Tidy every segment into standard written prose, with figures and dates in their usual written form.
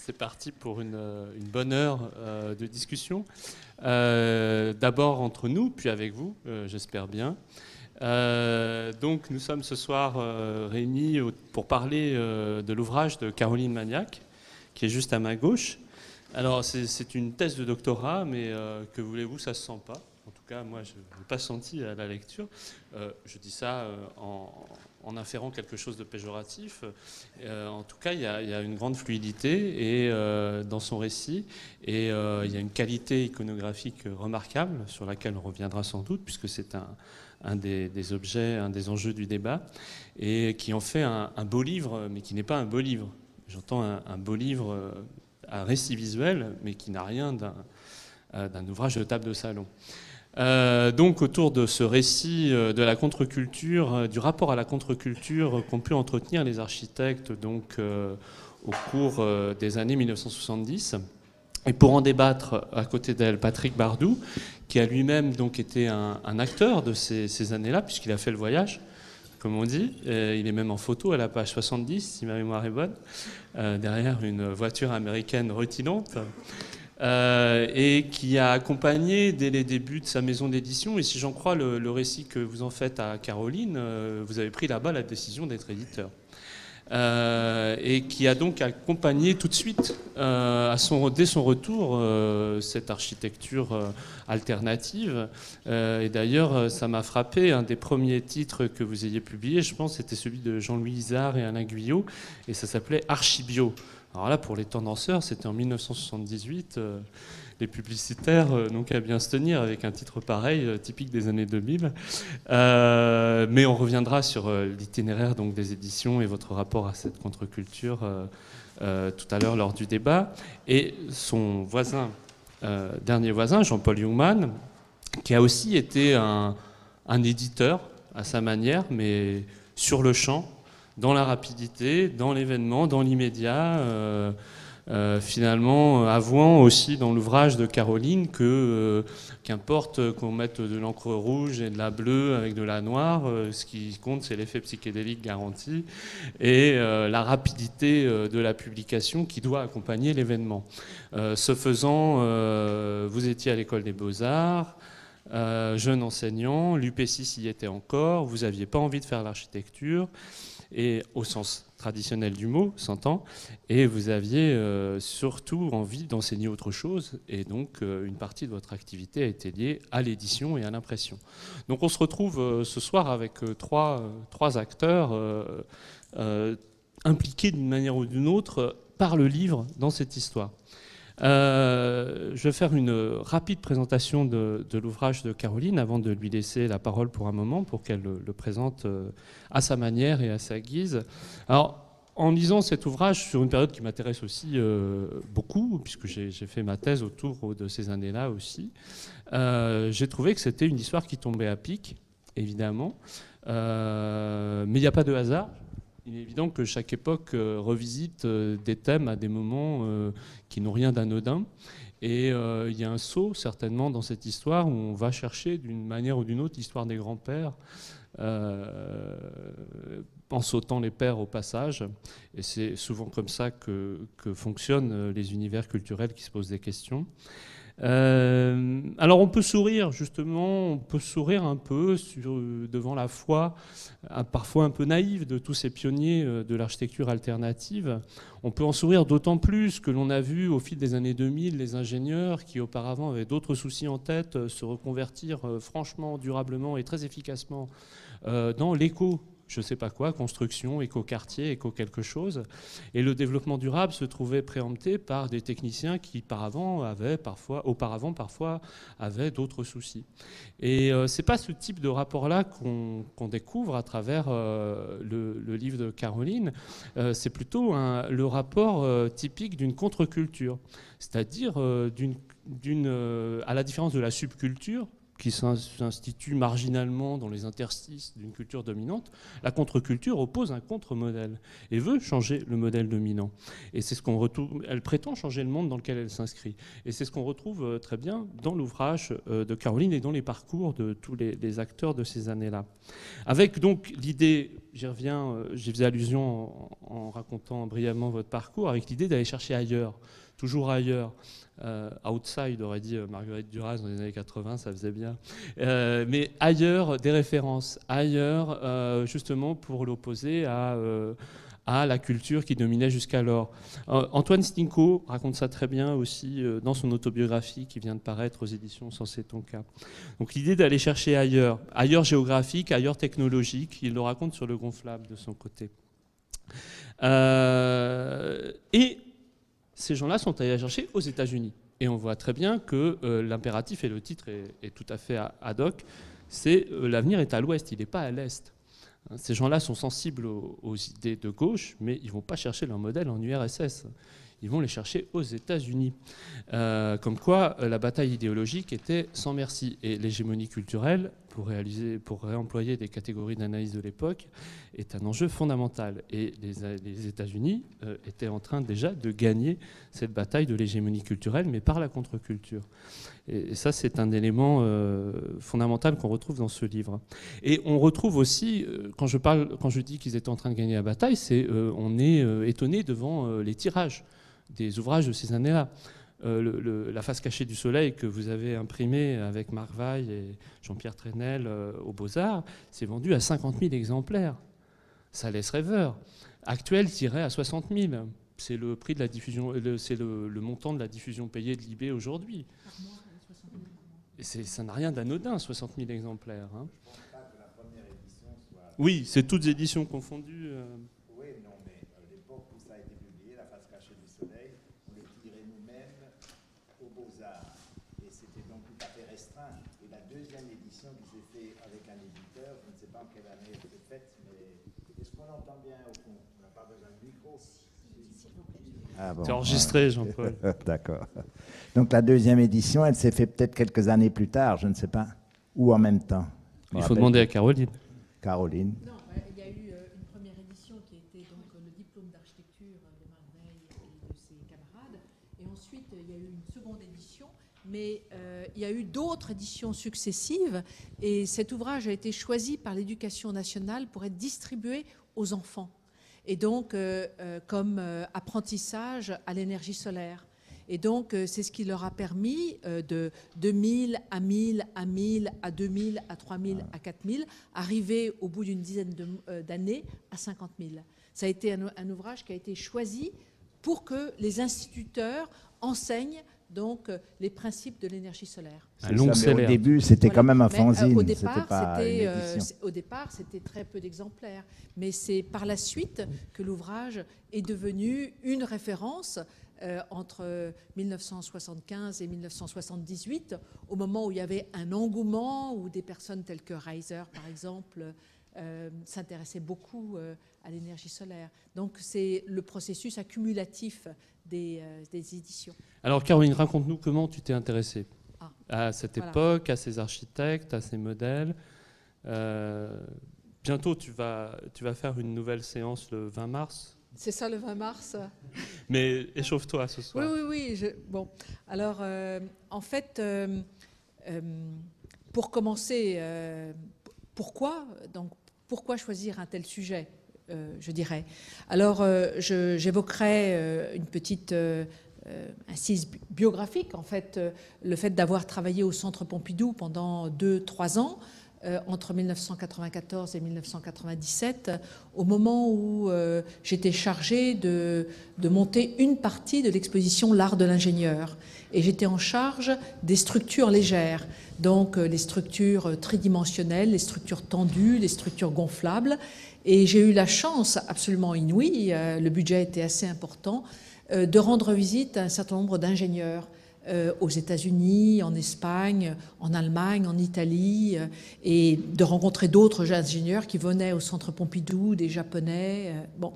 C'est parti pour une bonne heure de discussion. D'abord entre nous, puis avec vous, j'espère bien. Donc nous sommes ce soir réunis pour parler de l'ouvrage de Caroline Magnac, qui est juste à ma gauche. Alors c'est une thèse de doctorat, mais que voulez-vous, ça ne se sent pas. En tout cas, moi, je n'ai pas senti à la lecture. Je dis ça en inférant quelque chose de péjoratif. En tout cas, il y a une grande fluidité dans son récit, et il y a une qualité iconographique remarquable, sur laquelle on reviendra sans doute, puisque c'est un des objets, un des enjeux du débat, et qui en fait un beau livre, mais qui n'est pas un beau livre. J'entends un beau livre, un récit visuel, mais qui n'a rien d'un ouvrage de table de salon. Donc autour de ce récit de la contre-culture, du rapport à la contre-culture qu'ont pu entretenir les architectes donc, au cours des années 1970. Et pour en débattre, à côté d'elle, Patrick Bardou, qui a lui-même donc été un acteur de ces années-là, puisqu'il a fait le voyage, comme on dit. Il est même en photo à la page 70, si ma mémoire est bonne, derrière une voiture américaine rutilante. Et qui a accompagné dès les débuts de sa maison d'édition. Et si j'en crois le récit que vous en faites à Caroline, vous avez pris là-bas la décision d'être éditeur. Et qui a donc accompagné tout de suite, dès son retour, cette architecture alternative. Et d'ailleurs, ça m'a frappé, un des premiers titres que vous ayez publié, je pense, c'était celui de Jean-Louis Izard et Alain Guyot, et ça s'appelait Archibio. Alors là, pour les tendanceurs, c'était en 1978. Les publicitaires n'ont qu'à bien se tenir avec un titre pareil, typique des années 2000. Mais on reviendra sur l'itinéraire donc, des éditions et votre rapport à cette contre-culture tout à l'heure lors du débat. Et son dernier voisin, Jean-Paul Jungmann, qui a aussi été un éditeur à sa manière, mais sur le champ, dans la rapidité, dans l'événement, dans l'immédiat, finalement avouant aussi dans l'ouvrage de Caroline que qu'importe qu'on mette de l'encre rouge et de la bleue avec de la noire, ce qui compte c'est l'effet psychédélique garanti et la rapidité de la publication qui doit accompagner l'événement. Ce faisant, vous étiez à l'école des Beaux-Arts, jeune enseignant, l'UP6 y était encore, vous n'aviez pas envie de faire l'architecture, et au sens traditionnel du mot, s'entend, et vous aviez surtout envie d'enseigner autre chose, et donc une partie de votre activité a été liée à l'édition et à l'impression. Donc on se retrouve ce soir avec trois acteurs impliqués d'une manière ou d'une autre par le livre dans cette histoire. Je vais faire une rapide présentation de l'ouvrage de Caroline avant de lui laisser la parole pour un moment pour qu'elle le présente à sa manière et à sa guise. Alors, en lisant cet ouvrage sur une période qui m'intéresse aussi beaucoup, puisque j'ai fait ma thèse autour de ces années-là aussi, j'ai trouvé que c'était une histoire qui tombait à pic, évidemment, mais il n'y a pas de hasard. Il est évident que chaque époque revisite des thèmes à des moments qui n'ont rien d'anodin. Et il y a un saut, certainement, dans cette histoire où on va chercher, d'une manière ou d'une autre, l'histoire des grands-pères, en sautant les pères au passage. Et c'est souvent comme ça que fonctionnent les univers culturels qui se posent des questions. Alors on peut sourire justement, on peut sourire un peu devant la foi parfois un peu naïve de tous ces pionniers de l'architecture alternative. On peut en sourire d'autant plus que l'on a vu au fil des années 2000 les ingénieurs qui auparavant avaient d'autres soucis en tête se reconvertir franchement, durablement et très efficacement dans l'éco. Je ne sais pas quoi, construction, éco-quartier, éco-quelque chose. Et le développement durable se trouvait préempté par des techniciens qui auparavant parfois avaient d'autres soucis. Et ce n'est pas ce type de rapport-là qu'on découvre à travers le livre de Caroline. C'est plutôt le rapport typique d'une contre-culture, c'est-à-dire à la différence de la subculture, qui s'institue marginalement dans les interstices d'une culture dominante, la contre-culture oppose un contre-modèle et veut changer le modèle dominant. Et c'est ce qu'on retrouve. Elle prétend changer le monde dans lequel elle s'inscrit. Et c'est ce qu'on retrouve très bien dans l'ouvrage de Caroline et dans les parcours de tous les acteurs de ces années-là. Avec donc l'idée, j'y reviens, j'y faisais allusion en racontant brièvement votre parcours, avec l'idée d'aller chercher ailleurs, toujours ailleurs. Outside, aurait dit Marguerite Duras dans les années 80, ça faisait bien. Mais ailleurs, des références, ailleurs, justement pour l'opposer à la culture qui dominait jusqu'alors. Antoine Stinco raconte ça très bien aussi dans son autobiographie qui vient de paraître aux éditions Sens et Tonka. Donc l'idée d'aller chercher ailleurs, ailleurs géographique, ailleurs technologique, il le raconte sur le gonflable de son côté. Et ces gens-là sont allés chercher aux États-Unis. Et on voit très bien que l'impératif, et le titre est tout à fait ad hoc, c'est l'avenir est à l'ouest, il n'est pas à l'est. Ces gens-là sont sensibles aux idées de gauche, mais ils ne vont pas chercher leur modèle en URSS. Ils vont les chercher aux États-Unis. Comme quoi, la bataille idéologique était sans merci. Et l'hégémonie culturelle, pour réemployer des catégories d'analyse de l'époque, est un enjeu fondamental. Et les États-Unis étaient en train déjà de gagner cette bataille de l'hégémonie culturelle, mais par la contre-culture. Et ça, c'est un élément fondamental qu'on retrouve dans ce livre. Et on retrouve aussi, quand je dis qu'ils étaient en train de gagner la bataille, on est étonné devant les tirages des ouvrages de ces années-là. La face cachée du soleil que vous avez imprimé avec Marc Vaille et Jean-Pierre Trenel aux Beaux-Arts, c'est vendu à 50 000 exemplaires. Ça laisse rêveur. Actuel tirait à 60 000. C'est le prix de la diffusion, c'est le montant de la diffusion payée de Libé aujourd'hui. Ça n'a rien d'anodin, 60 000 exemplaires. Hein. Je ne pense pas que la première édition soit... Oui, c'est toutes éditions confondues. Oui, non, mais à l'époque où ça a été publié, La face cachée du soleil, on le tirait nous-mêmes aux Beaux-Arts. Et c'était donc tout à fait restreint. Et la deuxième édition qui s'est faite avec un éditeur, je ne sais pas en quelle année elle s'est faite, mais est-ce qu'on entend bien au fond? On n'a pas besoin de micro. Ah bon, c'est enregistré, Jean-Paul. D'accord. Donc la deuxième édition, elle s'est faite peut-être quelques années plus tard, je ne sais pas. Ou en même temps. Il faut demander à Caroline. Caroline. Non, il y a eu une première édition qui était donc le diplôme d'architecture de Marc Veil et de ses camarades. Et ensuite, il y a eu une seconde édition. Mais il y a eu d'autres éditions successives. Et cet ouvrage a été choisi par l'Éducation nationale pour être distribué aux enfants. Et donc, comme apprentissage à l'énergie solaire. Et donc, c'est ce qui leur a permis de 2000 à 1000 à 1000 à 2000 à 3000 à 4000, arriver au bout d'une dizaine d'années à 50 000. Ça a été un ouvrage qui a été choisi pour que les instituteurs enseignent donc les principes de l'énergie solaire. Au début, c'était quand même un fanzine. Au départ, c'était très peu d'exemplaires. Mais c'est par la suite que l'ouvrage est devenu une référence entre 1975 et 1978, au moment où il y avait un engouement, où des personnes telles que Reiser, par exemple, s'intéressaient beaucoup à l'énergie solaire. Donc c'est le processus accumulatif des éditions. Alors Caroline, raconte-nous comment tu t'es intéressée à cette époque, à ces architectes, à ces modèles. Bientôt, tu vas faire une nouvelle séance le 20 mars. C'est ça, le 20 mars. Mais échauffe-toi ce soir. Oui. Bon, alors, en fait, pour commencer, pourquoi choisir un tel sujet, je dirais. Alors, j'évoquerai une petite incise biographique, en fait, le fait d'avoir travaillé au Centre Pompidou pendant 2-3 ans, entre 1994 et 1997, au moment où j'étais chargée de monter une partie de l'exposition L'Art de l'ingénieur. Et j'étais en charge des structures légères, donc les structures tridimensionnelles, les structures tendues, les structures gonflables. Et j'ai eu la chance absolument inouïe, le budget était assez important, de rendre visite à un certain nombre d'ingénieurs aux États-Unis, en Espagne, en Allemagne, en Italie, et de rencontrer d'autres ingénieurs qui venaient au Centre Pompidou, des Japonais. Bon.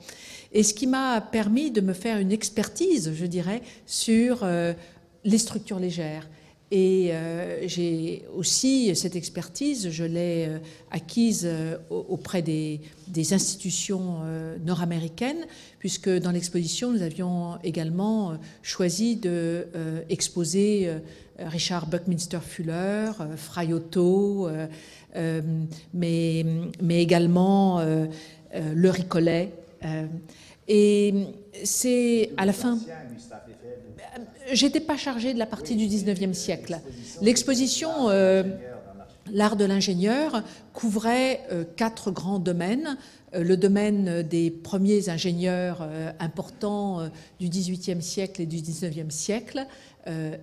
Et ce qui m'a permis de me faire une expertise, je dirais, sur les structures légères. Et j'ai aussi cette expertise, je l'ai acquise auprès des institutions nord-américaines, puisque dans l'exposition, nous avions également choisi d'exposer Richard Buckminster Fuller, Fry Otto, mais également Le Ricollet. Et c'est à la fin... J'étais pas chargée de la partie du 19e siècle. L'exposition L'art de l'ingénieur couvrait 4 grands domaines. Le domaine des premiers ingénieurs importants du XVIIIe siècle et du XIXe siècle,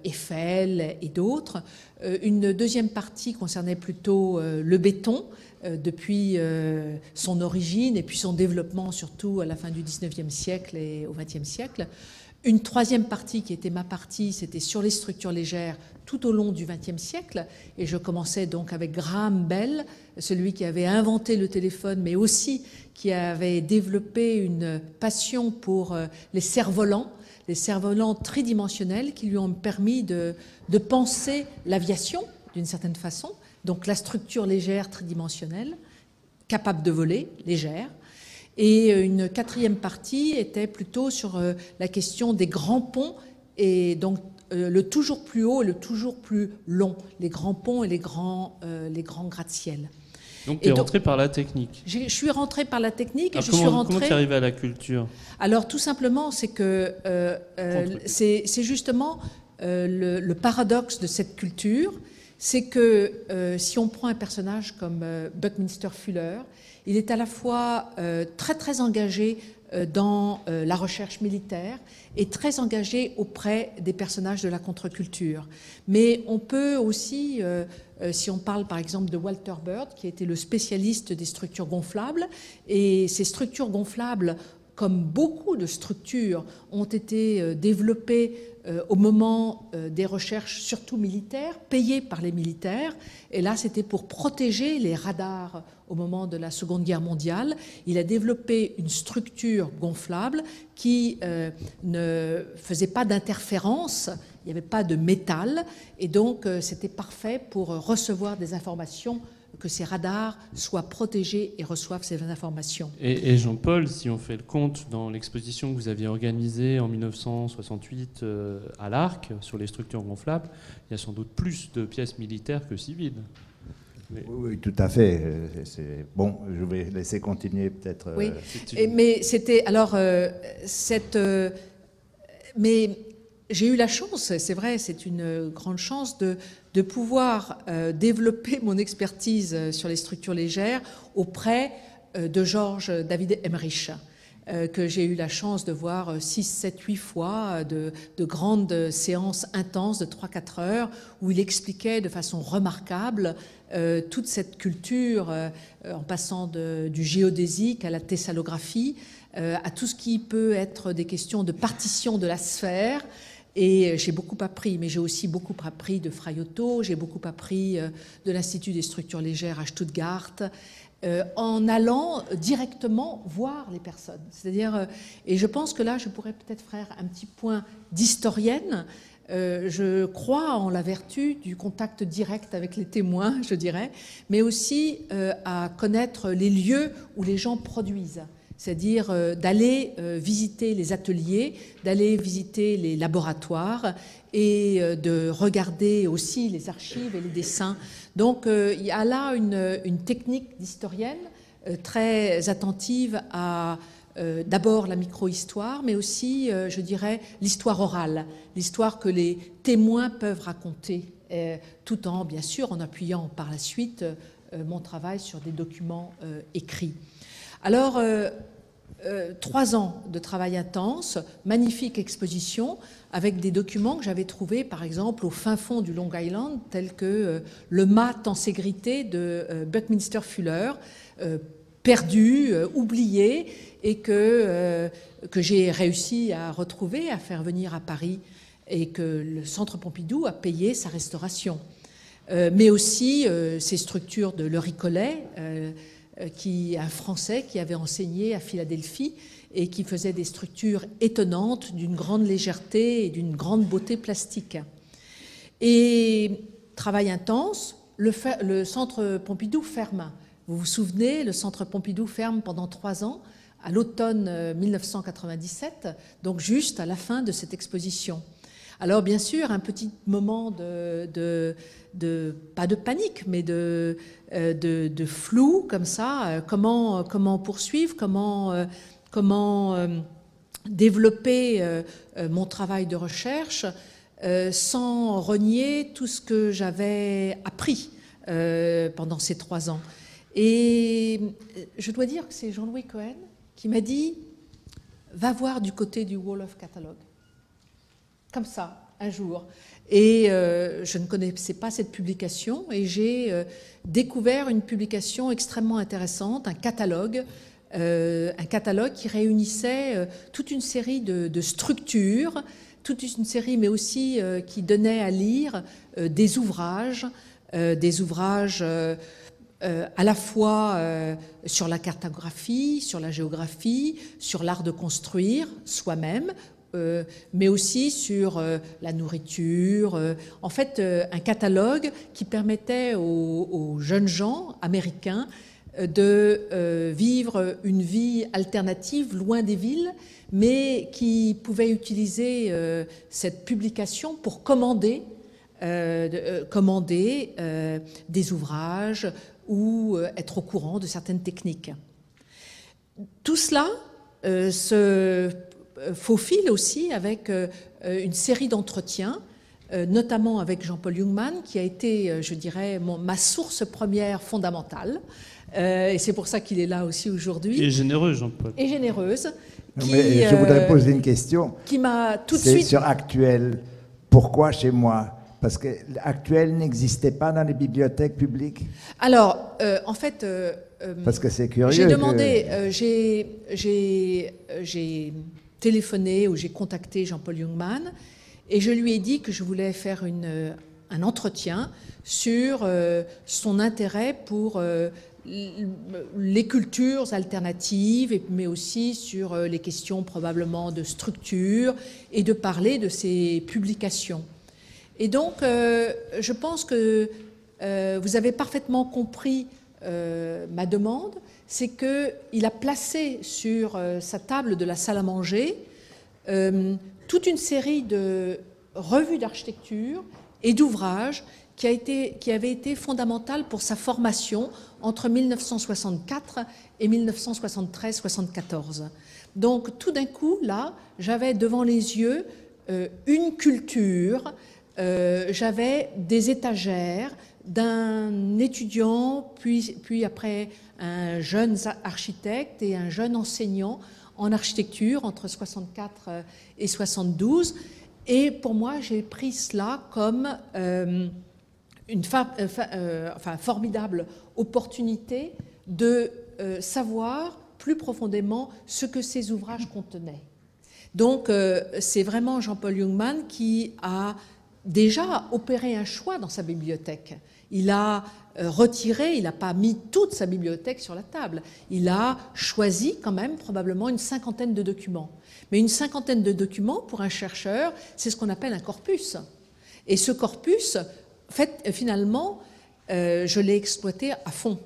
Eiffel et d'autres. Une deuxième partie concernait plutôt le béton, depuis son origine et puis son développement, surtout à la fin du XIXe siècle et au XXe siècle. Une troisième partie, qui était ma partie, c'était sur les structures légères tout au long du XXe siècle. Et je commençais donc avec Graham Bell, celui qui avait inventé le téléphone, mais aussi qui avait développé une passion pour les cerfs-volants tridimensionnels qui lui ont permis de penser l'aviation d'une certaine façon. Donc la structure légère tridimensionnelle, capable de voler, légère. Et une quatrième partie était plutôt sur la question des grands ponts et donc le toujours plus haut et le toujours plus long, les grands ponts et les grands gratte-ciel. Donc tu es rentrée par la technique. Je suis rentrée par la technique. Alors, comment tu es arrivée à la culture? Alors tout simplement, c'est que c'est justement le paradoxe de cette culture, c'est que si on prend un personnage comme Buckminster Fuller, il est à la fois très engagé dans la recherche militaire et très engagé auprès des personnages de la contre-culture. Mais on peut aussi, si on parle par exemple de Walter Bird, qui était le spécialiste des structures gonflables, et ces structures gonflables, comme beaucoup de structures, ont été développées au moment des recherches surtout militaires, payées par les militaires. Et là, c'était pour protéger les radars au moment de la Seconde Guerre mondiale. Il a développé une structure gonflable qui ne faisait pas d'interférence, il n'y avait pas de métal, et donc c'était parfait pour recevoir des informations, que ces radars soient protégés et reçoivent ces informations. Et Jean-Paul, si on fait le compte, dans l'exposition que vous aviez organisée en 1968 à l'Arc, sur les structures gonflables, il y a sans doute plus de pièces militaires que civiles. Oui, tout à fait. Bon, je vais laisser continuer peut-être. Oui, mais c'était... Alors, mais j'ai eu la chance, c'est vrai, c'est une grande chance de pouvoir développer mon expertise sur les structures légères auprès de George David Emmerich, que j'ai eu la chance de voir 6, 7, 8 fois, de grandes séances intenses de 3-4 heures, où il expliquait de façon remarquable toute cette culture, en passant du géodésique à la thessalographie, à tout ce qui peut être des questions de partition de la sphère. Et j'ai beaucoup appris, mais j'ai aussi beaucoup appris de Fry Otto, j'ai beaucoup appris de l'Institut des structures légères à Stuttgart, en allant directement voir les personnes. C'est-à-dire, et je pense que là, je pourrais peut-être faire un petit point d'historienne. Je crois en la vertu du contact direct avec les témoins, je dirais, mais aussi à connaître les lieux où les gens produisent. C'est-à-dire d'aller visiter les ateliers, d'aller visiter les laboratoires et de regarder aussi les archives et les dessins. Donc il y a là une technique d'historienne très attentive à d'abord la micro-histoire, mais aussi, je dirais, l'histoire orale, l'histoire que les témoins peuvent raconter, tout en, bien sûr, en appuyant par la suite mon travail sur des documents écrits. Alors, 3 ans de travail intense, magnifique exposition, avec des documents que j'avais trouvés, par exemple, au fin fond du Long Island, tels que le mât en ségrité de Buckminster Fuller, perdu, oublié, et que j'ai réussi à retrouver, à faire venir à Paris, et que le Centre Pompidou a payé sa restauration. Mais aussi ces structures de Le Ricollet, un Français qui avait enseigné à Philadelphie et qui faisait des structures étonnantes, d'une grande légèreté et d'une grande beauté plastique. Et travail intense, le centre Pompidou ferme. Vous vous souvenez, le centre Pompidou ferme pendant 3 ans, à l'automne 1997, donc juste à la fin de cette exposition. Alors bien sûr, un petit moment pas de panique, mais de flou comme ça. Comment poursuivre, comment développer mon travail de recherche sans renier tout ce que j'avais appris pendant ces 3 ans. Et je dois dire que c'est Jean-Louis Cohen qui m'a dit « Va voir du côté du Wolof Catalogue ». Comme ça, un jour. Et je ne connaissais pas cette publication et j'ai découvert une publication extrêmement intéressante, un catalogue qui réunissait toute une série de structures, toute une série, mais aussi qui donnait à lire des ouvrages à la fois sur la cartographie, sur la géographie, sur l'art de construire soi-même, mais aussi sur la nourriture. En fait, un catalogue qui permettait aux jeunes gens américains de vivre une vie alternative loin des villes, mais qui pouvaient utiliser cette publication pour commander des ouvrages ou être au courant de certaines techniques. Tout cela se faufile aussi avec une série d'entretiens, notamment avec Jean-Paul Jungmann, qui a été, je dirais, ma source première fondamentale. Et c'est pour ça qu'il est là aussi aujourd'hui. Et généreux, Jean-Paul. Et généreuse. Mais je voudrais poser une question. Qui m'a tout de suite... suite... sur Actuel. Pourquoi chez moi ? Parce que Actuel n'existait pas dans les bibliothèques publiques. Alors, en fait... parce que c'est curieux. J'ai demandé... j'ai téléphoné ou j'ai contacté Jean-Paul Jungmann et je lui ai dit que je voulais faire un entretien sur son intérêt pour les cultures alternatives, mais aussi sur les questions probablement de structure et de parler de ses publications. Et donc, je pense que vous avez parfaitement compris ma demande, c'est qu'il a placé sur sa table de la salle à manger toute une série de revues d'architecture et d'ouvrages qui avaient été fondamentales pour sa formation entre 1964 et 1973-74. Donc tout d'un coup, là, j'avais devant les yeux une culture, j'avais des étagères d'un étudiant, puis après un jeune architecte et un jeune enseignant en architecture entre 64 et 72. Et pour moi, j'ai pris cela comme une formidable opportunité de savoir plus profondément ce que ces ouvrages contenaient. Donc, c'est vraiment Jean-Paul Jungmann qui a déjà opéré un choix dans sa bibliothèque. Il a retiré, il n'a pas mis toute sa bibliothèque sur la table. Il a choisi quand même probablement une 50aine de documents. Mais une 50aine de documents, pour un chercheur, c'est ce qu'on appelle un corpus. Et ce corpus, finalement, je l'ai exploité à fond.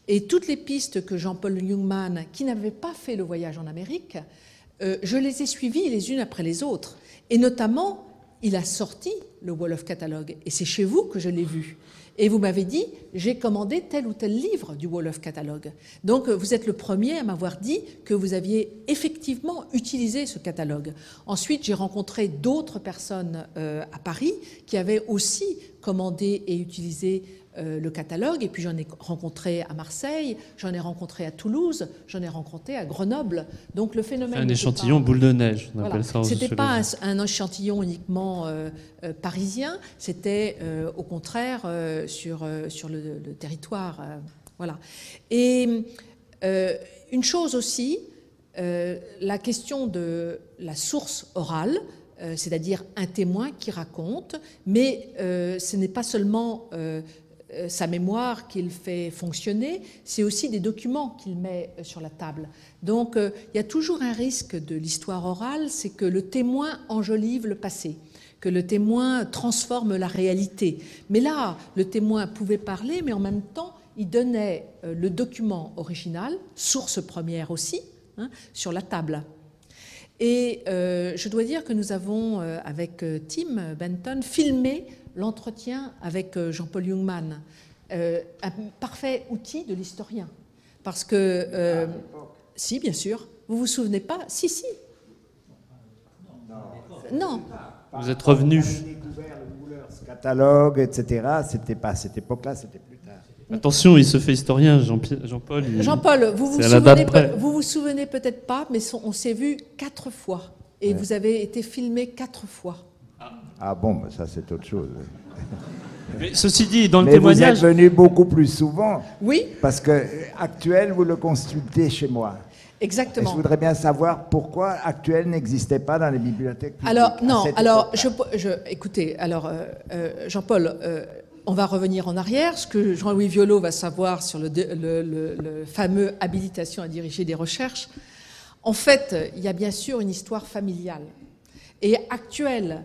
Et toutes les pistes que Jean-Paul Jungmann, qui n'avait pas fait le voyage en Amérique, je les ai suivies les unes après les autres. Et notamment, il a sorti le Wolof Catalogue. Et c'est chez vous que je l'ai vu. Et vous m'avez dit, j'ai commandé tel ou tel livre du Wolof Catalogue. Donc, vous êtes le premier à m'avoir dit que vous aviez effectivement utilisé ce catalogue. Ensuite, j'ai rencontré d'autres personnes à Paris qui avaient aussi commandé et utilisé le catalogue. Et puis, j'en ai rencontré à Marseille, j'en ai rencontré à Toulouse, j'en ai rencontré à Grenoble. Donc, le phénomène... Un échantillon boule de neige, on appelle ça. C'était pas un échantillon uniquement parisien, c'était au contraire sur le territoire. Voilà. Et une chose aussi, la question de la source orale, c'est-à-dire un témoin qui raconte, mais ce n'est pas seulement sa mémoire qu'il fait fonctionner, c'est aussi des documents qu'il met sur la table. Donc il y a toujours un risque de l'histoire orale, c'est que le témoin enjolive le passé, que le témoin transforme la réalité. Mais là, le témoin pouvait parler, mais en même temps, il donnait le document original, source première aussi, hein, sur la table. Et je dois dire que nous avons, avec Tim Benton, filmé l'entretien avec Jean-Paul Jungmann, un parfait outil de l'historien. Parce que, si, bien sûr, vous vous souvenez pas? Si, si. Non. Vous êtes revenu. On avait découvert le Woolers catalogue, etc. C'était pas à cette époque-là, c'était plus tard. Attention, il se fait historien, Jean-Paul. Jean-Paul, vous vous souvenez peut-être pas, mais on s'est vu 4 fois. Et vous avez été filmé 4 fois. Ah bon, bah ça c'est autre chose. Mais ceci dit, dans le Mais témoignage... vous êtes venu beaucoup plus souvent. Oui. Parce que Actuel, vous le consultez chez moi. Exactement. Et je voudrais bien savoir pourquoi Actuel n'existait pas dans les bibliothèques publiques. Alors, non, alors, époque-là. écoutez, alors, Jean-Paul, on va revenir en arrière. Ce que Jean-Louis Violot va savoir sur le fameux habilitation à diriger des recherches. En fait, il y a bien sûr une histoire familiale. Et Actuel,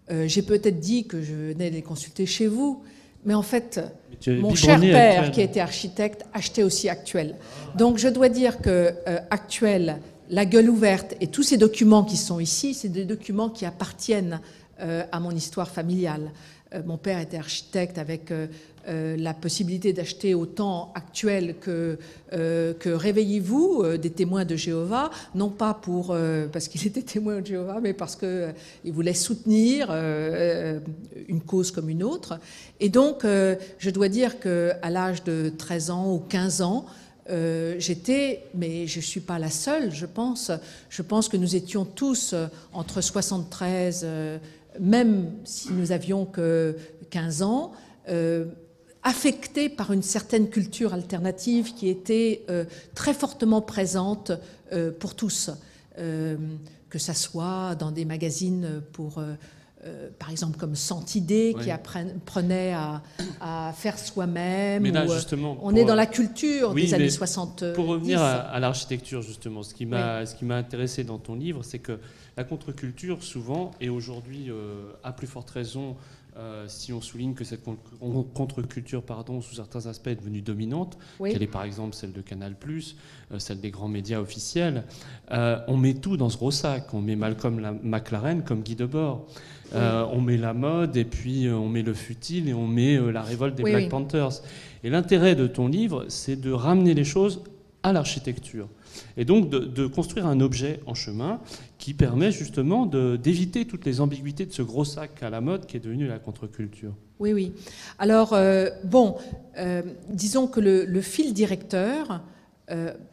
j'ai peut-être dit que je venais les consulter chez vous, mais en fait, mon cher père, Actuel, qui était architecte, achetait aussi Actuel. Donc je dois dire que Actuel, La Gueule ouverte et tous ces documents qui sont ici, c'est des documents qui appartiennent à mon histoire familiale. Mon père était architecte avec la possibilité d'acheter autant Actuel que Réveillez-vous, des témoins de Jéhovah, non pas parce qu'il était témoin de Jéhovah, mais parce qu'il voulait soutenir une cause comme une autre. Et donc, je dois dire qu'à l'âge de 13 ans ou 15 ans, j'étais, mais je ne suis pas la seule, je pense que nous étions tous entre 73, même si nous avions que 15 ans, affectés par une certaine culture alternative qui était très fortement présente pour tous, que ça soit dans des magazines par exemple comme Santidée, oui, qui apprenait à faire soi-même. Mais là, justement, on est dans la culture, oui, des années 60. Pour revenir à l'architecture, justement, ce qui m'a intéressé dans ton livre, c'est que la contre-culture, souvent, et aujourd'hui, à plus forte raison, si on souligne que cette contre-culture, sous certains aspects, est devenue dominante, oui, qu'elle est par exemple celle de Canal+, celle des grands médias officiels, on met tout dans ce gros sac. On met Malcolm McLaren comme Guy Debord. Oui. On met la mode, et puis on met le futile, et on met la révolte des Black Panthers. Et l'intérêt de ton livre, c'est de ramener les choses à l'architecture. Et donc de construire un objet en chemin qui permet justement d'éviter toutes les ambiguïtés de ce gros sac à la mode qui est devenu la contre-culture. Oui, oui. Alors, disons que le fil directeur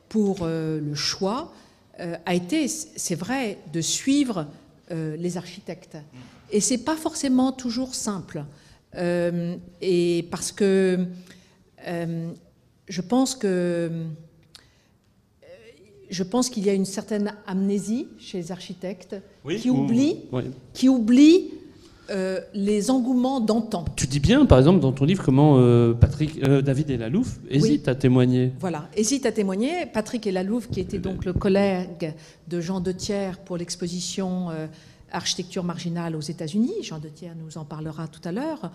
pour le choix a été, c'est vrai, de suivre les architectes. Et c'est pas forcément toujours simple. Et parce que je pense qu'il y a une certaine amnésie chez les architectes, oui, qui oublient les engouements d'antan. Tu dis bien, par exemple, dans ton livre, comment David et Lalouf hésitent à témoigner. Voilà, hésitent à témoigner. Patrick et Lalouf, qui était donc le collègue de Jean Dethiers pour l'exposition Architecture marginale aux États-Unis, Jean Dethiers nous en parlera tout à l'heure,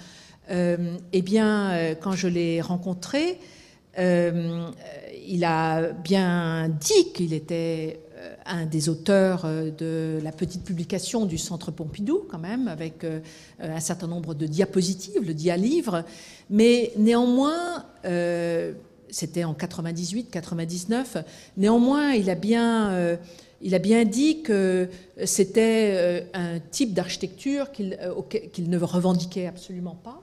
eh bien, quand je l'ai rencontré, il a bien dit qu'il était un des auteurs de la petite publication du Centre Pompidou, quand même, avec un certain nombre de diapositives, le dia-livre, mais néanmoins, c'était en 98-99, néanmoins, il a bien dit que c'était un type d'architecture qu'il ne revendiquait absolument pas.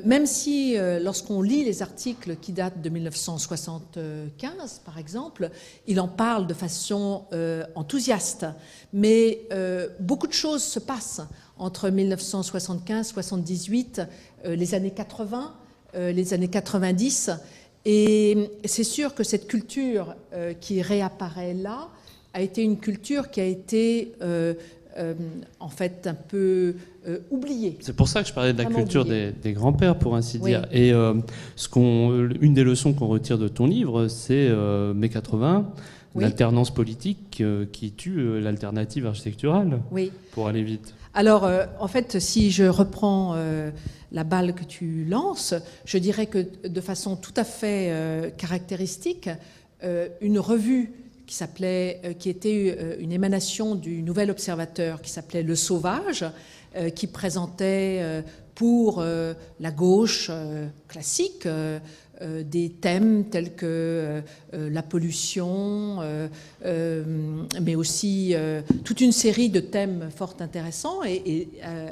Même si, lorsqu'on lit les articles qui datent de 1975, par exemple, il en parle de façon enthousiaste. Mais beaucoup de choses se passent entre 1975-78, les années 80, les années 90. Et c'est sûr que cette culture qui réapparaît là a été une culture qui a été en fait un peu oubliée. C'est pour ça que je parlais de la Vraiment culture oubliée. des grands-pères, pour ainsi Oui. dire. Et une des leçons qu'on retire de ton livre, c'est mai 80, Oui. l'alternance politique qui tue l'alternative architecturale, Oui. pour aller vite. Alors, en fait, si je reprends la balle que tu lances, je dirais que de façon tout à fait caractéristique, une revue qui était une émanation du Nouvel Observateur, qui s'appelait Le Sauvage, qui présentait pour la gauche classique des thèmes tels que la pollution, mais aussi toute une série de thèmes fort intéressants.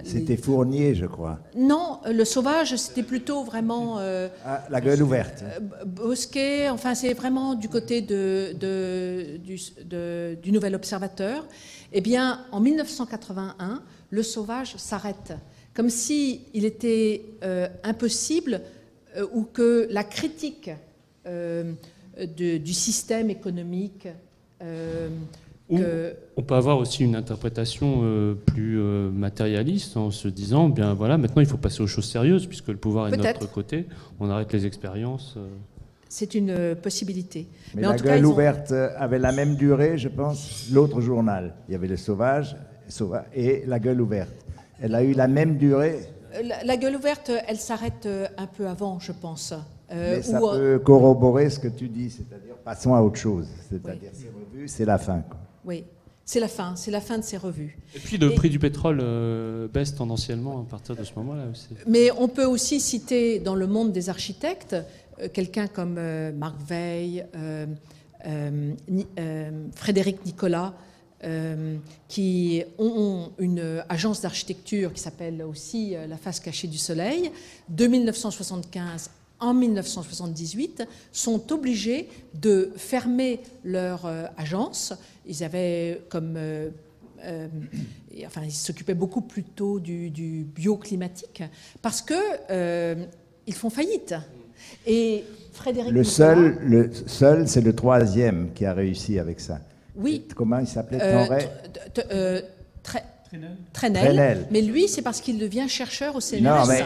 C'était Fournier, je crois. Non, Le Sauvage, c'était plutôt vraiment... La gueule ouverte. Bosquet, enfin c'est vraiment du côté du Nouvel Observateur. Eh bien, en 1981, Le Sauvage s'arrête, comme s'il était impossible ou que la critique du système économique... On peut avoir aussi une interprétation plus matérialiste en se disant, bien voilà, maintenant il faut passer aux choses sérieuses puisque le pouvoir est de notre côté, on arrête les expériences. C'est une possibilité. Mais en la tout cas, gueule ouverte avait la même durée, je pense, l'autre journal. Il y avait Le Sauvage et la gueule ouverte. Elle a eu la même durée. La gueule ouverte, elle s'arrête un peu avant, je pense. Mais ça peut corroborer ce que tu dis, c'est-à-dire passons à autre chose. C'est-à-dire ces revues, c'est la fin, quoi. Oui, c'est la fin de ces revues. Et puis le prix du pétrole baisse tendanciellement à partir de ce moment-là aussi. Mais on peut aussi citer dans le monde des architectes quelqu'un comme Marc Veil, Frédéric Nicolas, qui ont une agence d'architecture qui s'appelle aussi La Face Cachée du Soleil. De 1975 en 1978, sont obligés de fermer leur agence. Ils avaient comme... ils s'occupaient beaucoup plutôt du bioclimatique parce que ils font faillite. Et Frédéric le seul, c'est le troisième qui a réussi avec ça. Oui. Comment il s'appelait Trenel. Mais lui, c'est parce qu'il devient chercheur au CNRS. Non, mais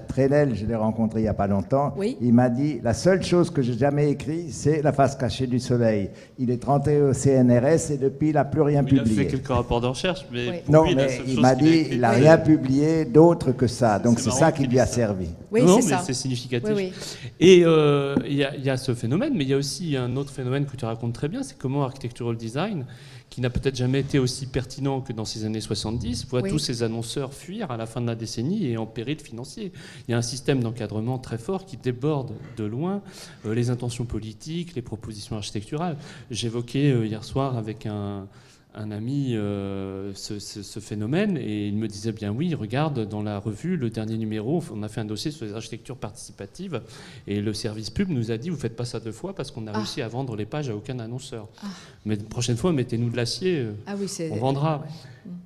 Trenel, je l'ai rencontré il n'y a pas longtemps. Oui. Il m'a dit, la seule chose que j'ai jamais écrit, c'est La Face Cachée du Soleil. Il est rentré au CNRS et depuis, il n'a plus rien publié. Il a fait quelques rapports de recherche, mais oui. pour non, lui, mais il m'a dit, il n'a rien publié d'autre que ça. Donc c'est ça qui lui a servi. Oui, non, c'est mais ça. c'est significatif. Oui, oui. Et il y a ce phénomène, mais il y a aussi un autre phénomène que tu racontes très bien, c'est comment Architectural Design, qui n'a peut-être jamais été aussi pertinent que dans ces années 70, voit tous ces annonceurs fuir à la fin de la décennie et en péril financier. Il y a un système d'encadrement très fort qui déborde de loin les intentions politiques, les propositions architecturales. J'évoquais hier soir avec un ami ce phénomène et il me disait bien oui, regarde dans la revue, le dernier numéro, on a fait un dossier sur les architectures participatives et le service pub nous a dit vous faites pas ça 2 fois parce qu'on a réussi à vendre les pages à aucun annonceur. Mais la prochaine fois, mettez-nous de l'acier, on vendra. Ouais.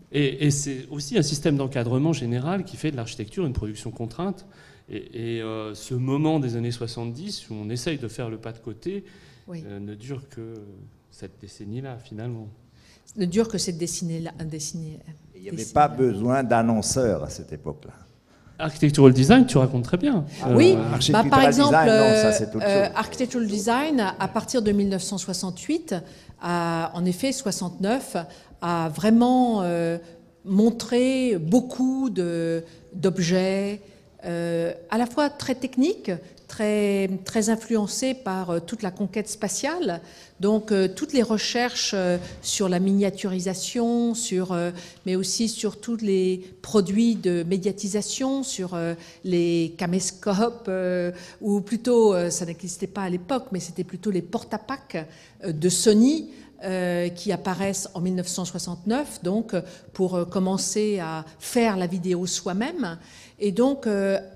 Et c'est aussi un système d'encadrement général qui fait de l'architecture une production contrainte. Et ce moment des années 70 où on essaye de faire le pas de côté ne dure que cette décennie-là finalement. Ne dure que cette décennie-là. Il n'y avait pas besoin d'annonceurs à cette époque-là. Architectural Design, tu racontes très bien. Oui, par exemple, design, Architectural Design, à partir de 1968, en effet, 69, a vraiment montré beaucoup d'objets, à la fois très techniques, très influencés par toute la conquête spatiale. Donc, toutes les recherches sur la miniaturisation, mais aussi sur tous les produits de médiatisation, sur les caméscopes, ou plutôt, ça n'existait pas à l'époque, mais c'était plutôt les porte-à-pack de Sony qui apparaissent en 1969, donc pour commencer à faire la vidéo soi-même. Et donc,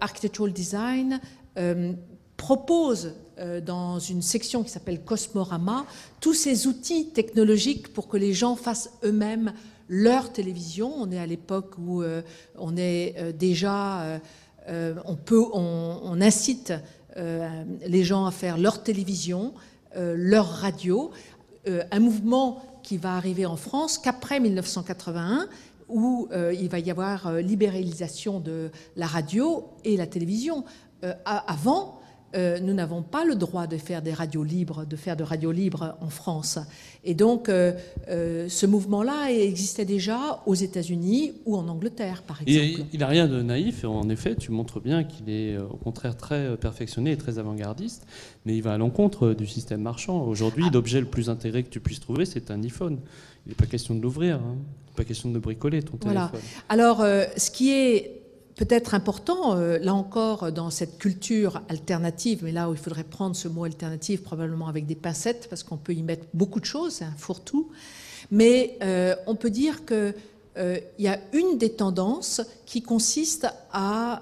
Architectural Design propose dans une section qui s'appelle Cosmorama tous ces outils technologiques pour que les gens fassent eux-mêmes leur télévision. On est à l'époque où on est déjà, on incite les gens à faire leur télévision, leur radio. Un mouvement qui va arriver en France qu'après 1981, où il va y avoir libéralisation de la radio et la télévision. Avant, nous n'avons pas le droit de faire des radios libres, de faire de radio libre en France. Et donc, ce mouvement-là existait déjà aux États-Unis ou en Angleterre, par exemple. Il n'a rien de naïf, et en effet, tu montres bien qu'il est au contraire très perfectionné et très avant-gardiste, mais il va à l'encontre du système marchand. Aujourd'hui, l'objet le plus intégré que tu puisses trouver, c'est un iPhone. Il n'est pas question de l'ouvrir, hein. Il n'est pas question de bricoler ton téléphone. Voilà. Alors, ce qui est peut-être important, là encore, dans cette culture alternative, mais là où il faudrait prendre ce mot alternative probablement avec des pincettes, parce qu'on peut y mettre beaucoup de choses, c'est un fourre-tout, mais on peut dire qu'il y a une des tendances qui consiste à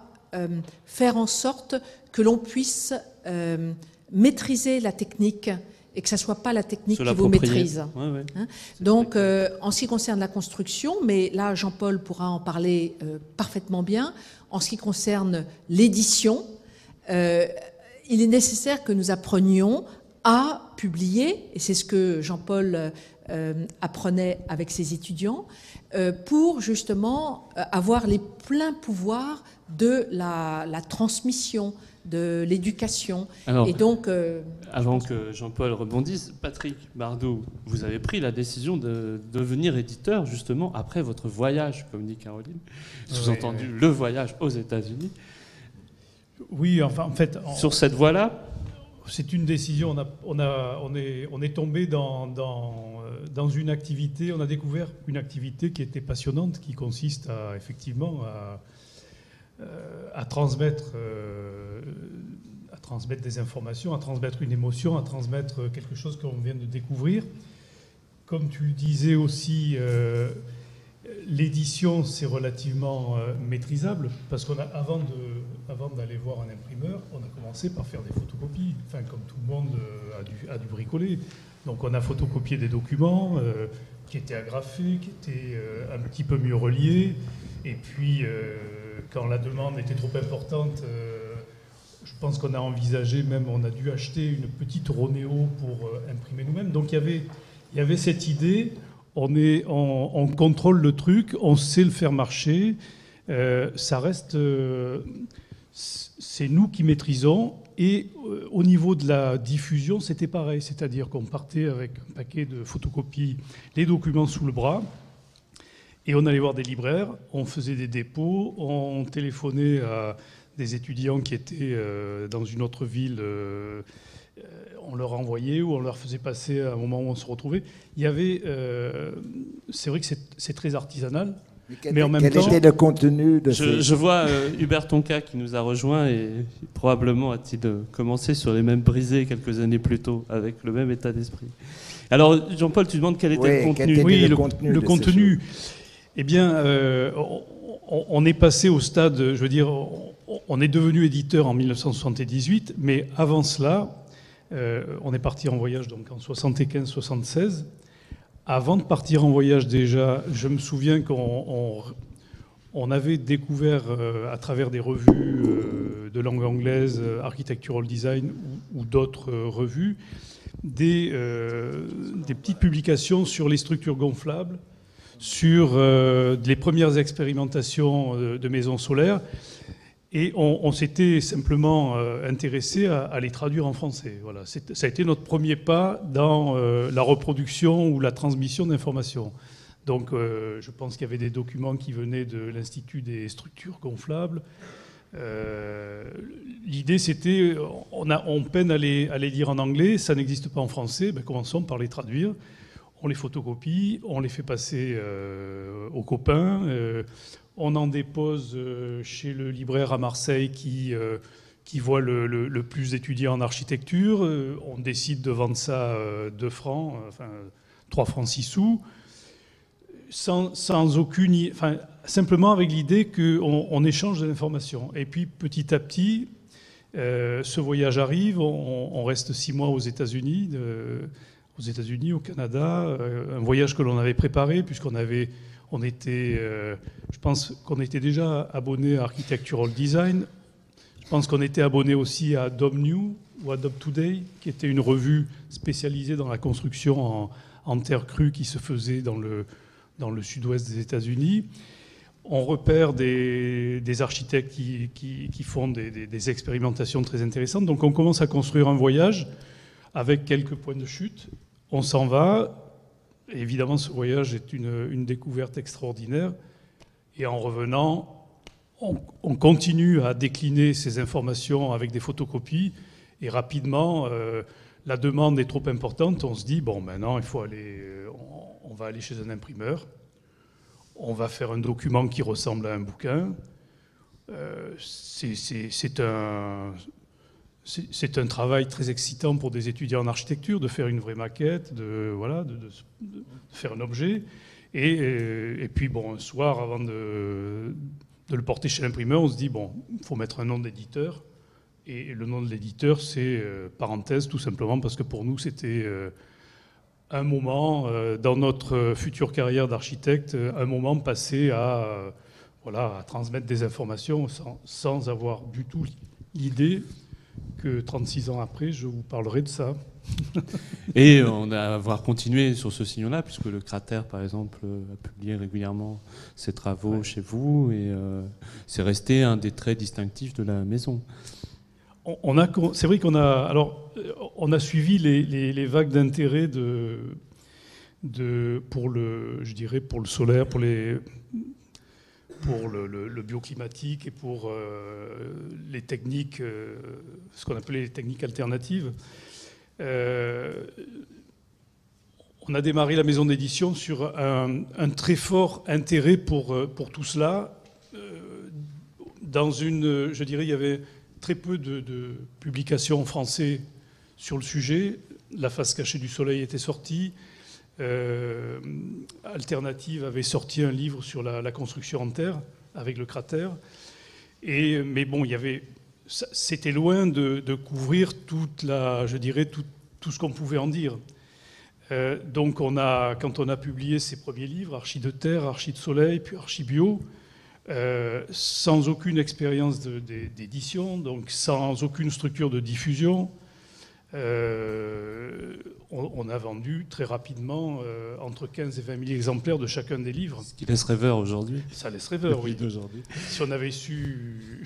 faire en sorte que l'on puisse maîtriser la technique et que ce ne soit pas la technique qui vous maîtrise. Ouais, ouais. Hein? Donc, en ce qui concerne la construction, mais là, Jean-Paul pourra en parler parfaitement bien, en ce qui concerne l'édition, il est nécessaire que nous apprenions à publier, et c'est ce que Jean-Paul apprenait avec ses étudiants, pour justement avoir les pleins pouvoirs de la transmission, de l'éducation. Alors, et donc, avant que Jean-Paul rebondisse, Patrick Bardot, vous avez pris la décision de devenir éditeur justement après votre voyage, comme dit Caroline, sous-entendu le voyage aux États-Unis. Oui, enfin, en fait, sur cette voie-là, c'est une décision. On est tombé dans une activité. On a découvert une activité qui était passionnante, qui consiste à effectivement à transmettre des informations, à transmettre une émotion, à transmettre quelque chose qu'on vient de découvrir. Comme tu le disais aussi, l'édition, c'est relativement maîtrisable, parce qu'avant d'aller voir un imprimeur, on a commencé par faire des photocopies, enfin, comme tout le monde a dû bricoler. Donc on a photocopié des documents qui étaient agrafés, qui étaient un petit peu mieux reliés, et puis quand la demande était trop importante, je pense qu'on a envisagé, même on a dû acheter une petite Ronéo pour imprimer nous-mêmes. Donc il y avait cette idée, on contrôle le truc, on sait le faire marcher, ça reste, c'est nous qui maîtrisons. Et au niveau de la diffusion, c'était pareil, c'est-à-dire qu'on partait avec un paquet de photocopies, les documents sous le bras, et on allait voir des libraires, on faisait des dépôts, on téléphonait à des étudiants qui étaient dans une autre ville, on leur envoyait ou on leur faisait passer à un moment où on se retrouvait. Il y avait, c'est vrai que c'est très artisanal, mais en même temps... Quel était le contenu de ces... Je vois Hubert Tonka qui nous a rejoint et probablement a-t-il commencé sur les mêmes brisées quelques années plus tôt, avec le même état d'esprit. Alors, Jean-Paul, tu demandes quel était le contenu. Oui, le contenu. Eh bien, on est passé au stade, je veux dire, on est devenu éditeur en 1978, mais avant cela, on est parti en voyage donc en 75-76. Avant de partir en voyage déjà, je me souviens qu'on avait découvert à travers des revues de langue anglaise, Architectural Design ou d'autres revues, des petites publications sur les structures gonflables, sur les premières expérimentations de maisons solaires, et on s'était simplement intéressé à les traduire en français. Voilà. Ça a été notre premier pas dans la reproduction ou la transmission d'informations. Donc je pense qu'il y avait des documents qui venaient de l'Institut des structures gonflables. L'idée c'était, on peine à les lire en anglais, ça n'existe pas en français, ben, commençons par les traduire. On les photocopie, on les fait passer aux copains, on en dépose chez le libraire à Marseille qui voit le plus étudié en architecture. On décide de vendre ça 2 francs, enfin 3 francs 6 sous, sans aucune... Enfin, simplement avec l'idée qu'on échange de l'information. Et puis petit à petit, ce voyage arrive, on reste 6 mois aux États-Unis, au Canada, un voyage que l'on avait préparé puisqu'on était, je pense qu'on était déjà abonné à Architectural Design. Je pense qu'on était abonné aussi à Dom New ou à Dom Today, qui était une revue spécialisée dans la construction en terre crue qui se faisait dans dans le sud-ouest des États-Unis. On repère des architectes qui font des expérimentations très intéressantes. Donc on commence à construire un voyage avec quelques points de chute. On s'en va. Évidemment, ce voyage est une découverte extraordinaire. Et en revenant, on continue à décliner ces informations avec des photocopies. Et rapidement, la demande est trop importante. On se dit, bon, maintenant, il faut aller, on va aller chez un imprimeur. On va faire un document qui ressemble à un bouquin. C'est un travail très excitant pour des étudiants en architecture de faire une vraie maquette, de faire un objet. Et puis, bon, un soir, avant de le porter chez l'imprimeur, on se dit, bon, il faut mettre un nom d'éditeur. Et le nom de l'éditeur, c'est parenthèse, tout simplement, parce que pour nous, c'était un moment dans notre future carrière d'architecte, un moment passé à transmettre des informations sans avoir du tout l'idée que 36 ans après, je vous parlerai de ça. Et on a avoir continué sur ce sillon-là, puisque le Cratère, par exemple, a publié régulièrement ses travaux chez vous, et c'est resté un des traits distinctifs de la maison. C'est vrai qu'on a suivi les vagues d'intérêt pour le solaire, pour le bioclimatique et pour les techniques, ce qu'on appelait les techniques alternatives. On a démarré la maison d'édition sur un très fort intérêt pour tout cela. Il y avait très peu de publications en français sur le sujet. La face cachée du soleil était sortie. Alternative avait sorti un livre sur la construction en terre avec le Cratère. Mais bon, c'était loin de couvrir tout ce qu'on pouvait en dire. Donc quand on a publié ces premiers livres, Archi de terre, Archi de soleil, puis Archi bio, sans aucune expérience d'édition, donc sans aucune structure de diffusion, on a vendu très rapidement entre 15 et 20 000 exemplaires de chacun des livres. Ce qui laisse rêveur aujourd'hui. Ça laisse rêveur, oui. D'aujourd'hui. Si on avait su,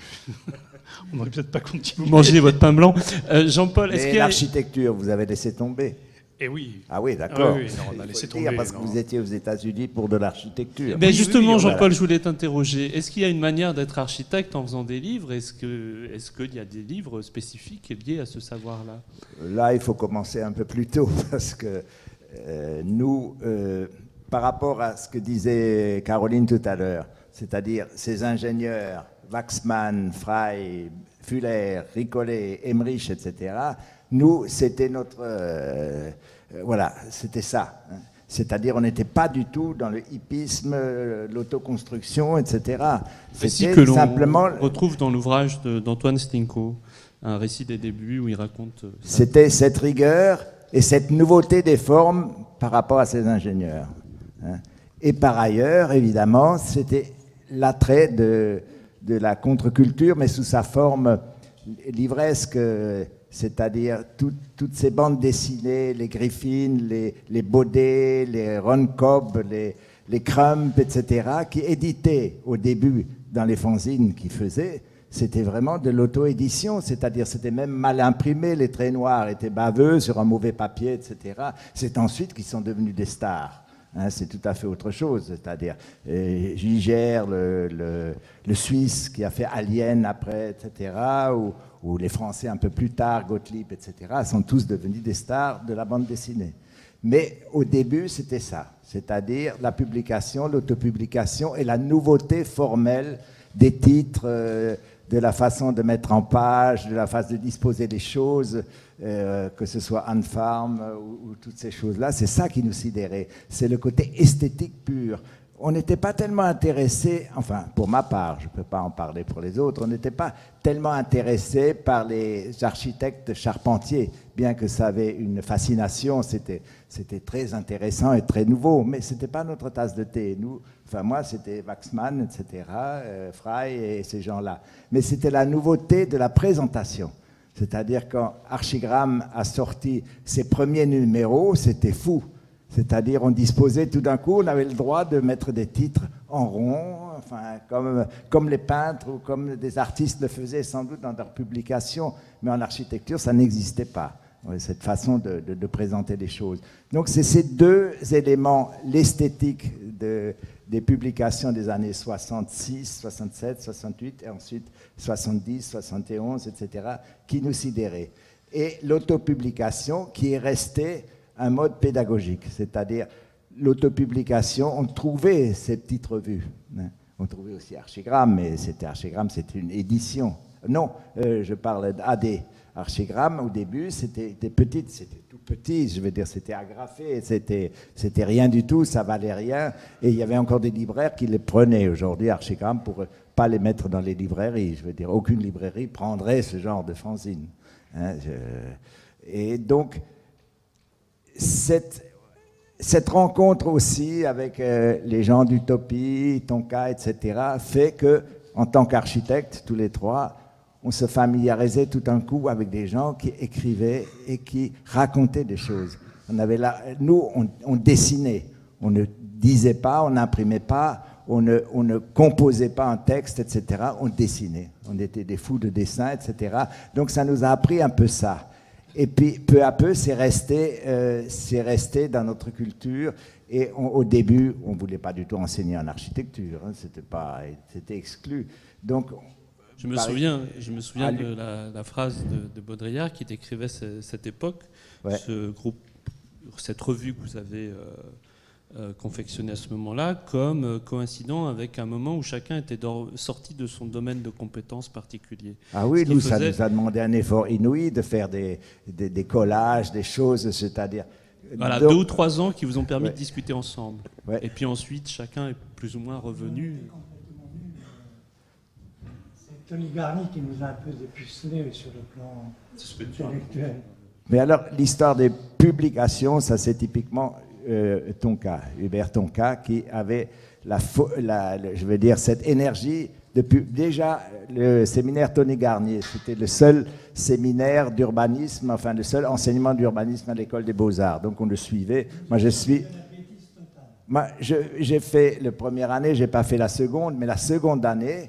on n'aurait peut-être pas continué. Vous mangez votre pain blanc. Jean-Paul, est-ce qu'il y a... l'architecture, vous avez laissé tomber? Eh oui. Ah oui, d'accord. Oui, non, on a laissé tomber. Parce que vous étiez aux États-Unis pour de l'architecture. Mais justement, Jean-Paul, je voulais t'interroger. Est-ce qu'il y a une manière d'être architecte en faisant des livres? Est-ce qu'il y a des livres spécifiques liés à ce savoir-là? Là, il faut commencer un peu plus tôt parce que nous, par rapport à ce que disait Caroline tout à l'heure, c'est-à-dire ces ingénieurs, Waxman, Frey, Fuller, Ricollet, Emmerich, etc., nous, c'était notre... c'était ça. Hein. C'est-à-dire, on n'était pas du tout dans le hippisme, l'autoconstruction, etc. C'était que l'on retrouve dans l'ouvrage d'Antoine Stinko, un récit des débuts où il raconte... ça. C'était cette rigueur et cette nouveauté des formes par rapport à ces ingénieurs. Hein. Et par ailleurs, évidemment, c'était l'attrait de la contre-culture, mais sous sa forme livresque, c'est-à-dire toutes ces bandes dessinées, les Griffin, les Baudet, les Ron Cobb, les Crump, etc., qui éditaient au début dans les fanzines qu'ils faisaient, c'était vraiment de l'auto-édition, c'est-à-dire c'était même mal imprimé, les traits noirs étaient baveux sur un mauvais papier, etc. C'est ensuite qu'ils sont devenus des stars. Hein, c'est tout à fait autre chose, c'est-à-dire Giger, le Suisse qui a fait Alien après, etc., ou les Français un peu plus tard, Gottlieb, etc., sont tous devenus des stars de la bande dessinée. Mais au début, c'était ça, c'est-à-dire la publication, l'autopublication et la nouveauté formelle des titres, de la façon de mettre en page, de la façon de disposer les choses, que ce soit Anne Farm ou toutes ces choses-là, c'est ça qui nous sidérait. C'est le côté esthétique pur. On n'était pas tellement intéressé, enfin pour ma part, je ne peux pas en parler pour les autres, on n'était pas tellement intéressé par les architectes charpentiers, bien que ça avait une fascination, c'était très intéressant et très nouveau, mais ce n'était pas notre tasse de thé. Nous, enfin moi c'était Waxman, etc., Frey et ces gens-là. Mais c'était la nouveauté de la présentation. C'est-à-dire quand Archigramme a sorti ses premiers numéros, c'était fou. C'est-à-dire, on disposait tout d'un coup, on avait le droit de mettre des titres en rond, enfin, comme les peintres ou comme des artistes le faisaient sans doute dans leurs publications, mais en architecture, ça n'existait pas, cette façon de présenter les choses. Donc, c'est ces deux éléments, l'esthétique des publications des années 66, 67, 68, et ensuite 70, 71, etc., qui nous sidéraient. Et l'autopublication qui est restée un mode pédagogique, c'est-à-dire l'autopublication, on trouvait ces petites revues. On trouvait aussi Archigramme, mais Archigramme, c'était une édition. Non, je parle d'AD. Archigramme, au début, c'était petite, c'était tout petit, je veux dire, c'était agrafé, c'était rien du tout, ça valait rien. Et il y avait encore des libraires qui les prenaient aujourd'hui, Archigramme, pour ne pas les mettre dans les librairies. Je veux dire, aucune librairie prendrait ce genre de fanzine. Et donc, cette rencontre aussi avec les gens d'Utopie, Tonka, etc., fait que, en tant qu'architectes, tous les trois, on se familiarisait tout d'un coup avec des gens qui écrivaient et qui racontaient des choses. Nous, on dessinait, on ne disait pas, on n'imprimait pas, on ne composait pas un texte, etc. On dessinait. On était des fous de dessin, etc. Donc ça nous a appris un peu ça. Et puis, peu à peu, c'est resté dans notre culture. Et au début, on ne voulait pas du tout enseigner en architecture. Hein, c'était exclu. Donc, je me souviens de la phrase de Baudrillard qui décrivait cette époque, ouais. Cette revue que vous avez confectionnée à ce moment-là, comme coïncidant avec un moment où chacun était sorti de son domaine de compétences particulier. Ah oui, ça nous a demandé un effort inouï de faire des collages, des choses, c'est-à-dire... Voilà, 2 ou 3 ans qui vous ont permis de discuter ensemble. Ouais. Et puis ensuite, chacun est plus ou moins revenu... Tony Garny qui nous a un peu dépucelé sur le plan intellectuel. Mais alors, l'histoire des publications, ça c'est typiquement Tonka, Hubert Tonka, qui avait je veux dire, cette énergie. Déjà, le séminaire Tony Garnier, c'était le seul séminaire d'urbanisme, enfin le seul enseignement d'urbanisme à l'école des Beaux-Arts. Donc on le suivait. J'ai fait la première année, j'ai pas fait la seconde, mais la seconde année,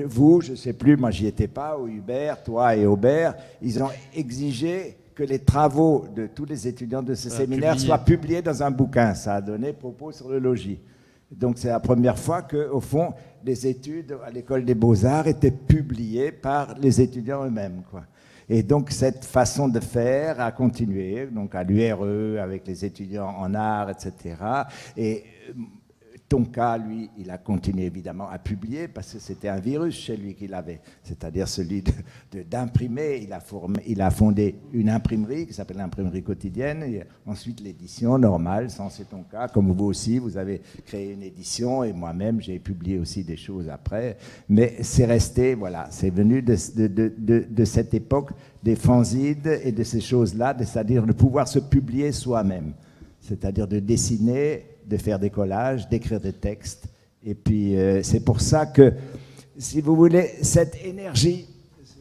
vous, je ne sais plus, moi j'y étais pas, ou Hubert, toi et Aubert, ils ont exigé que les travaux de tous les étudiants de ce séminaire soient publiés dans un bouquin. Ça a donné Propos sur le logis. Donc c'est la première fois qu'au fond, les études à l'école des Beaux-Arts étaient publiées par les étudiants eux-mêmes, quoi. Et donc cette façon de faire a continué, donc à l'URE, avec les étudiants en art, etc. Et Tonka, lui, il a continué évidemment à publier parce que c'était un virus chez lui qu'il avait, c'est-à-dire celui d'imprimer. Il a fondé une imprimerie qui s'appelle l'imprimerie quotidienne, et ensuite l'édition normale, sans c'est Tonka. Comme vous aussi, vous avez créé une édition et moi-même, j'ai publié aussi des choses après. Mais c'est resté, voilà, c'est venu de cette époque des fanzines et de ces choses-là, c'est-à-dire de pouvoir se publier soi-même, c'est-à-dire de dessiner, de faire des collages, d'écrire des textes. Et puis, c'est pour ça que, si vous voulez, cette énergie,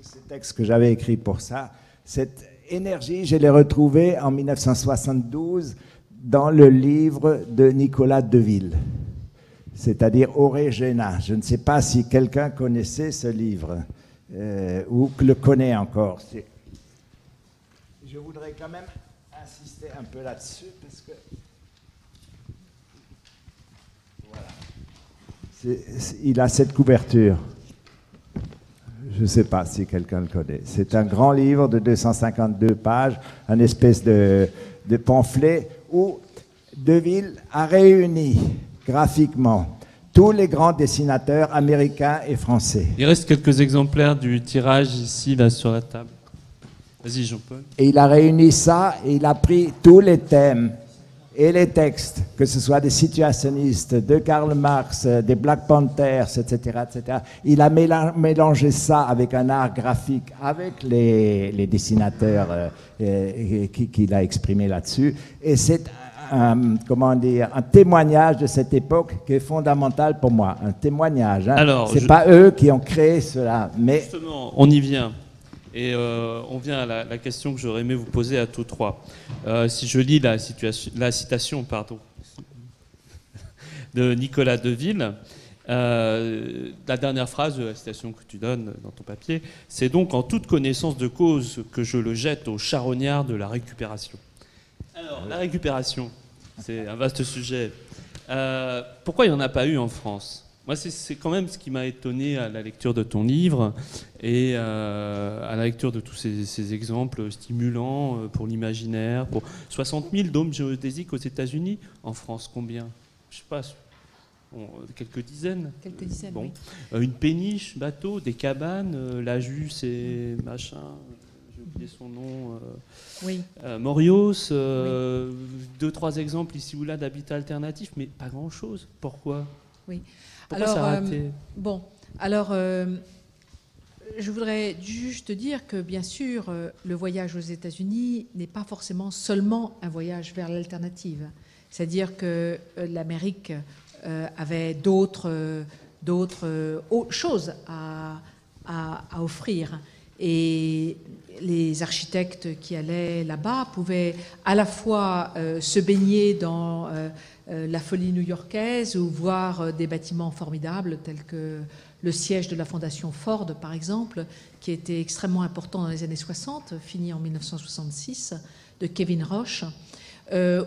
ce texte que j'avais écrit pour ça, cette énergie, je l'ai retrouvée en 1972 dans le livre de Nicolas Deville, c'est-à-dire Origena. Je ne sais pas si quelqu'un connaissait ce livre ou le connaît encore. Je voudrais quand même insister un peu là-dessus parce que il a cette couverture. Je ne sais pas si quelqu'un le connaît. C'est un grand livre de 252 pages, une espèce de pamphlet où Deville a réuni graphiquement tous les grands dessinateurs américains et français. Il reste quelques exemplaires du tirage ici, là, sur la table. Vas-y, Jean-Paul. Et il a réuni ça et il a pris tous les thèmes et les textes, que ce soit des situationnistes, de Karl Marx, des Black Panthers, etc., etc. Il a mélangé ça avec un art graphique, avec les dessinateurs qu'il a exprimé là-dessus. Et c'est un témoignage de cette époque qui est fondamental pour moi. Un témoignage. Hein. Alors, c'est pas eux qui ont créé cela, mais... Justement, on y vient. Et on vient à la question que j'aurais aimé vous poser à tous trois. Si je lis la citation de Nicolas Deville, la dernière phrase de la citation que tu donnes dans ton papier, c'est donc en toute connaissance de cause que je le jette au charognard de la récupération. Alors, la récupération, c'est un vaste sujet. Pourquoi il n'y en a pas eu en France ? Moi, c'est quand même ce qui m'a étonné à la lecture de ton livre et à la lecture de tous ces exemples stimulants pour l'imaginaire. Pour 60 000 dômes géodésiques aux États-Unis. En France, combien ? Je ne sais pas. Quelques dizaines. Quelques dizaines, bon. Oui. Une péniche, bateau, des cabanes, la Jus et machin, j'ai oublié son nom. Oui. Morios, 2-3 exemples ici ou là d'habitat alternatif, mais pas grand-chose. Pourquoi ? Oui. Pourquoi alors, ça a raté ? Bon, alors, je voudrais juste dire que, bien sûr, le voyage aux États-Unis n'est pas forcément seulement un voyage vers l'alternative. C'est-à-dire que l'Amérique avait d'autres choses à offrir. Et les architectes qui allaient là-bas pouvaient à la fois se baigner dans la folie new-yorkaise ou voir des bâtiments formidables tels que le siège de la Fondation Ford, par exemple, qui était extrêmement important dans les années 60, fini en 1966, de Kevin Roche.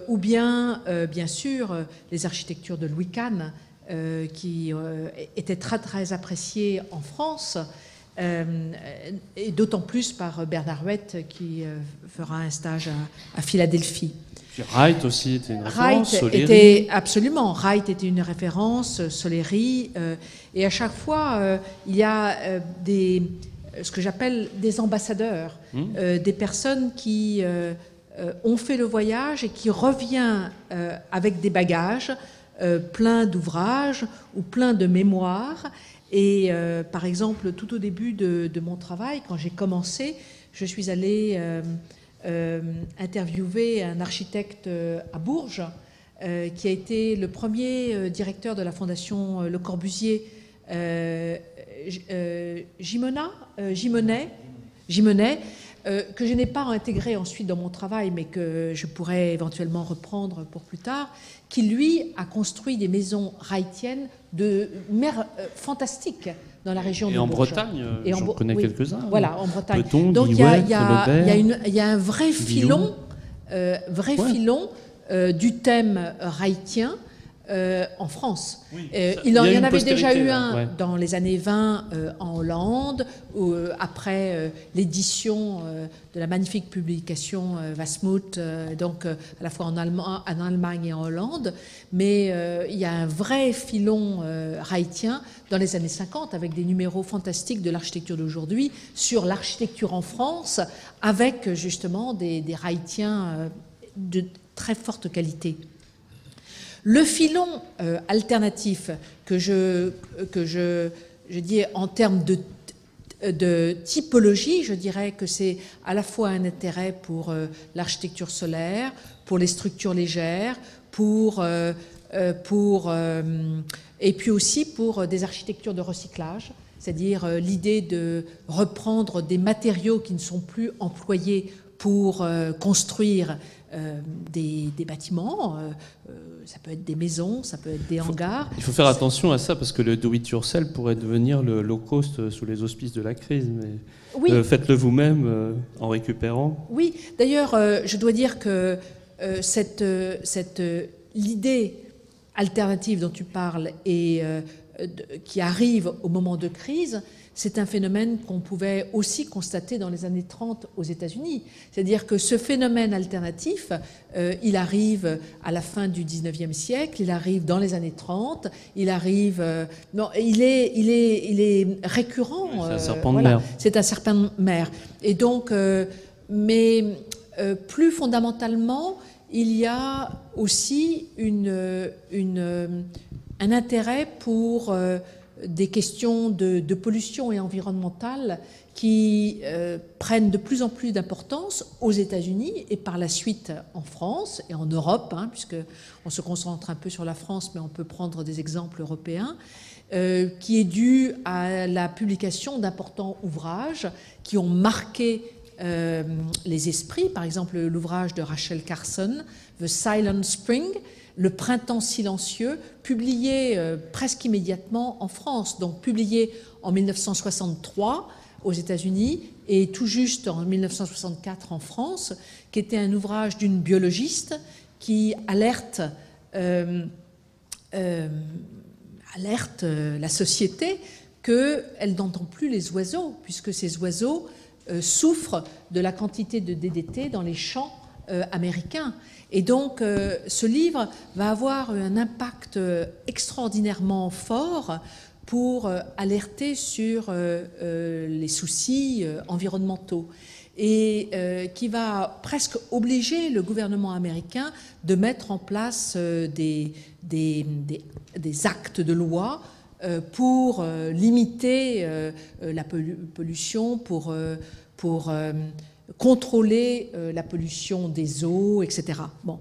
Ou bien, bien sûr, les architectures de Louis Kahn, qui étaient très, très appréciées en France, et d'autant plus par Bernard Huet, qui fera un stage à Philadelphie. Puis Wright aussi était une référence, Wright était une référence, Soleri, et à chaque fois, il y a ce que j'appelle des ambassadeurs, des personnes qui ont fait le voyage et qui revient avec des bagages pleins d'ouvrages ou pleins de mémoires. Et par exemple, tout au début de mon travail, quand j'ai commencé, je suis allée interviewer un architecte à Bourges qui a été le premier directeur de la Fondation Le Corbusier, Gimonet, que je n'ai pas intégré ensuite dans mon travail, mais que je pourrais éventuellement reprendre pour plus tard, qui, lui, a construit des maisons wrightiennes fantastiques dans la région de Bourges. Bretagne, j'en connais quelques-uns. Voilà, en Bretagne. Peton, donc il y a un vrai Guillaume. filon du thème wrightien en France. Oui, il y en avait déjà eu un dans les années 20 en Hollande, après l'édition de la magnifique publication Wasmuth, donc à la fois en Allemagne et en Hollande. Mais il y a un vrai filon wrightien dans les années 50 avec des numéros fantastiques de l'architecture d'aujourd'hui sur l'architecture en France, avec justement des wrightiens de très forte qualité. Le filon alternatif que je dis en termes de typologie, je dirais que c'est à la fois un intérêt pour l'architecture solaire, pour les structures légères, et puis aussi pour des architectures de recyclage, c'est-à-dire l'idée de reprendre des matériaux qui ne sont plus employés pour construire des bâtiments, ça peut être des maisons, ça peut être des hangars. Il faut faire attention à ça parce que le do-it-yourself pourrait devenir le low cost sous les auspices de la crise. Mais oui. Faites-le vous-même en récupérant. Oui, d'ailleurs, je dois dire que l'idée alternative dont tu parles et qui arrive au moment de crise, c'est un phénomène qu'on pouvait aussi constater dans les années 30 aux États-Unis. C'est-à-dire que ce phénomène alternatif, il arrive à la fin du 19e siècle, il arrive dans les années 30, il arrive... il est récurrent. Oui, c'est un serpent de mer. C'est un serpent de mer. Et donc, mais plus fondamentalement, il y a aussi un intérêt pour... des questions de pollution et environnementale qui prennent de plus en plus d'importance aux États-Unis et par la suite en France et en Europe, hein, puisqu'on se concentre un peu sur la France, mais on peut prendre des exemples européens, qui est due à la publication d'importants ouvrages qui ont marqué les esprits. Par exemple, l'ouvrage de Rachel Carson, The Silent Spring, Le printemps silencieux, publié presque immédiatement en France, donc publié en 1963 aux États-Unis et tout juste en 1964 en France, qui était un ouvrage d'une biologiste qui alerte la société qu'elle n'entend plus les oiseaux, puisque ces oiseaux souffrent de la quantité de DDT dans les champs américains. Et donc, ce livre va avoir un impact extraordinairement fort pour alerter sur les soucis environnementaux et qui va presque obliger le gouvernement américain de mettre en place des actes de loi pour limiter la pollution, pour contrôler la pollution des eaux, etc. Bon.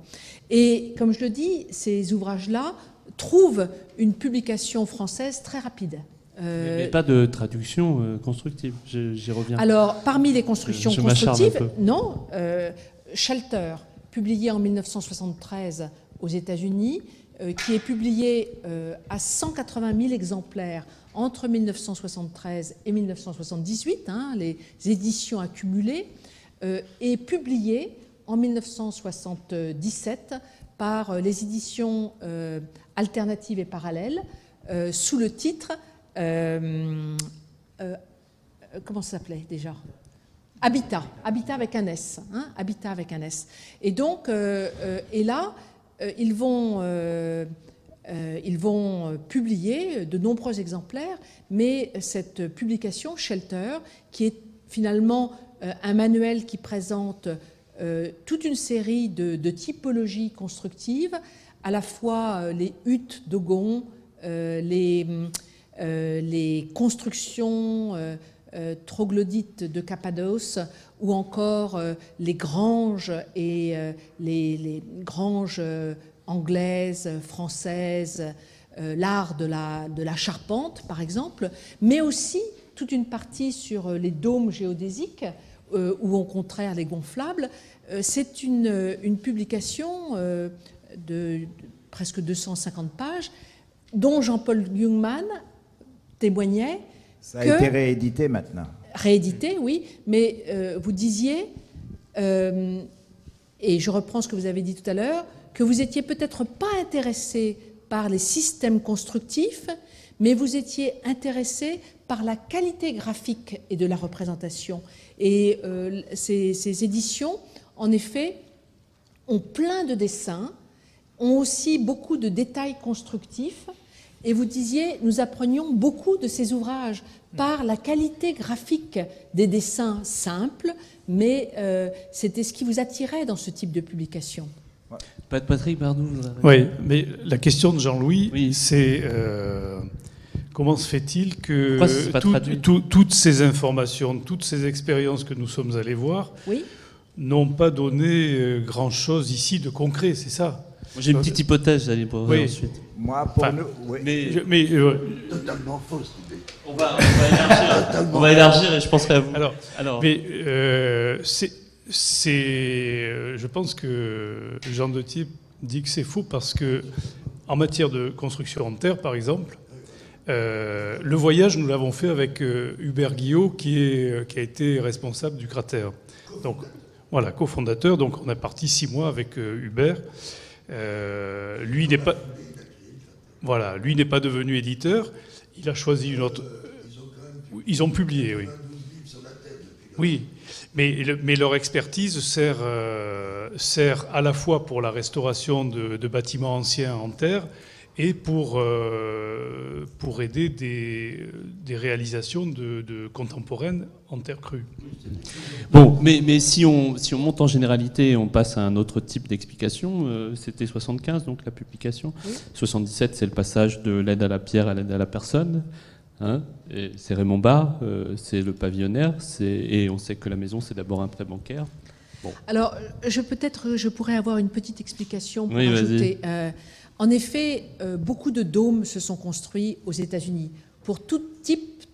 Et comme je le dis, ces ouvrages-là trouvent une publication française très rapide. Mais pas de traduction constructive, j'y reviens. Alors, parmi les constructions je m'acharne constructives, un peu. non. Shelter, publié en 1973 aux États-Unis, qui est publié à 180 000 exemplaires entre 1973 et 1978, hein, les éditions accumulées, est publié en 1977 par les éditions alternatives et parallèles sous le titre comment ça s'appelait déjà ? Habitat avec un S, hein, Habitat avec un S. Et donc, et là, ils vont publier de nombreux exemplaires, mais cette publication, Shelter, qui est finalement un manuel qui présente toute une série de typologies constructives, à la fois les huttes d'Ogon, les constructions troglodytes de Cappadoce, ou encore les granges et les granges anglaises, françaises, l'art de la charpente, par exemple, mais aussi toute une partie sur les dômes géodésiques, ou au contraire les gonflables. C'est une publication de presque 250 pages, dont Jean-Paul Jungmann témoignait. Ça a été réédité maintenant. Réédité, oui, mais vous disiez, et je reprends ce que vous avez dit tout à l'heure, que vous étiez peut-être pas intéressé par les systèmes constructifs, mais vous étiez intéressé par la qualité graphique et de la représentation. Et ces éditions, en effet, ont plein de dessins, ont aussi beaucoup de détails constructifs. Et vous disiez, nous apprenions beaucoup de ces ouvrages par la qualité graphique des dessins simples, mais c'était ce qui vous attirait dans ce type de publication. Patrick, pardon. Oui, mais la question de Jean-Louis, oui. C'est comment se fait-il que toutes ces informations, toutes ces expériences que nous sommes allés voir, oui, n'ont pas donné grand-chose ici de concret, c'est ça? J'ai une petite hypothèse, j'allais pour oui. ensuite. Moi, pour nous, oui. Mais totalement fausse idée. On va élargir et je penserai à vous. Alors. Mais je pense que Jean de Thiep dit que c'est faux parce que, en matière de construction en terre, par exemple, le voyage, nous l'avons fait avec Hubert Guillot, qui a été responsable du cratère. Donc, voilà, cofondateur. Donc, on est parti 6 mois avec Hubert. Lui n'est pas devenu éditeur. Il a choisi une autre. Ils ont publié, oui. Oui, mais leur expertise sert à la fois pour la restauration de bâtiments anciens en terre et pour aider des réalisations de contemporaines en terre crue. Bon, mais si on monte en généralité, on passe à un autre type d'explication. C'était 75, donc la publication. Oui. 77, c'est le passage de l'aide à la pierre à l'aide à la personne. Hein, c'est Raymond Barre, c'est le pavillonnaire, et on sait que la maison, c'est d'abord un prêt bancaire. Bon. Alors, je pourrais avoir une petite explication pour Oui, ajouter. En effet, beaucoup de dômes se sont construits aux États-Unis pour tout type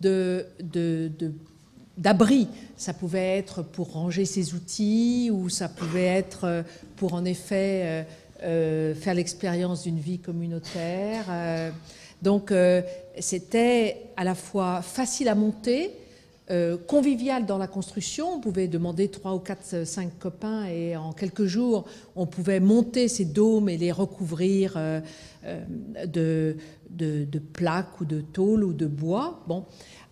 d'abri. Ça pouvait être pour ranger ses outils, ou ça pouvait être pour, en effet, faire l'expérience d'une vie communautaire. Donc, c'était à la fois facile à monter, convivial dans la construction. On pouvait demander 3 ou 4, 5 copains, et en quelques jours, on pouvait monter ces dômes et les recouvrir de plaques ou de tôle ou de bois. Bon,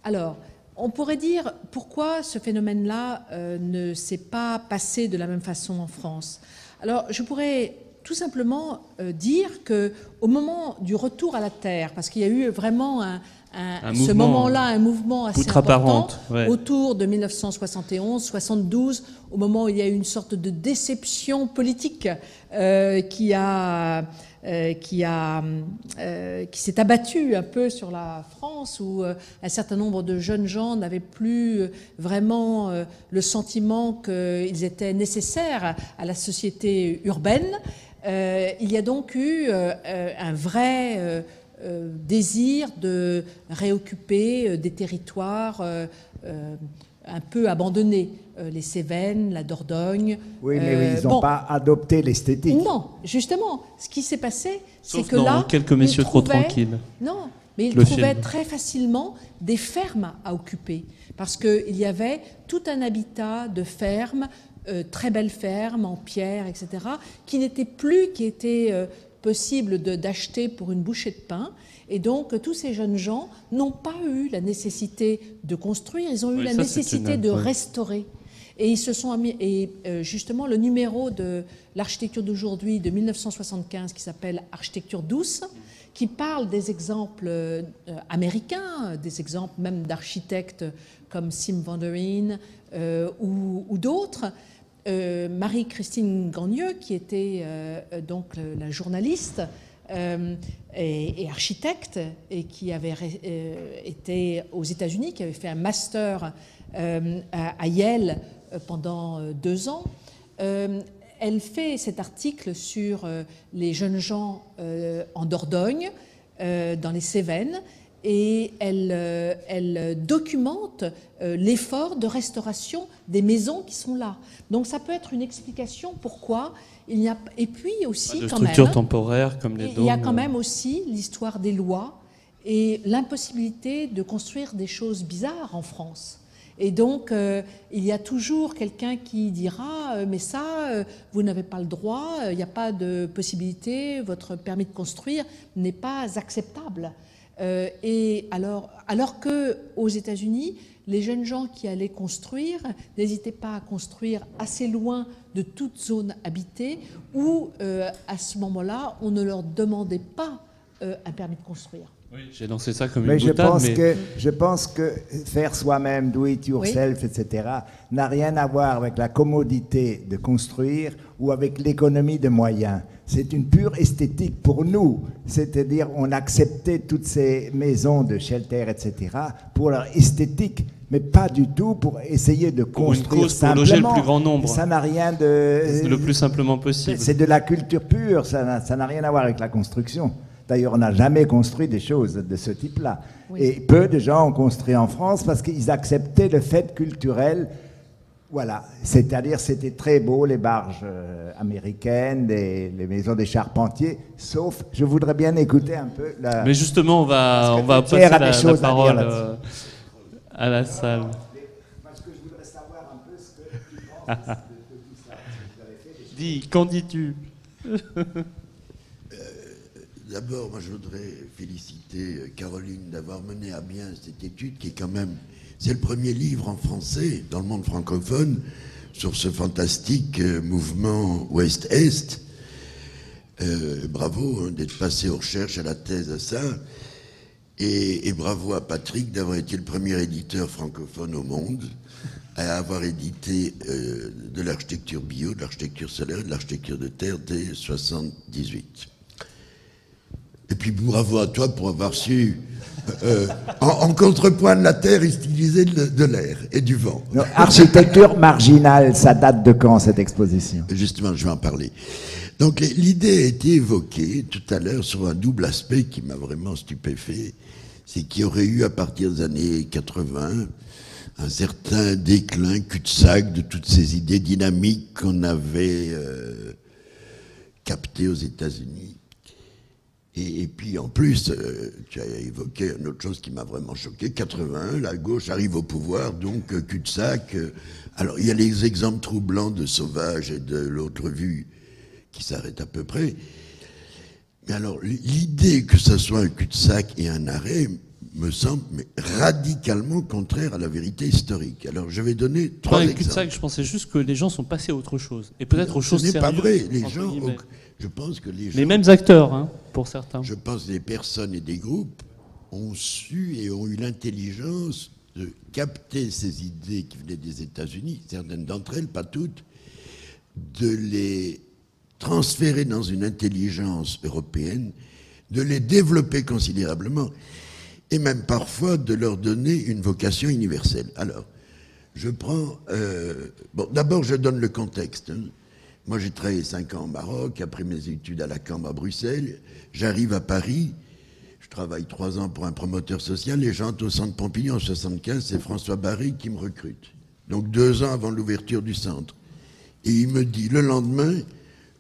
alors, on pourrait dire pourquoi ce phénomène-là ne s'est pas passé de la même façon en France. Alors, je pourrais tout simplement dire qu'au moment du retour à la terre, parce qu'il y a eu vraiment ce moment-là, un mouvement assez important, autour de 1971-72, au moment où il y a eu une sorte de déception politique qui s'est abattue un peu sur la France, où un certain nombre de jeunes gens n'avaient plus vraiment le sentiment qu'ils étaient nécessaires à la société urbaine. Il y a donc eu un vrai désir de réoccuper des territoires un peu abandonnés, les Cévennes, la Dordogne. Oui, mais ils n'ont pas adopté l'esthétique. Non, justement, ce qui s'est passé, c'est que dans là, quelques messieurs trop tranquilles. Non, mais ils trouvaient très facilement des fermes à occuper, parce qu'il y avait tout un habitat de fermes, très belles fermes en pierre, etc., qui n'étaient plus, qui étaient possible d'acheter pour une bouchée de pain. Et donc, tous ces jeunes gens n'ont pas eu la nécessité de construire, ils ont eu la nécessité de restaurer. Et ils se sont mis, et justement, le numéro de l'architecture d'aujourd'hui, de 1975, qui s'appelle Architecture douce, qui parle des exemples américains, des exemples même d'architectes comme Sim van der Heijn ou d'autres. Marie-Christine Gagneux, qui était donc la journaliste et architecte, et qui avait été aux États-Unis, qui avait fait un master à Yale pendant 2 ans. Elle fait cet article sur les jeunes gens en Dordogne, dans les Cévennes, et elle documente l'effort de restauration des maisons qui sont là. Donc ça peut être une explication pourquoi il n'y a... Et puis aussi, de quand même... structures temporaires comme les dômes. Il y a quand même aussi l'histoire des lois et l'impossibilité de construire des choses bizarres en France. Et donc, il y a toujours quelqu'un qui dira « mais ça, vous n'avez pas le droit, il n'y a pas de possibilité, votre permis de construire n'est pas acceptable ». Et alors qu'aux États-Unis, les jeunes gens qui allaient construire n'hésitaient pas à construire assez loin de toute zone habitée, où à ce moment-là, on ne leur demandait pas un permis de construire. Oui, j'ai lancé ça comme une boutade, je pense que faire soi-même, do it yourself, oui, etc., n'a rien à voir avec la commodité de construire ou avec l'économie de moyens. C'est une pure esthétique pour nous. C'est-à-dire, on acceptait toutes ces maisons de shelter, etc., pour leur esthétique, mais pas du tout pour essayer de construire cause, simplement. Pour loger le plus grand nombre. Ça n'a rien de... Le plus simplement possible. C'est de la culture pure, ça n'a rien à voir avec la construction. D'ailleurs, on n'a jamais construit des choses de ce type-là. Oui. Et peu de gens ont construit en France parce qu'ils acceptaient le fait culturel. Voilà. C'est-à-dire, c'était très beau, les barges américaines, les maisons des charpentiers, sauf, je voudrais bien écouter un peu... Mais justement, on va passer la parole à la salle. Parce que je voudrais savoir un peu ce que tu penses de tout ça. Dis, qu'en dis-tu? D'abord, moi, je voudrais féliciter Caroline d'avoir mené à bien cette étude qui est quand même... C'est le premier livre en français dans le monde francophone sur ce fantastique mouvement Ouest-Est. Bravo d'être passé aux recherches, à la thèse, à ça. Et bravo à Patrick d'avoir été le premier éditeur francophone au monde à avoir édité de l'architecture bio, de l'architecture solaire et de l'architecture de terre dès 1978. Et puis bravo à toi pour avoir su, en contrepoint de la terre, utiliser de l'air et du vent. Non, architecture marginale, ça date de quand cette exposition? Justement, je vais en parler. Donc l'idée a été évoquée tout à l'heure sur un double aspect qui m'a vraiment stupéfait. C'est qu'il y aurait eu à partir des années 80 un certain déclin cul-de-sac de toutes ces idées dynamiques qu'on avait captées aux États-Unis. Et puis en plus, tu as évoqué une autre chose qui m'a vraiment choqué, 81, la gauche arrive au pouvoir, donc cul-de-sac. Alors il y a les exemples troublants de Sauvage et de l'autre vue qui s'arrêtent à peu près. Mais alors l'idée que ça soit un cul-de-sac et un arrêt me semble radicalement contraire à la vérité historique. Alors je vais donner trois exemples. Cul-de-sac, je pensais juste que les gens sont passés à autre chose. Et peut-être aux choses sérieuses. Ce n'est pas vrai. Les gens, je pense que les gens... Les mêmes acteurs, hein, pour certains. Je pense que des personnes et des groupes ont su et ont eu l'intelligence de capter ces idées qui venaient des États-Unis, certaines d'entre elles, pas toutes, de les transférer dans une intelligence européenne, de les développer considérablement, et même parfois de leur donner une vocation universelle. Alors, je prends... bon, d'abord, je donne le contexte. Hein. Moi, j'ai travaillé 5 ans au Maroc, après mes études à la Cambre à Bruxelles. J'arrive à Paris, je travaille 3 ans pour un promoteur social et j'entre au Centre Pompidou en 75, c'est François Barry qui me recrute. Donc 2 ans avant l'ouverture du centre. Et il me dit, le lendemain,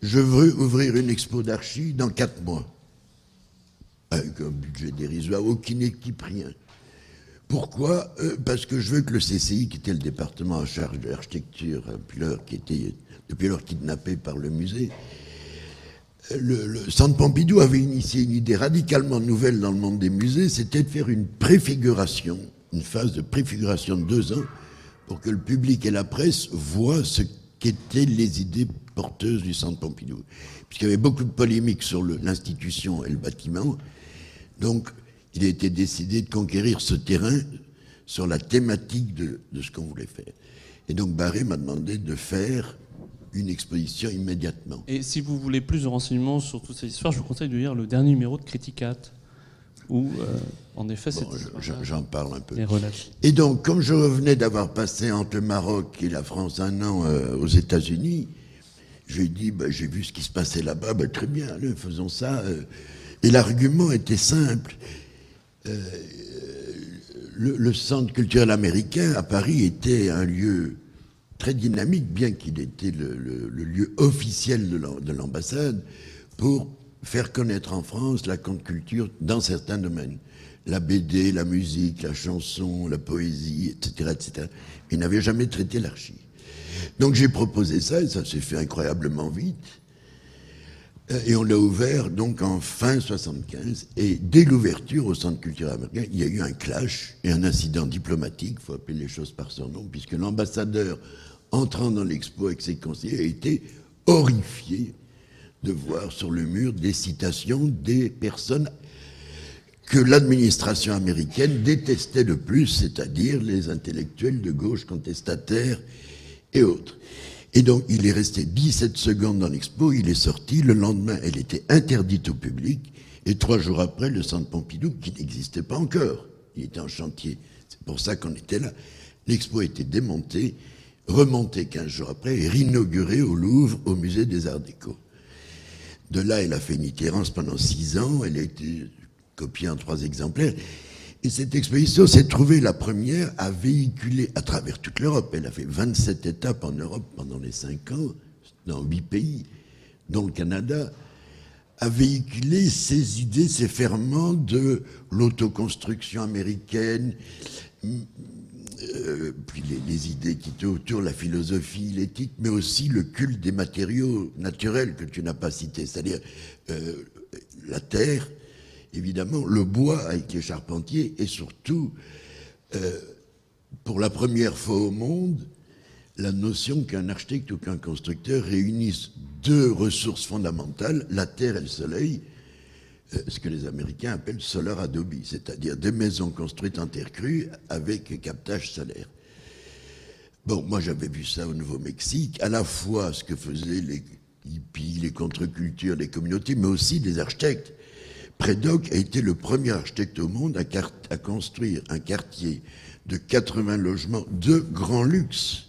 je veux ouvrir une expo d'archi dans 4 mois. Avec un budget dérisoire, aucune équipe, rien. Pourquoi ? Parce que je veux que le CCI, qui était le département en charge de l'architecture, qui était depuis lors kidnappé par le musée, le Centre Pompidou avait initié une idée radicalement nouvelle dans le monde des musées, c'était de faire une préfiguration, une phase de préfiguration de 2 ans, pour que le public et la presse voient ce qu'étaient les idées porteuses du Centre Pompidou. Puisqu'il y avait beaucoup de polémiques sur l'institution et le bâtiment, donc il a été décidé de conquérir ce terrain sur la thématique de ce qu'on voulait faire. Et donc Barré m'a demandé de faire une exposition immédiatement. Et si vous voulez plus de renseignements sur toute cette histoire, je vous conseille de lire le dernier numéro de Criticat, où en effet bon, j'en parle un peu. Relaté. Et donc, comme je revenais d'avoir passé entre le Maroc et la France 1 an aux États-Unis, j'ai dit, j'ai vu ce qui se passait là-bas, très bien, allez, faisons ça. Et l'argument était simple. Le Centre culturel américain à Paris était un lieu très dynamique, bien qu'il était le lieu officiel de l'ambassade, pour faire connaître en France la contre-culture dans certains domaines. La BD, la musique, la chanson, la poésie, etc., etc. Il n'avait jamais traité l'archi. Donc j'ai proposé ça, et ça s'est fait incroyablement vite. Et on l'a ouvert donc en fin 75. Et dès l'ouverture au Centre culturel américain, il y a eu un clash et un incident diplomatique, il faut appeler les choses par son nom, puisque l'ambassadeur, entrant dans l'expo avec ses conseillers, a été horrifié de voir sur le mur des citations des personnes que l'administration américaine détestait le plus, c'est-à-dire les intellectuels de gauche contestataires et autres. Et donc, il est resté 17 secondes dans l'expo, il est sorti. Le lendemain, elle était interdite au public. Et 3 jours après, le Centre Pompidou, qui n'existait pas encore, il était en chantier. C'est pour ça qu'on était là. L'expo a été démontée, remontée 15 jours après et réinaugurée au Louvre, au musée des Arts Déco. De là, elle a fait une itinérance pendant 6 ans. Elle a été copiée en 3 exemplaires. Et cette exposition s'est trouvée la première à véhiculer à travers toute l'Europe. Elle a fait 27 étapes en Europe pendant les 5 ans, dans 8 pays, dont le Canada, à véhiculer ces idées, ces ferments de l'autoconstruction américaine, puis les idées qui étaient autour, la philosophie, l'éthique, mais aussi le culte des matériaux naturels que tu n'as pas cités, c'est-à-dire la terre, évidemment, le bois avec les charpentiers, et surtout, pour la première fois au monde, la notion qu'un architecte ou qu'un constructeur réunisse 2 ressources fondamentales, la terre et le soleil, ce que les Américains appellent solar adobe, c'est-à-dire des maisons construites en terre crue avec captage solaire. Bon, moi j'avais vu ça au Nouveau-Mexique, à la fois ce que faisaient les hippies, les contre-cultures, les communautés, mais aussi les architectes. Prédoc a été le premier architecte au monde à construire un quartier de 80 logements de grand luxe,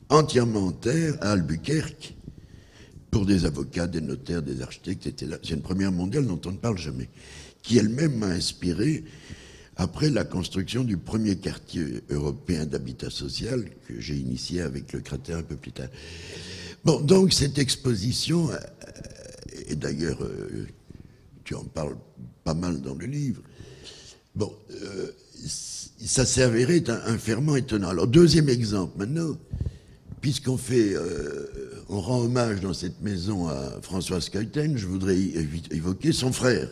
entièrement en terre, à Albuquerque, pour des avocats, des notaires, des architectes, etc. C'est une première mondiale dont on ne parle jamais, qui elle-même m'a inspiré après la construction du premier quartier européen d'habitat social que j'ai initié avec le Cratère un peu plus tard. Bon, donc cette exposition, et d'ailleurs tu en parles pas mal dans le livre, bon, ça s'est avéré être un ferment étonnant. Alors, deuxième exemple maintenant, puisqu'on fait, on rend hommage dans cette maison à François Skeuten, je voudrais évoquer son frère,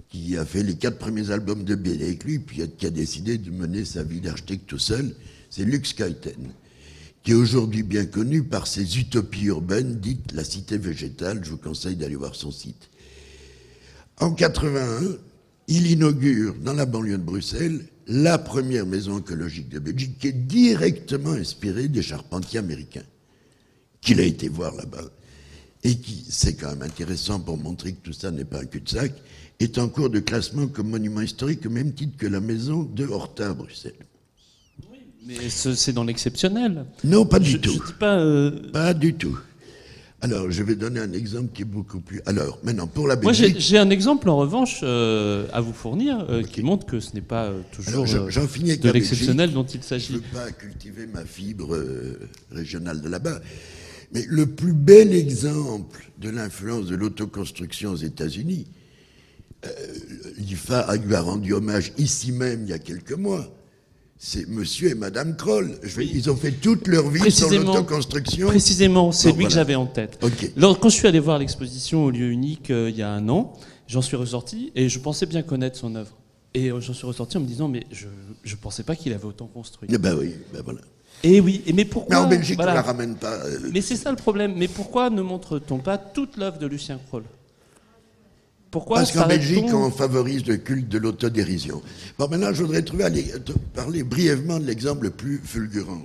qui a fait les 4 premiers albums de BD avec lui, puis qui a décidé de mener sa vie d'architecte tout seul. C'est Luc Skeuten, qui est aujourd'hui bien connu par ses utopies urbaines dites la cité végétale. Je vous conseille d'aller voir son site. En 81, il inaugure dans la banlieue de Bruxelles la première maison écologique de Belgique, qui est directement inspirée des charpentiers américains, qu'il a été voir là-bas, et qui, c'est quand même intéressant pour montrer que tout ça n'est pas un cul-de-sac, est en cours de classement comme monument historique au même titre que la maison de Horta à Bruxelles. Oui, mais c'est dans l'exceptionnel. Non, pas du tout. Je dis pas. Pas du tout. Alors, je vais donner un exemple qui est beaucoup plus... Alors, maintenant, pour la Belgique... Moi, j'ai un exemple, en revanche, à vous fournir, qui montre que ce n'est pas toujours j'en finis avec de la l'exceptionnel dont il Je s'agit. ne veux pas cultiver ma fibre régionale de là-bas, mais le plus bel exemple de l'influence de l'autoconstruction aux États-Unis, l'IFA lui a rendu hommage ici même il y a quelques mois. C'est monsieur et madame Kroll. Ils ont fait toute leur vie sur l'autoconstruction. Précisément, c'est lui que j'avais en tête. Okay. Quand je suis allé voir l'exposition au lieu unique il y a un an, j'en suis ressorti et je pensais bien connaître son œuvre. Et j'en suis ressorti en me disant, mais je ne pensais pas qu'il avait autant construit. Eh ben oui, ben voilà. Et oui, mais pourquoi... Mais en Belgique, voilà. on ne la ramène pas. Mais c'est ça le problème. Mais pourquoi ne montre-t-on pas toute l'œuvre de Lucien Kroll? Pourquoi Parce qu'en Belgique, on favorise le culte de l'autodérision. Bon, maintenant, je voudrais parler brièvement de l'exemple le plus fulgurant.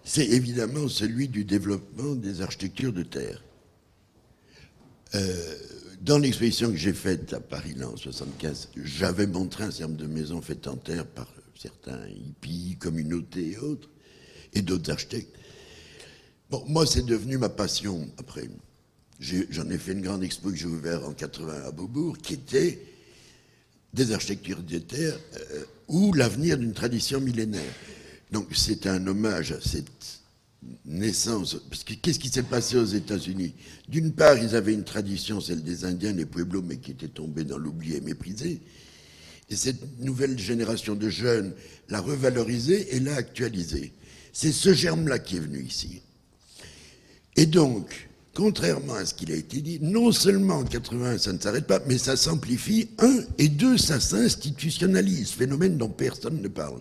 C'est évidemment celui du développement des architectures de terre. Dans l'exposition que j'ai faite à Paris, là, en 1975, j'avais montré un certain nombre de maisons faites en terre par certains hippies, communautés et autres, et d'autres architectes. Bon, moi, c'est devenu ma passion après. J'en ai fait une grande expo que j'ai ouverte en 80 à Beaubourg, qui était des architectures de terre ou l'avenir d'une tradition millénaire. Donc c'est un hommage à cette naissance. Parce que qu'est-ce qui s'est passé aux États-Unis? D'une part, ils avaient une tradition, celle des Indiens, les Pueblos, mais qui était tombée dans l'oubli et méprisée. Et cette nouvelle génération de jeunes l'a revalorisée et l'a actualisée. C'est ce germe-là qui est venu ici. Et donc, contrairement à ce qu'il a été dit, non seulement en 80, ça ne s'arrête pas, mais ça s'amplifie, 1, et 2, ça s'institutionnalise, phénomène dont personne ne parle.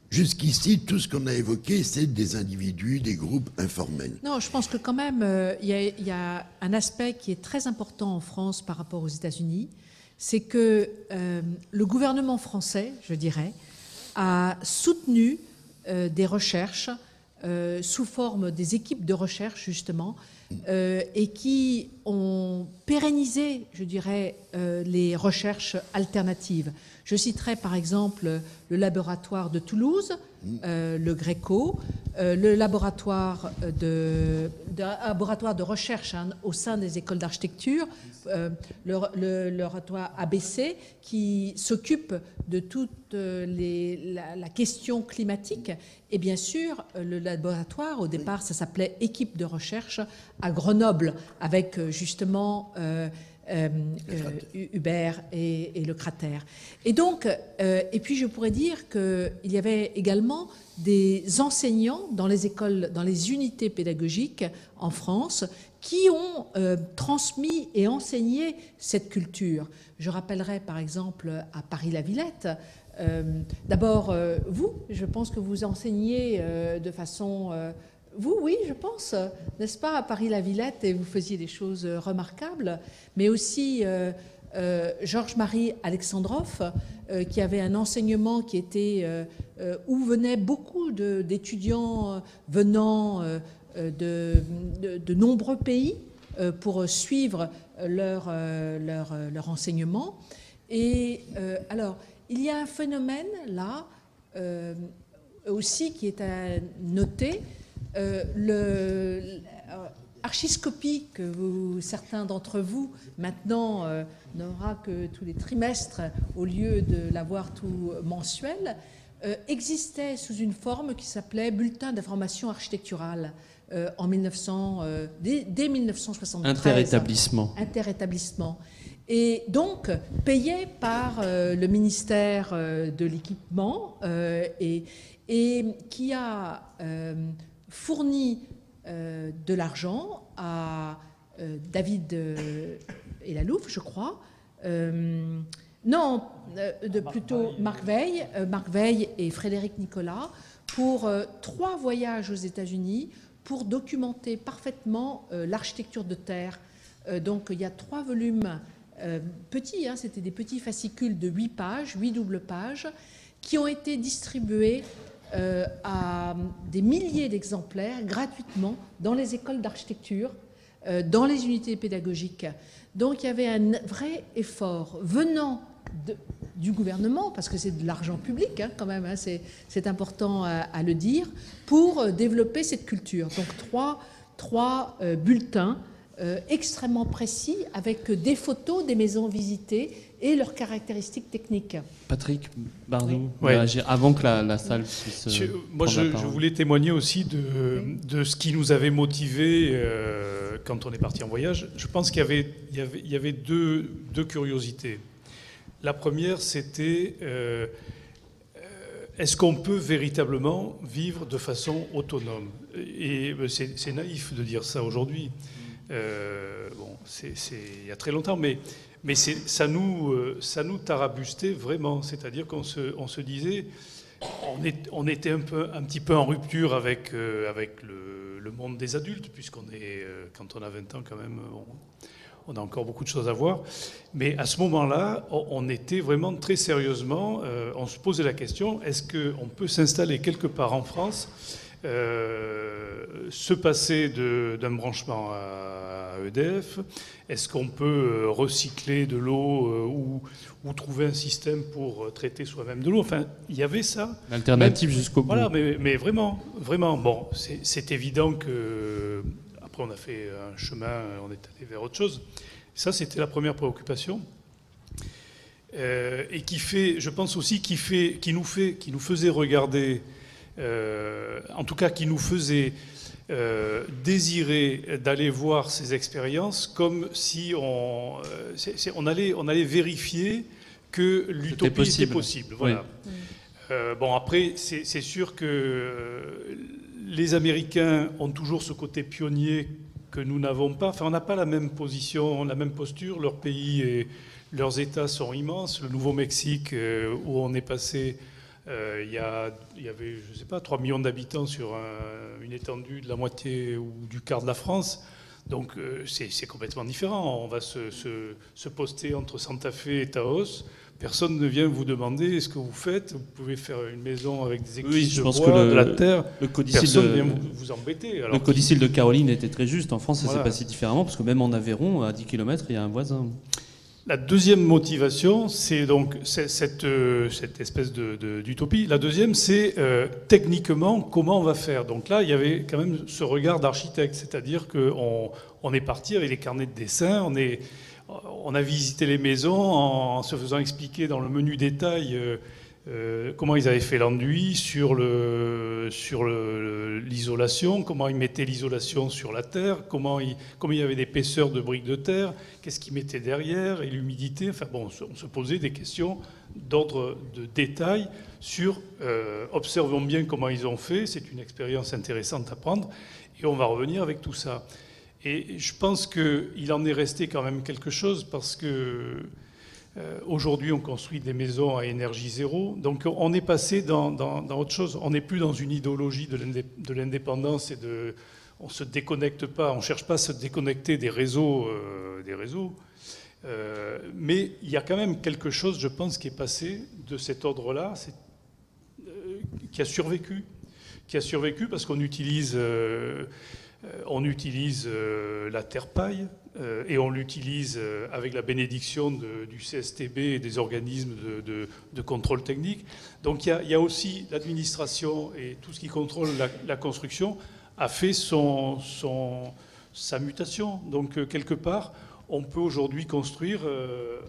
Jusqu'ici, tout ce qu'on a évoqué, c'est des individus, des groupes informels. Non, je pense que quand même, il y a un aspect qui est très important en France par rapport aux États-Unis, c'est que le gouvernement français, je dirais, a soutenu des recherches sous forme des équipes de recherche, justement, et qui ont pérennisé, je dirais, les recherches alternatives. Je citerai par exemple le laboratoire de Toulouse, le Gréco, le laboratoire de recherche au sein des écoles d'architecture, le laboratoire ABC, qui s'occupe de toute la question climatique, et bien sûr le laboratoire, au départ ça s'appelait équipe de recherche à Grenoble, avec justement Hubert et le Cratère. Et donc, et puis je pourrais dire qu'il y avait également des enseignants dans les écoles, dans les unités pédagogiques en France, qui ont transmis et enseigné cette culture. Je rappellerai par exemple à Paris-la-Villette, d'abord vous, je pense que vous enseignez de façon... Vous, oui, je pense, n'est-ce pas, à Paris-la-Villette, et vous faisiez des choses remarquables, mais aussi Georges-Marie Alexandrov, qui avait un enseignement qui était où venaient beaucoup d'étudiants venant de nombreux pays, pour suivre leur enseignement. Et alors, il y a un phénomène là aussi qui est à noter. Archiscopie, que certains d'entre vous maintenant n'aura que tous les trimestres au lieu de l'avoir tout mensuel, existait sous une forme qui s'appelait Bulletin d'information architecturale en dès 1973. Interétablissement. Et donc payé par le ministère de l'Équipement et qui a fourni de l'argent à David et Lalouf, je crois. Plutôt Marc Veil et Frédéric Nicolas pour 3 voyages aux États-Unis pour documenter parfaitement l'architecture de terre. Donc il y a 3 volumes petits, c'était des petits fascicules de 8 pages, 8 doubles pages, qui ont été distribués à des milliers d'exemplaires gratuitement dans les écoles d'architecture, dans les unités pédagogiques. Donc il y avait un vrai effort venant du gouvernement, parce que c'est de l'argent public quand même, c'est important à le dire, pour développer cette culture. Donc trois bulletins extrêmement précis avec des photos des maisons visitées et leurs caractéristiques techniques. Patrick Bardou, oui. Avant que la salle puisse... Moi, je voulais témoigner aussi de ce qui nous avait motivés quand on est parti en voyage. Je pense qu'il y avait deux curiosités. La première, c'était est-ce qu'on peut véritablement vivre de façon autonome? Et c'est naïf de dire ça aujourd'hui. C'est il y a très longtemps, mais ça nous tarabustait vraiment. C'est-à-dire qu'on se disait, on était un petit peu en rupture avec le monde des adultes, puisqu'on est, quand on a 20 ans quand même, on a encore beaucoup de choses à voir. Mais à ce moment-là, on était vraiment très sérieusement, on se posait la question, est-ce qu'on peut s'installer quelque part en France, se passer d'un branchement à EDF? Est-ce qu'on peut recycler de l'eau ou trouver un système pour traiter soi-même de l'eau? Enfin, il y avait ça. L'alternative jusqu'au bout. Voilà, mais vraiment. Bon, c'est évident que... Après, on a fait un chemin, on est allé vers autre chose. Ça, c'était la première préoccupation. Et qui fait, je pense aussi, qui nous faisait regarder... en tout cas qui nous faisait désirer d'aller voir ces expériences comme si on allait vérifier que l'utopie était possible. Voilà. Oui. Bon, après, c'est sûr que les Américains ont toujours ce côté pionnier que nous n'avons pas. Enfin, on n'a pas la même position, la même posture. Leur pays et leurs États sont immenses. Le Nouveau-Mexique, où on est passé... il y avait, je ne sais pas, 3 millions d'habitants sur une étendue de la moitié ou du quart de la France. Donc c'est complètement différent. On va se poster entre Santa Fe et Taos. Personne ne vient vous demander ce que vous faites. Vous pouvez faire une maison avec des écluses de bois, de la terre. Personne ne vient vous embêter. Alors le codicile de Caroline était très juste. En France, ça s'est passé différemment, parce que même en Aveyron, à 10 km, il y a un voisin. La deuxième motivation, c'est donc cette espèce d'utopie. La deuxième, c'est techniquement comment on va faire. Donc là, il y avait quand même ce regard d'architecte, c'est-à-dire qu'on est parti avec les carnets de dessin, on a visité les maisons en se faisant expliquer dans le menu détail comment ils avaient fait l'enduit, sur l'isolation, comment ils mettaient l'isolation sur la terre, comment il y avait d'épaisseur de briques de terre, qu'est-ce qu'ils mettaient derrière, et l'humidité. Enfin bon, on se posait des questions d'ordre de détail sur observons bien comment ils ont fait, c'est une expérience intéressante à prendre, et on va revenir avec tout ça. Et je pense qu'il en est resté quand même quelque chose, parce que aujourd'hui, on construit des maisons à énergie zéro. Donc, on est passé dans autre chose. On n'est plus dans une idéologie de l'indépendance et on ne se déconnecte pas. On ne cherche pas à se déconnecter des réseaux. Mais il y a quand même quelque chose, je pense, qui est passé de cet ordre-là, qui a survécu. Parce qu'on utilise... On utilise la terre-paille et on l'utilise avec la bénédiction du CSTB et des organismes de contrôle technique. Donc il y a aussi l'administration et tout ce qui contrôle la construction a fait sa mutation. Donc quelque part, on peut aujourd'hui construire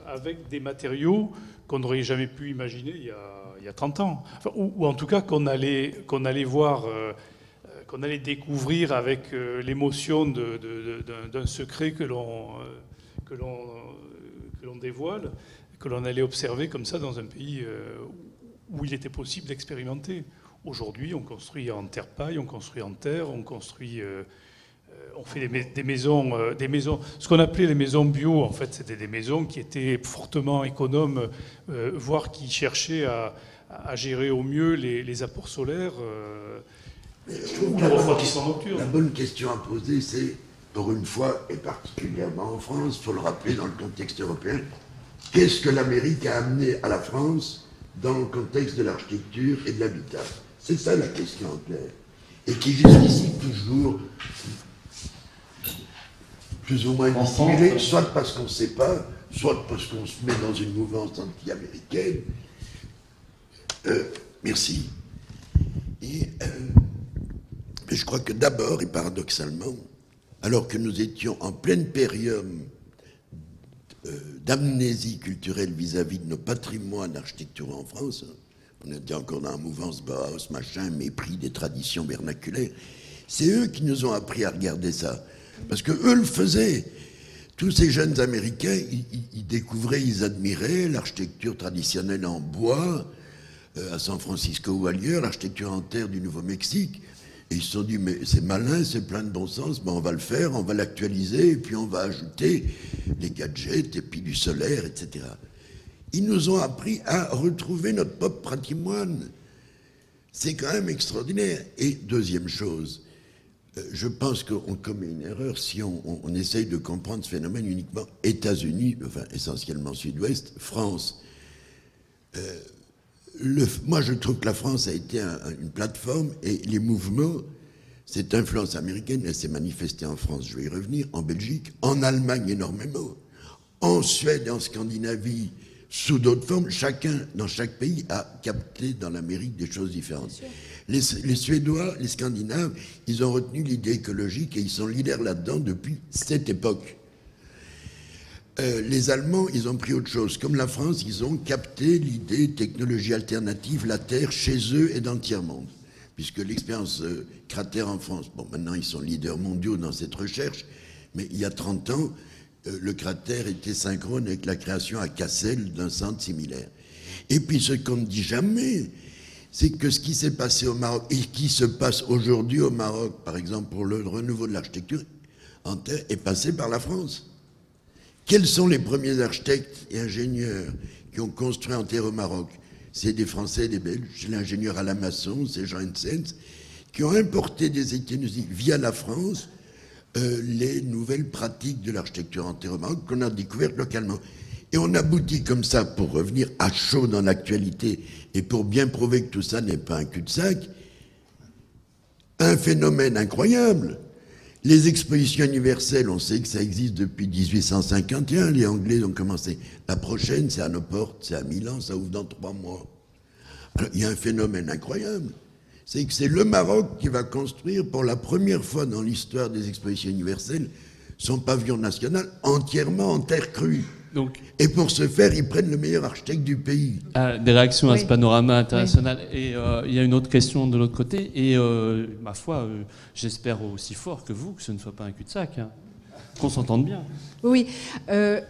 avec des matériaux qu'on n'aurait jamais pu imaginer il y a 30 ans. Enfin, ou en tout cas qu'on allait voir... qu'on allait découvrir avec l'émotion d'un secret que l'on dévoile, que l'on allait observer comme ça dans un pays où il était possible d'expérimenter. Aujourd'hui, on construit en terre-paille, on construit en terre, on construit... on fait des maisons... ce qu'on appelait les maisons bio, en fait, c'était des maisons qui étaient fortement économes, voire qui cherchaient à gérer au mieux les apports solaires... Je trouve la bonne question à poser, c'est, pour une fois, et particulièrement en France, il faut le rappeler dans le contexte européen, qu'est-ce que l'Amérique a amené à la France dans le contexte de l'architecture et de l'habitat? C'est ça la question en clair. Et qui jusqu'ici toujours plus ou moins dissimulée, soit parce qu'on ne sait pas, soit parce qu'on se met dans une mouvance anti-américaine. Merci. Et... mais je crois que d'abord, et paradoxalement, alors que nous étions en pleine période d'amnésie culturelle vis-à-vis de nos patrimoines architecturaux en France, on était encore dans la mouvance Bauhaus, machin, mépris des traditions vernaculaires, c'est eux qui nous ont appris à regarder ça. Parce que eux le faisaient. Tous ces jeunes Américains, ils découvraient, ils admiraient l'architecture traditionnelle en bois, à San Francisco ou ailleurs, l'architecture en terre du Nouveau-Mexique. Et ils se sont dit, mais c'est malin, c'est plein de bon sens, ben on va le faire, on va l'actualiser, et puis on va ajouter les gadgets, et puis du solaire, etc. Ils nous ont appris à retrouver notre propre patrimoine. C'est quand même extraordinaire. Et deuxième chose, je pense qu'on commet une erreur si on essaye de comprendre ce phénomène uniquement États-Unis, enfin essentiellement Sud-Ouest, France. Moi, je trouve que la France a été une plateforme et les mouvements, cette influence américaine, elle s'est manifestée en France, je vais y revenir, en Belgique, en Allemagne énormément, en Suède et en Scandinavie, sous d'autres formes. Chacun, dans chaque pays, a capté dans l'Amérique des choses différentes. Les Suédois, les Scandinaves, ils ont retenu l'idée écologique et ils sont leaders là-dedans depuis cette époque. Les Allemands, ils ont pris autre chose. Comme la France, ils ont capté l'idée technologie alternative, la Terre, chez eux et dans le tiers-monde. Puisque l'expérience cratère en France, bon, maintenant ils sont leaders mondiaux dans cette recherche, mais il y a 30 ans, le cratère était synchrone avec la création à Cassel d'un centre similaire. Et puis ce qu'on ne dit jamais, c'est que ce qui s'est passé au Maroc et qui se passe aujourd'hui au Maroc, par exemple pour le renouveau de l'architecture en terre, est passé par la France. Quels sont les premiers architectes et ingénieurs qui ont construit en terre au Maroc? C'est des Français et des Belges, c'est l'ingénieur Alain Masson, c'est Jean Hensens, qui ont importé des États-Unis via la France les nouvelles pratiques de l'architecture en terre au Maroc qu'on a découvertes localement. Et on aboutit comme ça, pour revenir à chaud dans l'actualité et pour bien prouver que tout ça n'est pas un cul-de-sac, un phénomène incroyable. Les expositions universelles, on sait que ça existe depuis 1851, les Anglais ont commencé. La prochaine, c'est à nos portes, c'est à Milan, ça ouvre dans 3 mois. Alors, il y a un phénomène incroyable, c'est que c'est le Maroc qui va construire pour la première fois dans l'histoire des expositions universelles son pavillon national entièrement en terre crue. Donc, et pour ce faire, ils prennent le meilleur architecte du pays. Des réactions à ce panorama international. Oui. Et il y a une autre question de l'autre côté. Et ma foi, j'espère aussi fort que vous, que ce ne soit pas un cul-de-sac, hein, qu'on s'entende bien. Oui.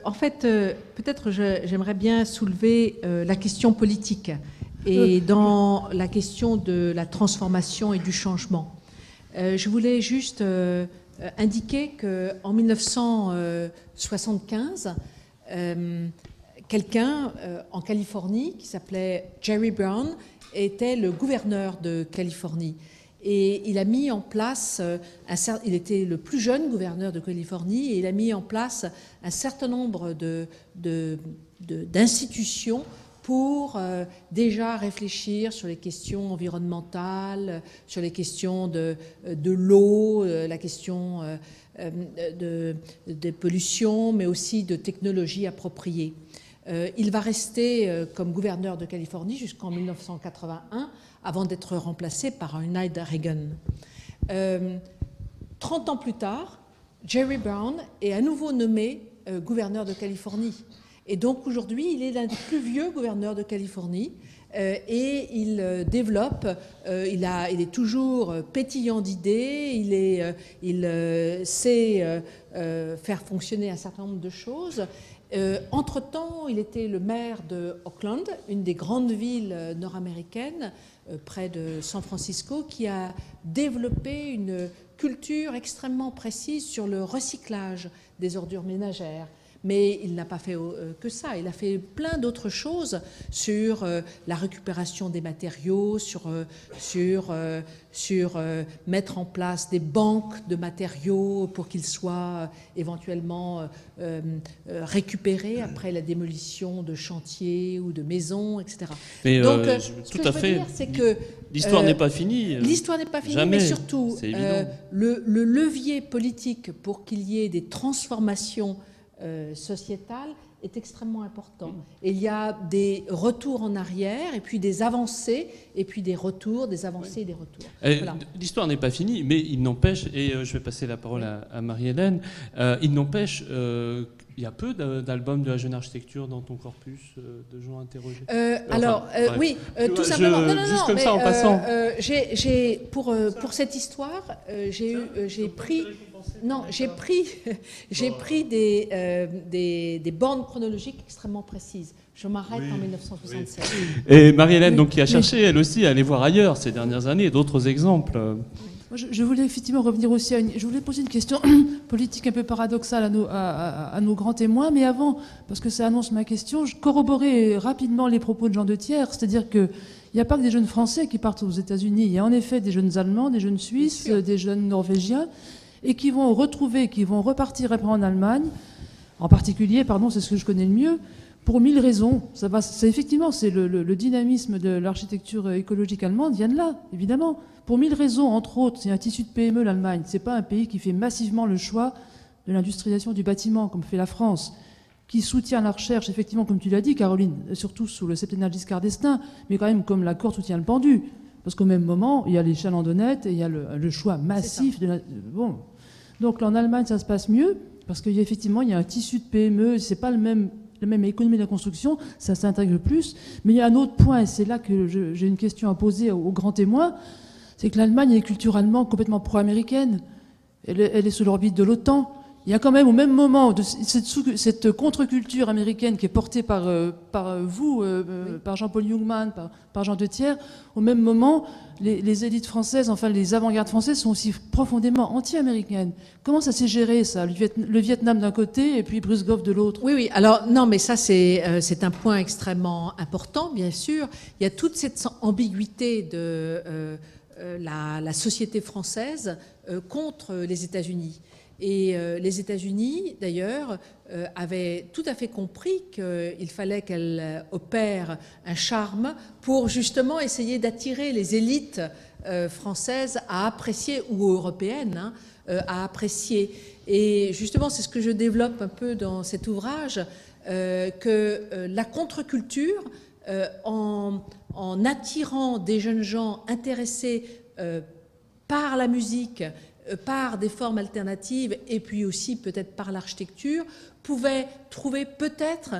En fait, peut-être j'aimerais bien soulever la question politique et dans la question de la transformation et du changement. Je voulais juste indiquer qu'en 1975, quelqu'un en Californie qui s'appelait Jerry Brown était le gouverneur de Californie et il a mis en place il était le plus jeune gouverneur de Californie et il a mis en place un certain nombre d'institutions pour déjà réfléchir sur les questions environnementales, sur les questions de l'eau, la question des pollutions, mais aussi de technologies appropriées. Il va rester comme gouverneur de Californie jusqu'en 1981, avant d'être remplacé par Ronald Reagan. 30 ans plus tard, Jerry Brown est à nouveau nommé gouverneur de Californie. Et donc aujourd'hui, il est l'un des plus vieux gouverneurs de Californie et il développe, il est toujours pétillant d'idées, il sait faire fonctionner un certain nombre de choses. Entre-temps, il était le maire de Oakland, une des grandes villes nord-américaines, près de San Francisco, qui a développé une culture extrêmement précise sur le recyclage des ordures ménagères. Mais il n'a pas fait que ça, il a fait plein d'autres choses sur la récupération des matériaux, sur mettre en place des banques de matériaux pour qu'ils soient éventuellement récupérés après la démolition de chantiers ou de maisons, etc. Mais donc, tout à fait. C'est que l'histoire n'est pas finie. L'histoire n'est pas finie, Jamais. mais surtout le le levier politique pour qu'il y ait des transformations sociétale est extrêmement important. Et il y a des retours en arrière, et puis des avancées, et puis des retours, des avancées et des retours. Voilà. L'histoire n'est pas finie, mais il n'empêche, et je vais passer la parole à Marie-Hélène, il n'empêche, il y a peu d'albums de la jeune architecture dans ton corpus de gens interrogés. Oui, tout simplement. Juste comme ça, en passant. Pour cette histoire, j'ai pris des bornes chronologiques extrêmement précises. Je m'arrête en 1967. Et Marie-Hélène, donc, qui a cherché, elle aussi, à aller voir ailleurs ces dernières années, d'autres exemples. Moi, je voulais effectivement revenir aussi je voulais poser une question politique un peu paradoxale à nos grands témoins, mais avant, parce que ça annonce ma question, je corroborais rapidement les propos de Jean de Thiers, c'est-à-dire qu'il n'y a pas que des jeunes Français qui partent aux États-Unis, il y a en effet des jeunes Allemands, des jeunes Suisses, des jeunes Norvégiens, et qui vont repartir après en Allemagne, en particulier, c'est ce que je connais le mieux, pour 1000 raisons. Effectivement, c'est le dynamisme de l'architecture écologique allemande vient de là, évidemment. Pour 1000 raisons, entre autres, c'est un tissu de PME, l'Allemagne. C'est pas un pays qui fait massivement le choix de l'industrialisation du bâtiment, comme fait la France, qui soutient la recherche, effectivement, comme tu l'as dit, Caroline, surtout sous le septennat Giscard d'Estaing, mais quand même comme la corde soutient le pendu. Parce qu'au même moment, il y a les chalandonnettes et il y a le choix massif de bon. Donc là, en Allemagne, ça se passe mieux, parce qu'effectivement, il y a un tissu de PME, c'est pas la même économie de la construction, ça s'intègre plus. Mais il y a un autre point, et c'est là que j'ai une question à poser aux grands témoins, c'est que l'Allemagne est culturellement complètement pro-américaine. Elle est sous l'orbite de l'OTAN. Il y a quand même au même moment cette contre-culture américaine qui est portée par vous, par Jean-Paul Jungmann, par Jean de Thiers. Au même moment, les élites françaises, enfin les avant-gardes françaises sont aussi profondément anti-américaines. Comment ça s'est géré, ça, le Vietnam d'un côté et puis Brezhnev de l'autre? Oui. Alors, non, mais ça, c'est un point extrêmement important, bien sûr. Il y a toute cette ambiguïté de la société française contre les États-Unis. Et les États-Unis, d'ailleurs, avaient tout à fait compris qu'il fallait qu'elle opère un charme pour justement essayer d'attirer les élites françaises à apprécier, ou européennes, à apprécier. Et justement, c'est ce que je développe un peu dans cet ouvrage, que la contre-culture, en attirant des jeunes gens intéressés par la musique, par des formes alternatives et puis aussi peut-être par l'architecture, pouvaient trouver peut-être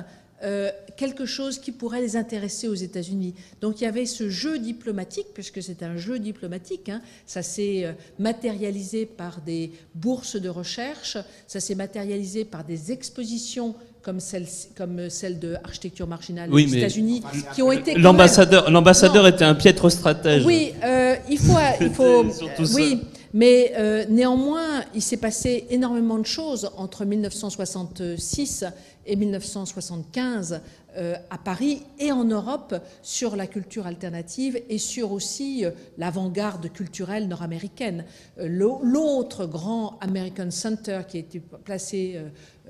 quelque chose qui pourrait les intéresser aux États-Unis. Donc il y avait ce jeu diplomatique, puisque c'est un jeu diplomatique, ça s'est matérialisé par des bourses de recherche, ça s'est matérialisé par des expositions comme celle de architecture marginale aux États-Unis, qui ont été... L'ambassadeur était un piètre stratège. Oui, il faut oui. Mais néanmoins, il s'est passé énormément de choses entre 1966 et 1975 à Paris et en Europe sur la culture alternative et sur aussi l'avant-garde culturelle nord-américaine. L'autre grand American Center qui a été placé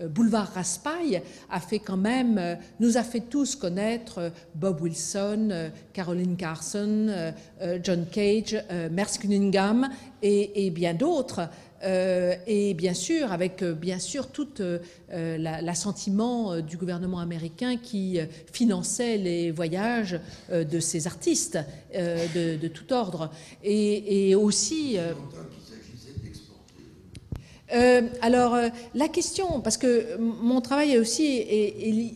boulevard Raspail a fait quand même, nous a fait tous connaître Bob Wilson, Caroline Carson, John Cage, Merce Cunningham et bien d'autres. Et bien sûr, avec bien sûr tout l'assentiment du gouvernement américain qui finançait les voyages de ces artistes de tout ordre. Et aussi... alors, la question, parce que mon travail est aussi,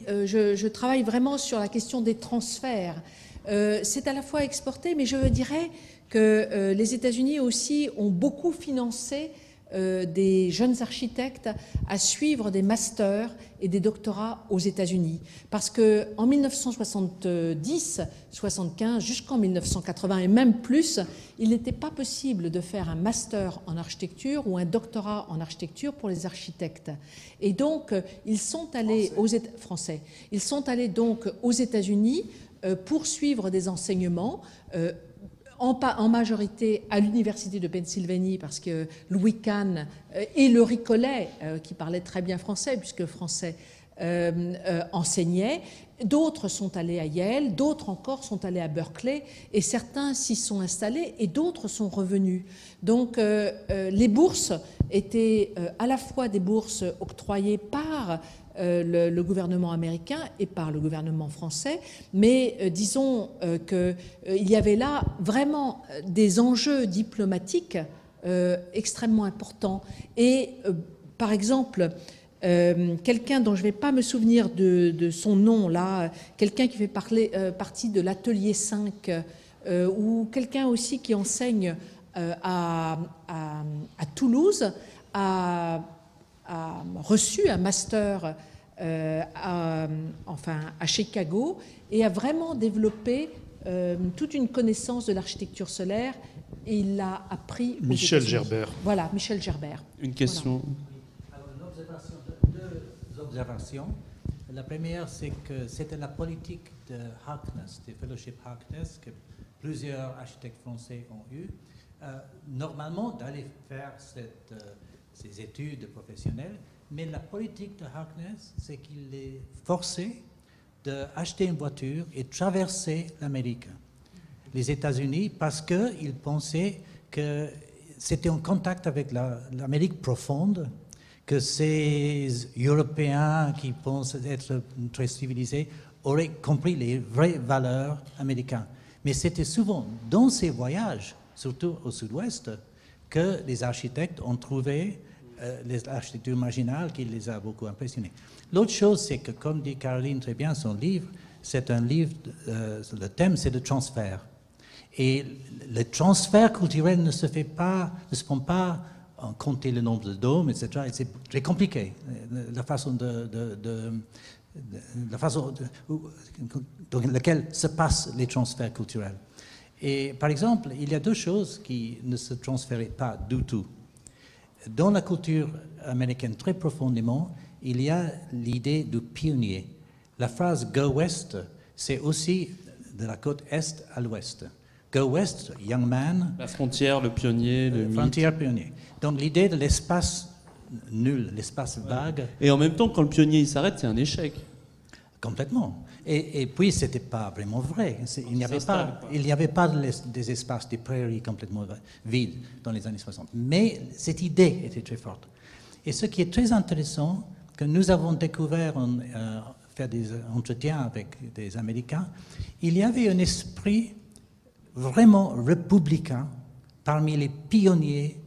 je travaille vraiment sur la question des transferts. C'est à la fois exporté, mais je dirais que les États-Unis aussi ont beaucoup financé des jeunes architectes à suivre des masters et des doctorats aux États-Unis. Parce qu'en 1970, 75, jusqu'en 1980 et même plus, il n'était pas possible de faire un master en architecture ou un doctorat en architecture pour les architectes. Et donc, ils sont allés français. Ils sont allés donc aux États-Unis poursuivre des enseignements en majorité à l'université de Pennsylvanie, parce que Louis Kahn et le Ricollet, qui parlait très bien français, puisque français enseignait, d'autres sont allés à Yale, d'autres encore sont allés à Berkeley, et certains s'y sont installés, et d'autres sont revenus. Donc les bourses étaient à la fois des bourses octroyées par le gouvernement américain et par le gouvernement français, mais disons qu'il y avait là vraiment des enjeux diplomatiques extrêmement importants. Et par exemple, quelqu'un dont je ne vais pas me souvenir de son nom là, quelqu'un qui fait partie de l'atelier 5, ou quelqu'un aussi qui enseigne à Toulouse, a reçu un master à Chicago et a vraiment développé toute une connaissance de l'architecture solaire, et il l'a appris aux Michel États-Unis. Gerbert. Voilà, Michel Gerbert. Une question. Alors, deux observations. La première, c'est que c'était la politique de Harkness, des fellowships Harkness, que plusieurs architectes français ont eu. Normalement, d'aller faire ces études professionnelles, mais la politique de Harkness, c'est qu'il les forçait d'acheter une voiture et traverser l'Amérique, les États-Unis, parce qu'ils pensaient que c'était en contact avec l'Amérique profonde, que ces Européens qui pensent être très civilisés auraient compris les vraies valeurs américaines. Mais c'était souvent dans ces voyages, surtout au sud-ouest, que les architectes ont trouvé l'architecture marginale qui les a beaucoup impressionnés. L'autre chose, c'est que, comme dit Caroline très bien, son livre, c'est un livre, le thème, c'est le transfert. Et le transfert culturel ne se prend pas en compter le nombre de dômes, etc. C'est très compliqué, la façon dans laquelle se passent les transferts culturels. Et par exemple, il y a deux choses qui ne se transféraient pas du tout. Dans la culture américaine, très profondément, il y a l'idée du pionnier. La phrase « Go West », c'est aussi de la côte Est à l'Ouest. Go West, young man. La frontière, le pionnier, le mythe. Frontière, pionnier. Donc l'idée de l'espace nul, l'espace vague. Et en même temps, quand le pionnier il s'arrête, c'est un échec. Complètement. Et puis, ce n'était pas vraiment vrai. Il n'y avait pas des espaces, des prairies complètement vides dans les années 60. Mais cette idée était très forte. Et ce qui est très intéressant, que nous avons découvert en faire des entretiens avec des Américains, il y avait un esprit vraiment républicain parmi les pionniers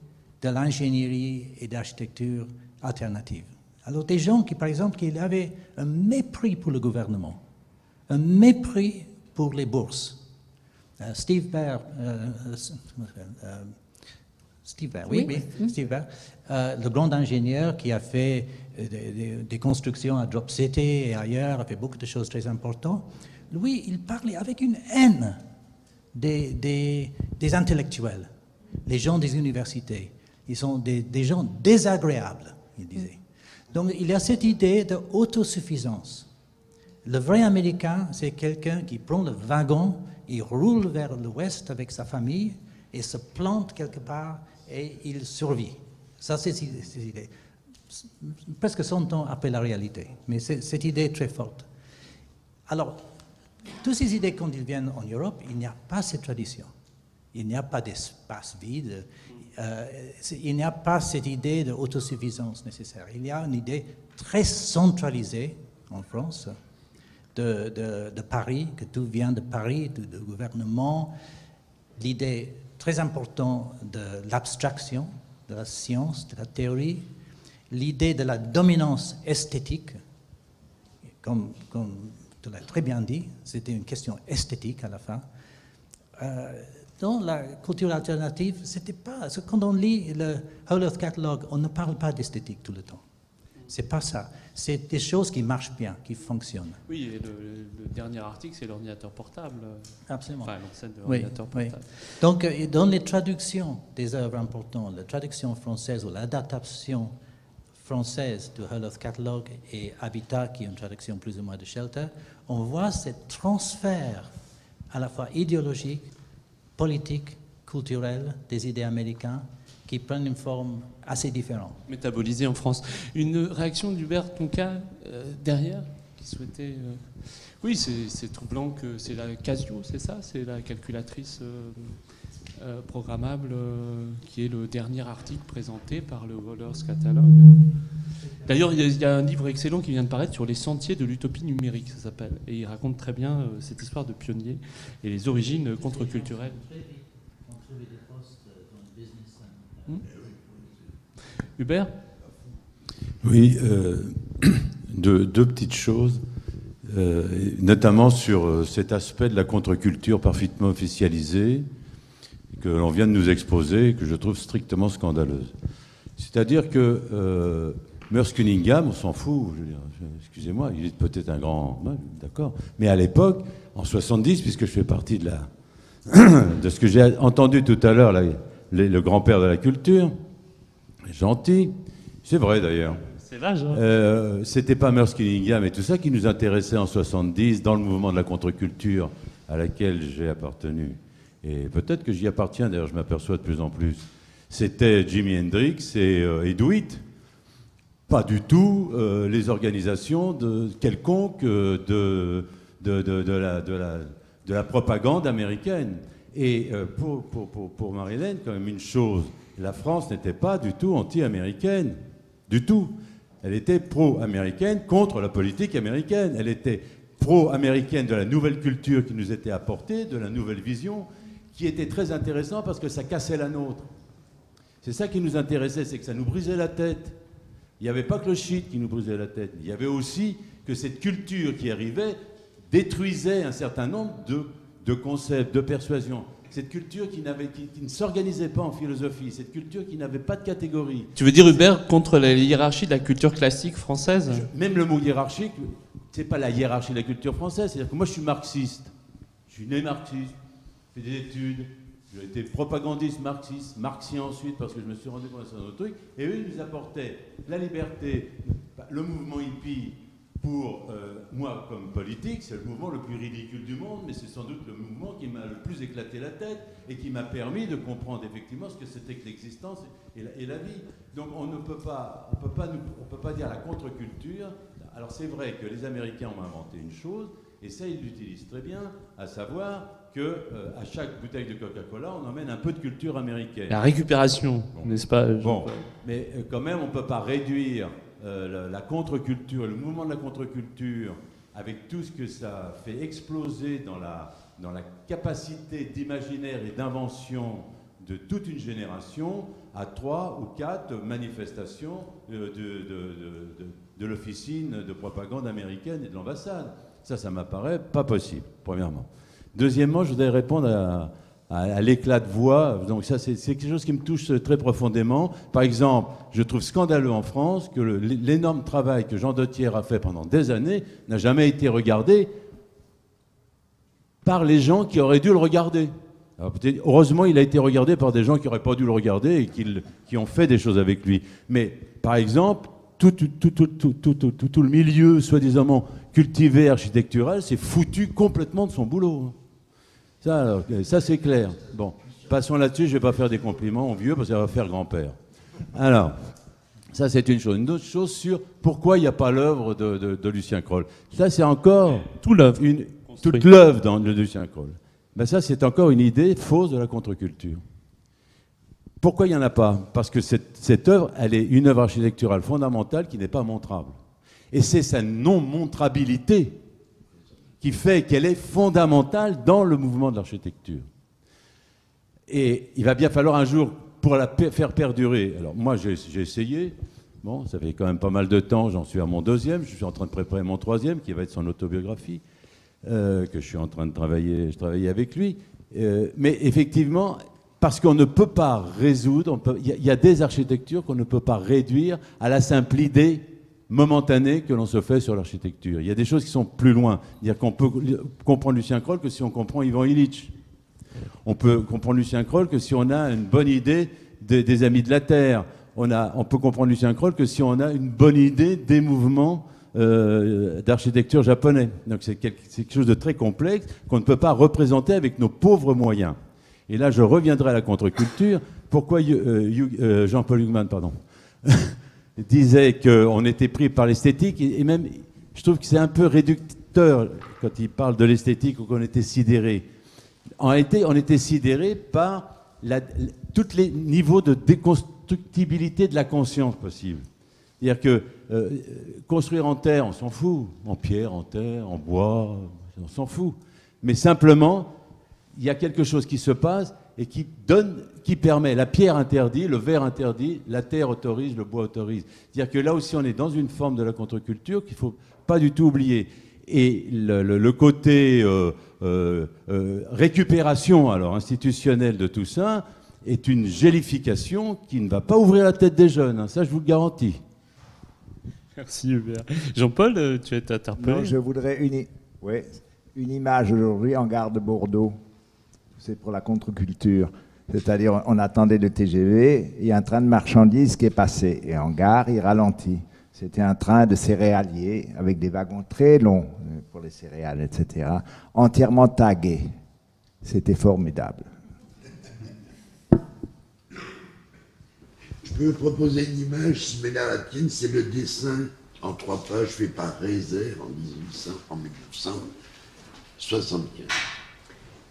de l'ingénierie et de l'architecture alternative. Alors des gens qui, par exemple, qui avaient un mépris pour le gouvernement, un mépris pour les bourses. Steve Baer, Steve Baer, Steve Baer, le grand ingénieur qui a fait des constructions à Drop City et ailleurs, a fait beaucoup de choses très importantes. Lui, il parlait avec une haine des intellectuels, les gens des universités. Ils sont des gens désagréables, il disait. Donc il y a cette idée d'autosuffisance. Le vrai Américain, c'est quelqu'un qui prend le wagon, il roule vers l'ouest avec sa famille et se plante quelque part et il survit. Ça, c'est cette idée. Presque 100 ans après la réalité, mais cette idée est très forte. Alors, toutes ces idées, quand ils viennent en Europe, il n'y a pas cette tradition. Il n'y a pas d'espace vide. Il n'y a pas cette idée d'autosuffisance nécessaire. Il y a une idée très centralisée en France de Paris, que tout vient de Paris, du gouvernement. L'idée très importante de l'abstraction, de la science, de la théorie. L'idée de la dominance esthétique, comme tu l'as très bien dit, c'était une question esthétique à la fin. Dans la culture alternative, c'était pas. Quand on lit le Whole Earth Catalogue, on ne parle pas d'esthétique tout le temps. C'est pas ça. C'est des choses qui marchent bien, qui fonctionnent. Oui, et le dernier article, c'est l'ordinateur portable. Absolument. Enfin, l'ancêtre de l'ordinateur portable. Oui. Donc, dans les traductions des œuvres importantes, la traduction française ou l'adaptation française du Whole Earth Catalogue et Habitat, qui est une traduction plus ou moins de Shelter, on voit ce transfert à la fois idéologique, politique, culturel des idées américaines qui prennent une forme assez différente. Métabolisée en France. Une réaction d'Hubert Tonka derrière, qui souhaitait... Oui, c'est troublant que c'est la Casio, c'est ça? C'est la calculatrice programmable qui est le dernier article présenté par le Whole Earth Catalogue. D'ailleurs, il y a un livre excellent qui vient de paraître sur les sentiers de l'utopie numérique, ça s'appelle. Et il raconte très bien cette histoire de pionnier et les origines contre-culturelles. Hubert ? Oui, deux petites choses, notamment sur cet aspect de la contre-culture parfaitement officialisée que l'on vient de nous exposer, que je trouve strictement scandaleuse. C'est-à-dire que Merce Cunningham, on s'en fout, je veux dire, excusez-moi, il est peut-être un grand... Ouais, d'accord, mais à l'époque, en 70, puisque je fais partie de ce que j'ai entendu tout à l'heure, le grand-père de la culture, gentil, c'est vrai d'ailleurs. C'est l'âge. Hein. C'était pas Merce Cunningham et tout ça qui nous intéressait en 70 dans le mouvement de la contre-culture à laquelle j'ai appartenu. Et peut-être que j'y appartiens, d'ailleurs je m'aperçois de plus en plus. C'était Jimi Hendrix et Do It. Pas du tout les organisations quelconques de la propagande américaine. Et pour Marie-Hélène, quand même une chose, la France n'était pas du tout anti-américaine, du tout. Elle était pro-américaine contre la politique américaine. Elle était pro-américaine de la nouvelle culture qui nous était apportée, de la nouvelle vision, qui était très intéressant parce que ça cassait la nôtre. C'est ça qui nous intéressait, c'est que ça nous brisait la tête. Il n'y avait pas que le shit qui nous brisait la tête. Il y avait aussi que cette culture qui arrivait détruisait un certain nombre de concepts, de persuasions. Cette culture qui ne s'organisait pas en philosophie, cette culture qui n'avait pas de catégorie. Tu veux dire, Hubert, contre la hiérarchie de la culture classique française ? Même le mot hiérarchique, c'est pas la hiérarchie de la culture française. C'est-à-dire que moi, je suis marxiste. Je suis né marxiste, j'ai fait des études, j'ai été propagandiste marxiste, marxien ensuite, parce que je me suis rendu compte de ce truc. Et eux, ils nous apportaient la liberté, le mouvement hippie. Pour moi, comme politique, c'est le mouvement le plus ridicule du monde, mais c'est sans doute le mouvement qui m'a le plus éclaté la tête et qui m'a permis de comprendre effectivement ce que c'était que l'existence et la vie. Donc on ne peut pas, on peut pas dire la contre-culture. Alors c'est vrai que les Américains ont inventé une chose, et ça ils l'utilisent très bien, à savoir que à chaque bouteille de Coca-Cola, on emmène un peu de culture américaine. La récupération, n'est-ce pas ? Bon, mais quand même, on ne peut pas réduire la contre-culture, le mouvement de la contre-culture, avec tout ce que ça fait exploser dans la capacité d'imaginaire et d'invention de toute une génération, à 3 ou 4 manifestations de l'officine de propagande américaine et de l'ambassade. Ça m'apparaît pas possible, premièrement. Deuxièmement, je voudrais répondre à l'éclat de voix. Donc ça, c'est quelque chose qui me touche très profondément. Par exemple, je trouve scandaleux en France que l'énorme travail que Jean Dottière a fait pendant des années n'a jamais été regardé par les gens qui auraient dû le regarder. Alors, heureusement, il a été regardé par des gens qui n'auraient pas dû le regarder et qui ont fait des choses avec lui. Mais, par exemple, tout le milieu soi-disant cultivé architectural s'est foutu complètement de son boulot. Ça c'est clair. Bon, passons là-dessus, je ne vais pas faire des compliments aux vieux parce que ça va faire grand-père. Alors, ça c'est une chose. Une autre chose sur pourquoi il n'y a pas l'œuvre de Lucien Kroll. Ça c'est encore toute l'œuvre de Lucien Kroll. Ben ça c'est encore une idée fausse de la contre-culture. Pourquoi il n'y en a pas? Parce que cette œuvre, elle est une œuvre architecturale fondamentale qui n'est pas montrable. Et c'est sa non-montrabilité qui fait qu'elle est fondamentale dans le mouvement de l'architecture. Et il va bien falloir un jour, pour la faire perdurer, alors moi j'ai essayé, bon, ça fait quand même pas mal de temps, j'en suis à mon 2e, je suis en train de préparer mon 3e, qui va être son autobiographie, que je suis en train de travailler, je travaille avec lui, mais effectivement... Parce qu'on ne peut pas résoudre, il y a des architectures qu'on ne peut pas réduire à la simple idée momentanée que l'on se fait sur l'architecture. Il y a des choses qui sont plus loin. C'est-à-dire qu'on peut comprendre Lucien Kroll que si on comprend Ivan Illich. On peut comprendre Lucien Kroll que si on a une bonne idée des Amis de la Terre. On peut comprendre Lucien Kroll que si on a une bonne idée des mouvements d'architecture japonais. Donc c'est quelque chose de très complexe qu'on ne peut pas représenter avec nos pauvres moyens. Et là, je reviendrai à la contre-culture. Pourquoi Jean-Paul Hugman, disait qu'on était pris par l'esthétique, et même, je trouve que c'est un peu réducteur quand il parle de l'esthétique ou qu'on était sidéré. En réalité, on était sidéré par tous les niveaux de déconstructibilité de la conscience possible. C'est-à-dire que construire en terre, on s'en fout. En pierre, en terre, en bois, on s'en fout. Mais simplement... il y a quelque chose qui se passe et qui permet, la pierre interdit, le verre interdit, la terre autorise, le bois autorise. C'est-à-dire que là aussi, on est dans une forme de la contre-culture qu'il ne faut pas du tout oublier. Et le côté récupération alors, institutionnelle de tout ça est une gélification qui ne va pas ouvrir la tête des jeunes. Hein, ça, je vous le garantis. Merci Hubert. Jean-Paul, tu as été interpellé. Non, je voudrais une image aujourd'hui en gare de Bordeaux. C'est pour la contre-culture. C'est-à-dire, on attendait le TGV, il y a un train de marchandises qui est passé. Et en gare, il ralentit. C'était un train de céréaliers avec des wagons très longs pour les céréales, etc. Entièrement tagués. C'était formidable. Je peux vous proposer une image similaire à la tienne, c'est le dessin en 3 pages fait par Rézère en 1975.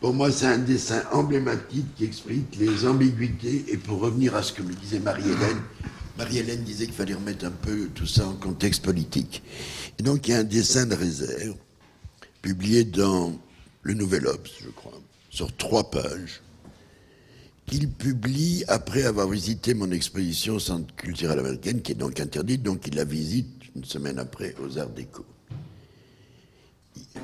Pour moi, c'est un dessin emblématique qui explique les ambiguïtés. Et pour revenir à ce que me disait Marie-Hélène disait qu'il fallait remettre un peu tout ça en contexte politique. Et donc, il y a un dessin de Rézère, publié dans le Nouvel Obs, je crois, sur 3 pages, qu'il publie après avoir visité mon exposition au Centre culturel américain, qui est donc interdite, donc il la visite une semaine après aux Arts Déco.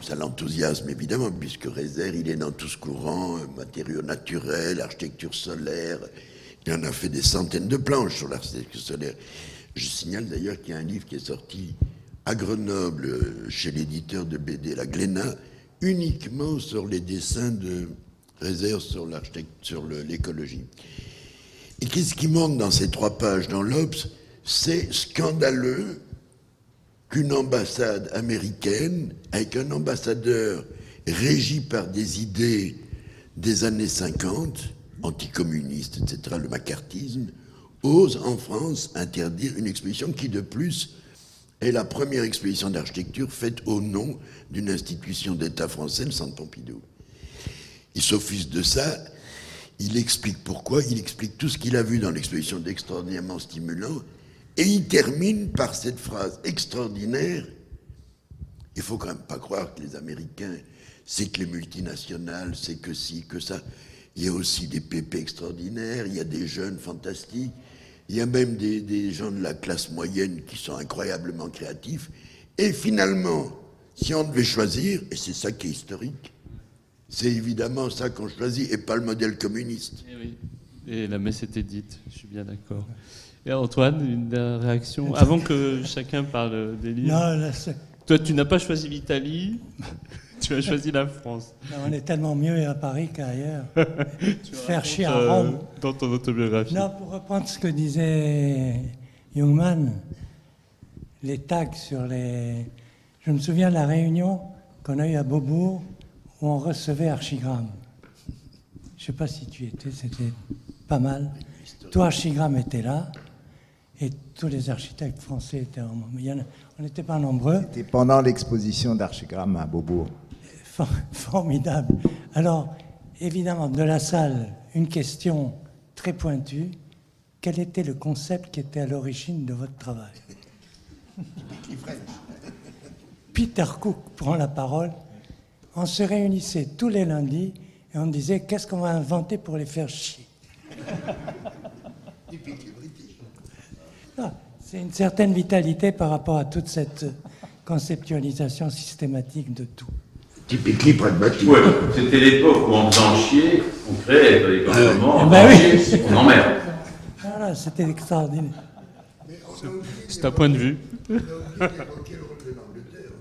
Ça l'enthousiasme évidemment, puisque Rézère, il est dans tout ce courant, matériaux naturels, architecture solaire. Il en a fait des centaines de planches sur l'architecture solaire. Je signale d'ailleurs qu'il y a un livre qui est sorti à Grenoble, chez l'éditeur de BD La Glénat, uniquement sur les dessins de Rézère sur l'écologie. Et qu'est-ce qui manque dans ces 3 pages dans l'Obs? C'est scandaleux qu'une ambassade américaine, avec un ambassadeur régi par des idées des années 50, anticommunistes, etc., le macartisme, ose en France interdire une exposition qui, de plus, est la première exposition d'architecture faite au nom d'une institution d'État français, le Centre Pompidou. Il s'offusque de ça, il explique pourquoi, il explique tout ce qu'il a vu dans l'exposition d'extraordinairement stimulant, et il termine par cette phrase extraordinaire. Il faut quand même pas croire que les Américains, c'est que les multinationales, c'est que ci, que ça. Il y a aussi des pépés extraordinaires, il y a des jeunes fantastiques, il y a même des gens de la classe moyenne qui sont incroyablement créatifs. Et finalement, si on devait choisir, et c'est ça qui est historique, c'est évidemment ça qu'on choisit, et pas le modèle communiste. Et oui, et la messe était dite, je suis bien d'accord. Et Antoine, une réaction avant que chacun parle des livres. Non, là, toi, tu n'as pas choisi l'Italie, tu as choisi la France. Non, on est tellement mieux à Paris qu'ailleurs. Faire chier à Rome. Dans ton autobiographie. Non, pour reprendre ce que disait Jungmann, les tags sur les... Je me souviens de la réunion qu'on a eue à Beaubourg où on recevait Archigramme. Je ne sais pas si tu y étais, c'était pas mal. Toi, Archigramme était là et tous les architectes français étaient en... On n'était pas nombreux. C'était pendant l'exposition d'Archigramme à Beaubourg. Formidable. Alors, évidemment, de la salle, une question très pointue. Quel était le concept qui était à l'origine de votre travail? Peter Cook prend la parole. On se réunissait tous les lundis et on disait qu'est-ce qu'on va inventer pour les faire chier. C'est une certaine vitalité par rapport à toute cette conceptualisation systématique de tout. Typiquement pragmatique. Ouais, c'était l'époque où en faisant chier, on créait des comportements, on emmerde. Voilà, c'était extraordinaire. C'est un point de vue. On a oublié d'évoquer le rôle de l'Angleterre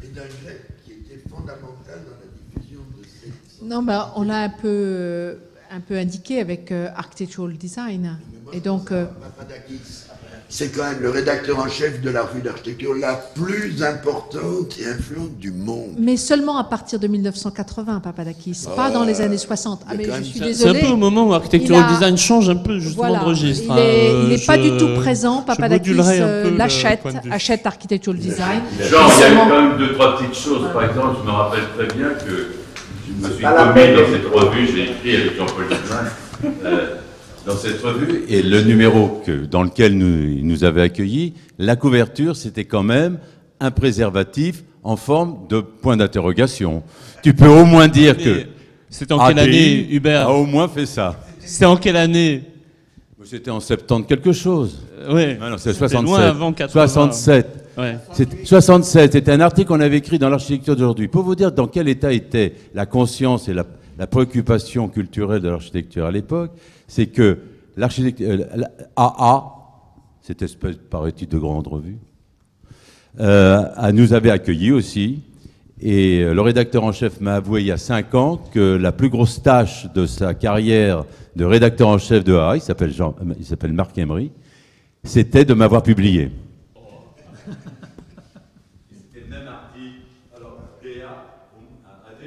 et d'un grec qui était fondamental dans la diffusion de ces... Non, bah, on l'a un peu indiqué avec Architectural Design. Et donc... Papadakis, c'est quand même le rédacteur en chef de la revue d'architecture la plus importante et influente du monde. Mais seulement à partir de 1980, Papadakis, pas dans les années 60. Ah, mais je suis désolée. C'est un peu au moment où Architectural Design change un peu justement voilà, de registre. Il n'est pas du tout présent. Papadakis achète Architectural Design. Genre, il y a eu quand même 2-3 petites choses. Par exemple, je me rappelle très bien que je me suis commis dans cette revue, j'ai écrit avec Jean-Paul Dumas, dans cette revue, et le numéro dans lequel il nous avait accueillis, la couverture, c'était quand même un préservatif en forme de point d'interrogation. Tu peux au moins dire que... C'était en quelle année, Hubert a au moins fait ça. C'était en quelle année? C'était en 70 quelque chose. Oui. Ah non, c'est 67. Loin avant 80. 67. Ouais. 67, c'était un article qu'on avait écrit dans l'architecture d'aujourd'hui. Pour vous dire dans quel état était la conscience et la préoccupation culturelle de l'architecture à l'époque, c'est que l'architecture, AA, cette espèce, paraît-il, de grande revue, nous avait accueillis aussi. Et le rédacteur en chef m'a avoué il y a 5 ans que la plus grosse tâche de sa carrière de rédacteur en chef de AA, il s'appelle Marc Emery, c'était de m'avoir publié. C'était le même article. Alors, AD,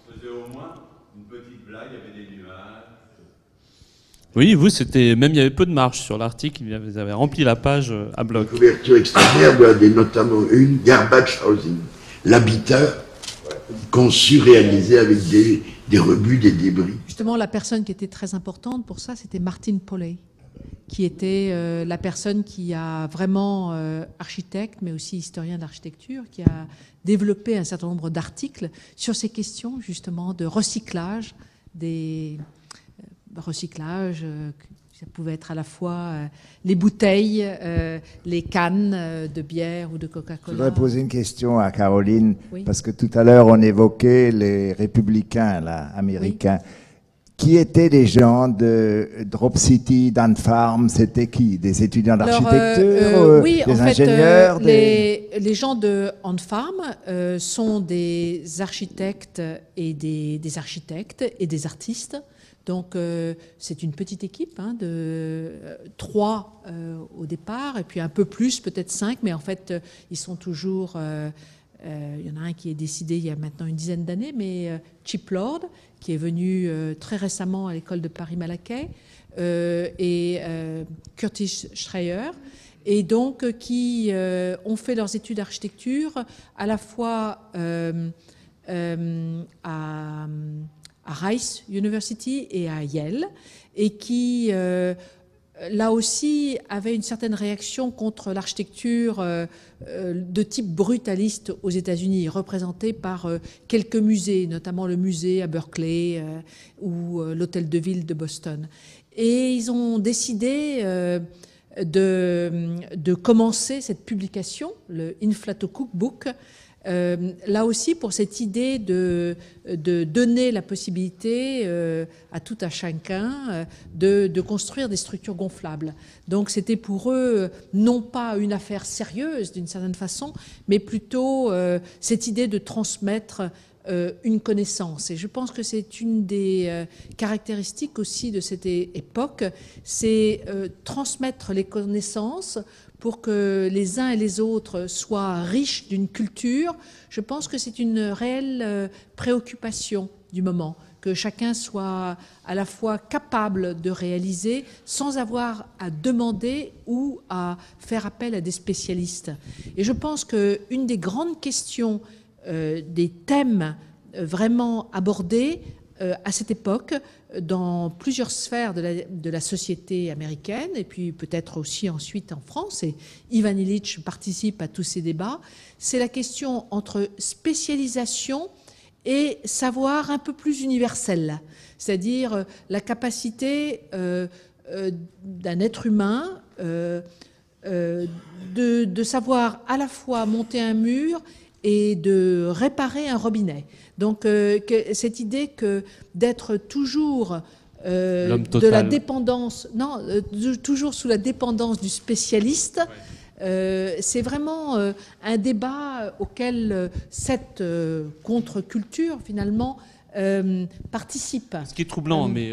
faisait au moins une petite blague, il y avait des nuages. Oui, vous, c'était même il y avait peu de marge sur l'article, vous avez rempli la page à bloc. La couverture extérieure doit notamment une garbage housing, l'habitat conçu, réalisé avec des rebuts, des débris. Justement, la personne qui était très importante pour ça, c'était Martin Poley, qui était la personne qui a vraiment, architecte, mais aussi historien d'architecture, qui a développé un certain nombre d'articles sur ces questions, justement, de recyclage, ça pouvait être à la fois les bouteilles, les cannes de bière ou de Coca-Cola. Je voudrais poser une question à Caroline, oui. Parce que tout à l'heure on évoquait les républicains là, américains. Oui. Qui étaient les gens de Drop City, Dan Farm? C'était qui? Des étudiants d'architecture, oui, des en ingénieurs fait, les gens de Ant Farm sont des architectes et des architectes et des artistes. Donc c'est une petite équipe de 3 au départ, et puis un peu plus, peut-être 5, mais en fait ils sont toujours... il y en a un qui est décidé il y a maintenant une dizaine d'années, mais Chip Lord, qui est venu très récemment à l'école de Paris-Malaquais, et Curtis Schreier, et donc qui ont fait leurs études d'architecture à la fois à Rice University et à Yale, et qui, là aussi, avait une certaine réaction contre l'architecture de type brutaliste aux États-Unis, représentée par quelques musées, notamment le musée à Berkeley ou l'Hôtel de Ville de Boston. Et ils ont décidé de commencer cette publication, le Inflato Cookbook, là aussi pour cette idée de donner la possibilité à tout à chacun de construire des structures gonflables. Donc c'était pour eux non pas une affaire sérieuse d'une certaine façon, mais plutôt cette idée de transmettre une connaissance. Et je pense que c'est une des caractéristiques aussi de cette époque, c'est transmettre les connaissances pour que les uns et les autres soient riches d'une culture, je pense que c'est une réelle préoccupation du moment, que chacun soit à la fois capable de réaliser sans avoir à demander ou à faire appel à des spécialistes. Et je pense qu'une des grandes questions, des thèmes vraiment abordés à cette époque, dans plusieurs sphères de la société américaine, et puis peut-être aussi ensuite en France, et Ivan Illich participe à tous ces débats, c'est la question entre spécialisation et savoir un peu plus universel, c'est-à-dire la capacité d'un être humain de savoir à la fois monter un mur et de réparer un robinet. Donc cette idée que d'être toujours de la dépendance, toujours sous la dépendance du spécialiste, c'est vraiment un débat auquel cette contre-culture finalement participe. Ce qui est troublant, mais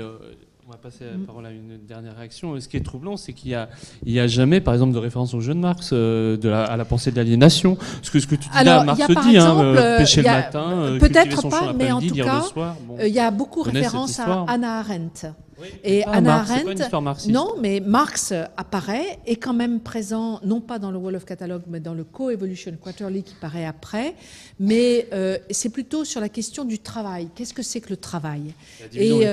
on va passer la parole à une dernière réaction. Ce qui est troublant, c'est qu'il n'y a jamais, par exemple, de référence au jeune Marx, à la pensée de l'aliénation. Ce que tu dis là, Marx dit, pêcher le matin, peut-être pas, mais en tout cas, il y a beaucoup de références à Hannah Arendt. Oui, et Hannah Arendt, c'est pas une histoire marxiste. Non, mais Marx apparaît, est quand même présent, non pas dans le Wall of Catalogue, mais dans le Co-Evolution Quarterly qui paraît après, mais c'est plutôt sur la question du travail. Qu'est-ce que c'est que le travail? Et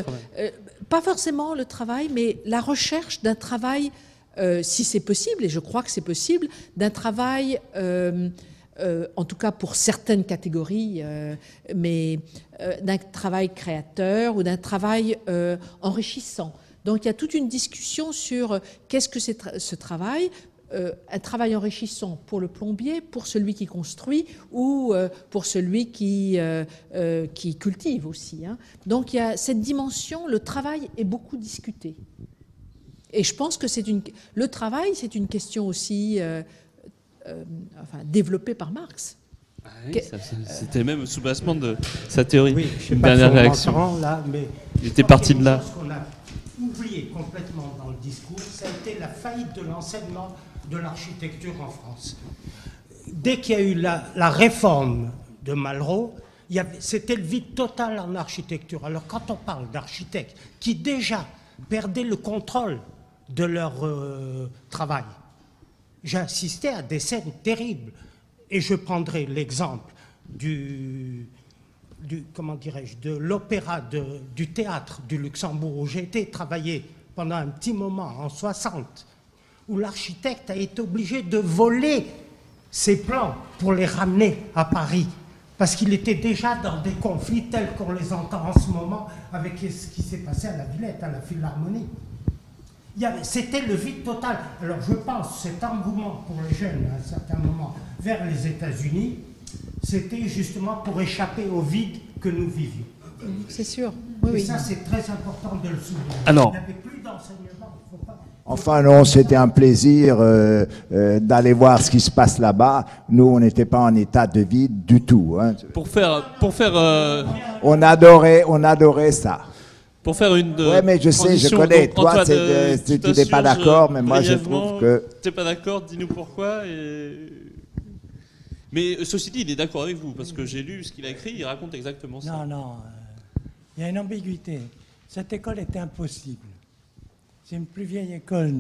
pas forcément le travail, mais la recherche d'un travail, si c'est possible, et je crois que c'est possible, d'un travail... en tout cas pour certaines catégories, mais d'un travail créateur ou d'un travail enrichissant. Donc il y a toute une discussion sur qu'est-ce que c'est ce travail, un travail enrichissant pour le plombier, pour celui qui construit ou pour celui qui cultive aussi. Hein. Donc il y a cette dimension, le travail est beaucoup discuté. Et je pense que le travail, c'est une question aussi... développé par Marx. Ah oui, c'était même le soubassement de sa théorie. Oui, une dernière réaction. Là, mais il était parti de là. Ce qu'on a oublié complètement dans le discours, ça a été la faillite de l'enseignement de l'architecture en France. Dès qu'il y a eu la réforme de Malraux, c'était le vide total en architecture. Alors quand on parle d'architectes qui déjà perdaient le contrôle de leur travail, j'ai assisté à des scènes terribles. Et je prendrai l'exemple comment dirais-je, de l'opéra du théâtre du Luxembourg, où j'ai été travailler pendant un petit moment, en 60, où l'architecte a été obligé de voler ses plans pour les ramener à Paris, parce qu'il était déjà dans des conflits tels qu'on les entend en ce moment avec ce qui s'est passé à la Villette, à la Philharmonie. C'était le vide total. Alors je pense cet engouement pour les jeunes à un certain moment vers les États-Unis, c'était justement pour échapper au vide que nous vivions. C'est sûr. Et ça, c'est très important de le souligner. Alors, il n'y avait plus d'enseignement. Enfin, non, c'était un plaisir d'aller voir ce qui se passe là-bas. Nous, on n'était pas en état de vide du tout. Hein. On adorait ça. Pour faire une... Oui, mais je sais, je connais. Donc, toi, tu n'es pas d'accord, mais moi, je trouve que... Tu n'es pas d'accord, dis-nous pourquoi. Mais ceci dit, il est d'accord avec vous, parce que j'ai lu ce qu'il a écrit, il raconte exactement ça. Non, il y a une ambiguïté. Cette école était impossible. C'est une plus vieille école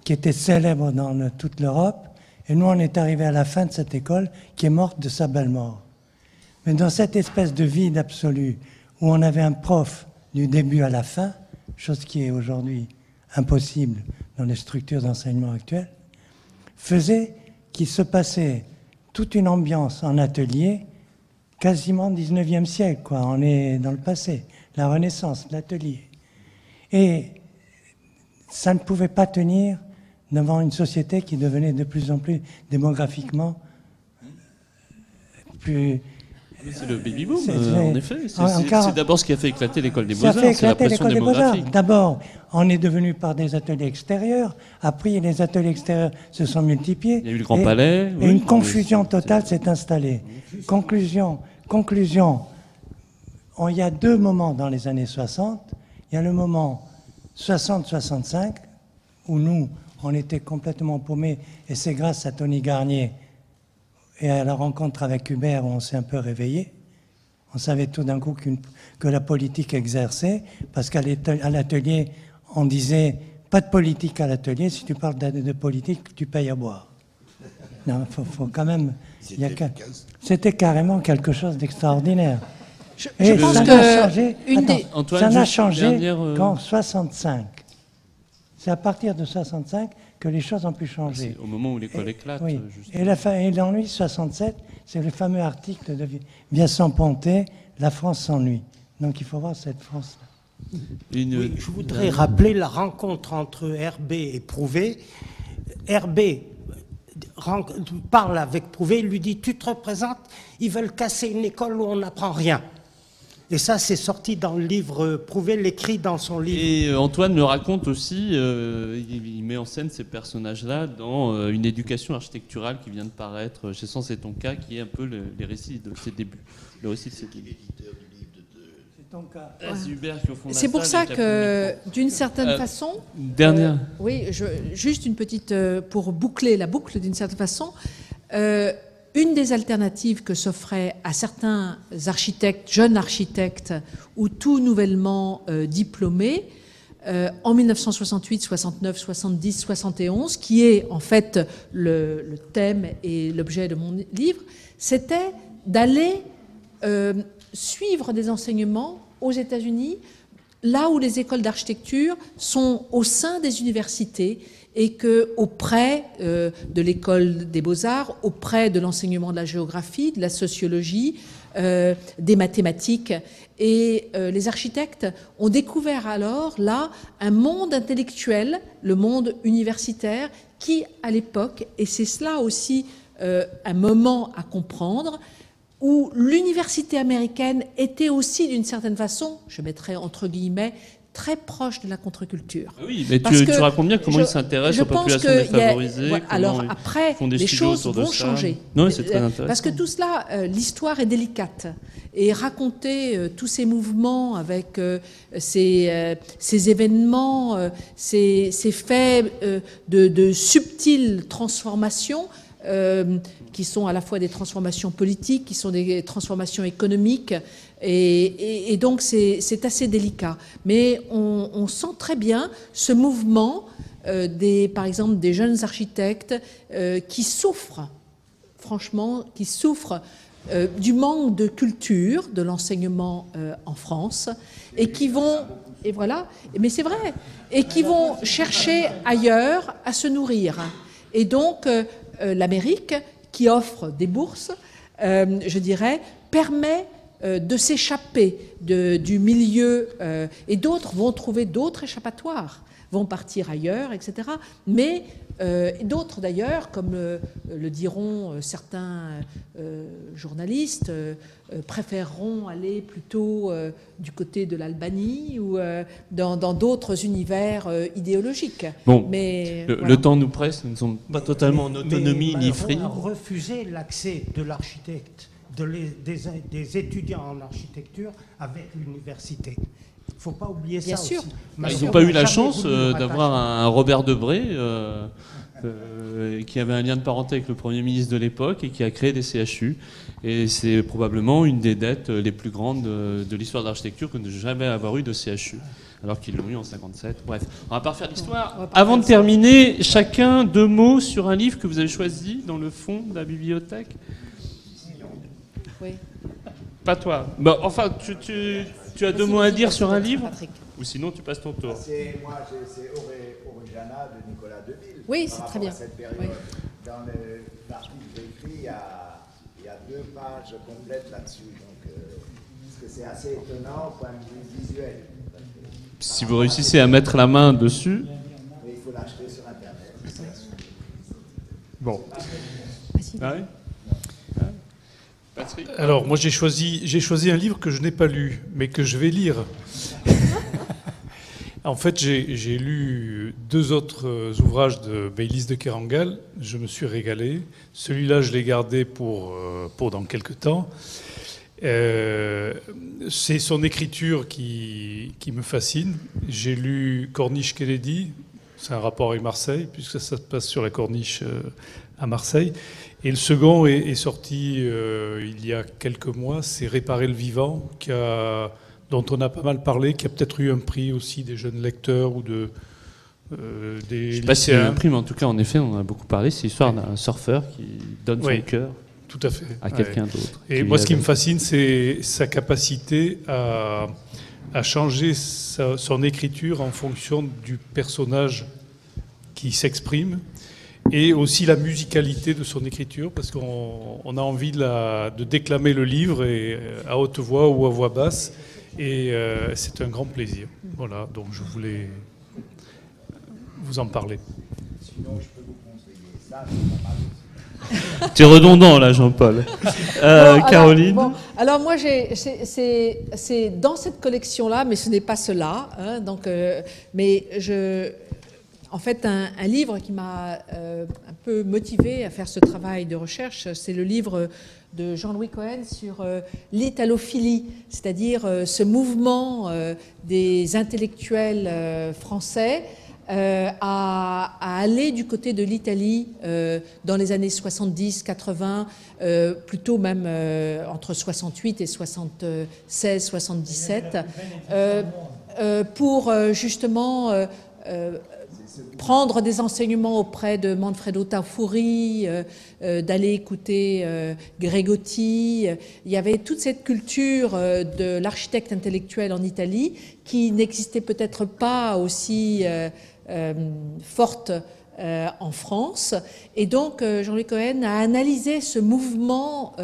qui était célèbre dans toute l'Europe, et nous, on est arrivés à la fin de cette école qui est morte de sa belle mort. Mais dans cette espèce de vide absolu, où on avait un prof du début à la fin, chose qui est aujourd'hui impossible dans les structures d'enseignement actuelles, faisait qu'il se passait toute une ambiance en atelier, quasiment 19e siècle, quoi. On est dans le passé, la Renaissance, l'atelier. Et ça ne pouvait pas tenir devant une société qui devenait de plus en plus démographiquement plus... C'est le baby-boom, en effet. C'est d'abord ce qui a fait éclater l'école des Beaux-Arts, c'est la pression démographique. D'abord, on est devenu par des ateliers extérieurs. Après, les ateliers extérieurs se sont multipliés. Il y a eu le Grand Palais. Et une confusion totale s'est installée. Conclusion. Il y a deux moments dans les années 60. Il y a le moment 60-65, où nous, on était complètement paumés. Et c'est grâce à Tony Garnier et à la rencontre avec Hubert où on s'est un peu réveillé. On savait tout d'un coup que la politique exerçait, parce qu'à l'atelier, on disait pas de politique à l'atelier, si tu parles de politique, tu payes à boire. Non, faut quand même. C'était carrément quelque chose d'extraordinaire. Et ça n'a changé. Ça n'a changé qu'en 65. C'est à partir de 65 que les choses ont pu changer. Au moment où l'école éclate. Oui. Et l'ennui 67, c'est le fameux article de Vincent Pontet, La France s'ennuie. Donc il faut voir cette France-là. Oui, je voudrais rappeler la rencontre entre Herbé et Prouvé. Herbé parle avec Prouvé, il lui dit « Tu te représentes, ils veulent casser une école où on n'apprend rien ». Et ça, c'est sorti dans le livre, Prouvé l'écrit dans son livre. Et Antoine le raconte aussi, il met en scène ces personnages-là dans une éducation architecturale qui vient de paraître chez Sens et Tonka, qui est un peu les récits de ses débuts. Le récit de ses débuts. C'est Hubert qui, au fond de la C'est pour salle, ça que, d'une certaine façon... Dernière. Oui, juste une petite... pour boucler la boucle d'une certaine façon, une des alternatives que s'offrait à certains architectes, jeunes architectes, ou tout nouvellement diplômés, en 1968, 69, 70, 71, qui est en fait le thème et l'objet de mon livre, c'était d'aller suivre des enseignements aux États-Unis, là où les écoles d'architecture sont au sein des universités, et qu'auprès de l'école des beaux-arts, auprès de l'enseignement de la géographie, de la sociologie, des mathématiques, et les architectes ont découvert alors là un monde intellectuel, le monde universitaire, qui à l'époque, et c'est cela aussi un moment à comprendre, où l'université américaine était aussi d'une certaine façon, je mettrais entre guillemets, très proche de la contre-culture. Oui, mais tu racontes bien comment ils s'intéressent aux populations défavorisées. Alors après, les choses vont changer. Non, c'est très intéressant. Parce que tout cela, l'histoire est délicate. Et raconter tous ces mouvements avec ces événements, ces faits de subtiles transformations, qui sont à la fois des transformations politiques, qui sont des transformations économiques, et donc c'est assez délicat. Mais on sent très bien ce mouvement, par exemple, des jeunes architectes qui souffrent, franchement, qui souffrent du manque de culture, de l'enseignement en France, et qui vont, et voilà, mais c'est vrai, et qui vont chercher ailleurs à se nourrir. Et donc, l'Amérique, qui offre des bourses, je dirais, permet de s'échapper du milieu, et d'autres vont trouver d'autres échappatoires, vont partir ailleurs, etc. Mais d'autres d'ailleurs, comme le diront certains journalistes, préféreront aller plutôt du côté de l'Albanie ou dans d'autres univers idéologiques. Bon, mais, le temps nous presse, nous ne sommes pas totalement en autonomie ni free. On a refusé l'accès de l'architecte, des étudiants en architecture avec l'université. Il ne faut pas oublier Bien ça sûr. aussi. Ils n'ont pas eu la chance d'avoir un Robert Debré qui avait un lien de parenté avec le Premier ministre de l'époque et qui a créé des CHU. Et c'est probablement une des dettes les plus grandes de l'histoire de l'architecture que de jamais avoir eu de CHU, alors qu'ils l'ont eu en 57. Bref, on va pas refaire l'histoire. Avant de terminer, chacun 2 mots sur un livre que vous avez choisi dans le fond de la bibliothèque. Oui. Pas toi. Bon, enfin, tu as 2 mots à dire sur un livre, Patrick. Ou sinon tu passes ton tour. C'est Orejana de Nicolas Deville. Oui, c'est très bien. Cette période. Oui. Dans l'article que j'ai écrit, il y a 2 pages complètes là-dessus. Donc, parce que c'est assez étonnant au point de vue visuel. Si vous réussissez à mettre la main dessus. Mais il faut l'acheter sur Internet. Bon. Ah oui. Alors, moi, j'ai choisi un livre que je n'ai pas lu, mais que je vais lire. En fait, j'ai lu 2 autres ouvrages de Baylis de Kerangal. Je me suis régalé. Celui-là, je l'ai gardé pour dans quelques temps. C'est son écriture qui me fascine. J'ai lu Corniche Kennedy, c'est un rapport avec Marseille, puisque ça se passe sur la corniche à Marseille. Et le second est sorti il y a quelques mois, c'est Réparer le vivant, dont on a pas mal parlé, qui a peut-être eu un prix aussi des jeunes lecteurs ou des je ne sais pas s'il y a eu un prix, mais en tout cas, en effet, on en a beaucoup parlé. C'est l'histoire d'un surfeur qui donne son cœur tout à fait, à quelqu'un d'autre. Et moi, ce qui me fascine, c'est sa capacité à changer son écriture en fonction du personnage qui s'exprime, et aussi la musicalité de son écriture, parce qu'on a envie de déclamer le livre à haute voix ou à voix basse, et c'est un grand plaisir. Voilà, donc je voulais vous en parler. Sinon, je peux vous conseiller ça, c'est pas mal. Tu es redondant là, Jean-Paul. Caroline. Alors moi, c'est dans cette collection-là, mais ce n'est pas cela. Hein, donc, en fait, un livre qui m'a un peu motivé à faire ce travail de recherche, c'est le livre de Jean-Louis Cohen sur l'italophilie, c'est-à-dire ce mouvement des intellectuels français à aller du côté de l'Italie dans les années 70-80, plutôt même entre 68 et 76-77, pour justement prendre des enseignements auprès de Manfredo Taufuri, d'aller écouter Grégotti. Il y avait toute cette culture de l'architecte intellectuel en Italie qui n'existait peut-être pas aussi forte en France. Et donc, Jean-Louis Cohen a analysé ce mouvement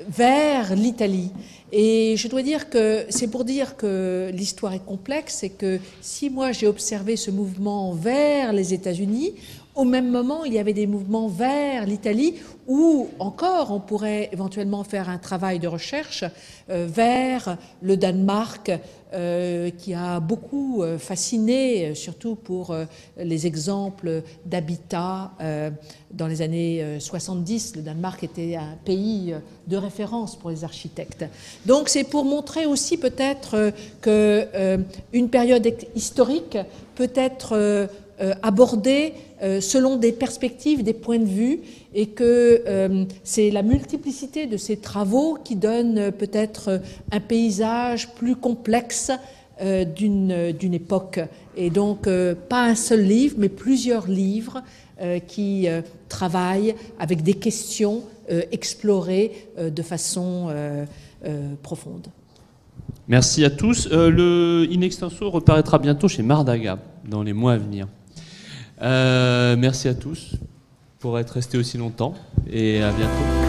vers l'Italie. Et je dois dire que c'est pour dire que l'histoire est complexe et que si moi j'ai observé ce mouvement vers les États-Unis, au même moment, il y avait des mouvements vers l'Italie où encore on pourrait éventuellement faire un travail de recherche vers le Danemark qui a beaucoup fasciné, surtout pour les exemples d'habitat. Dans les années 70, le Danemark était un pays de référence pour les architectes. Donc c'est pour montrer aussi peut-être qu'une période historique peut être abordée selon des perspectives, des points de vue, et que c'est la multiplicité de ces travaux qui donne peut-être un paysage plus complexe d'une époque. Et donc, pas un seul livre, mais plusieurs livres qui travaillent avec des questions explorées de façon profonde. Merci à tous. Le In Extenso reparaîtra bientôt chez Mardaga, dans les mois à venir. Merci à tous pour être restés aussi longtemps et à bientôt.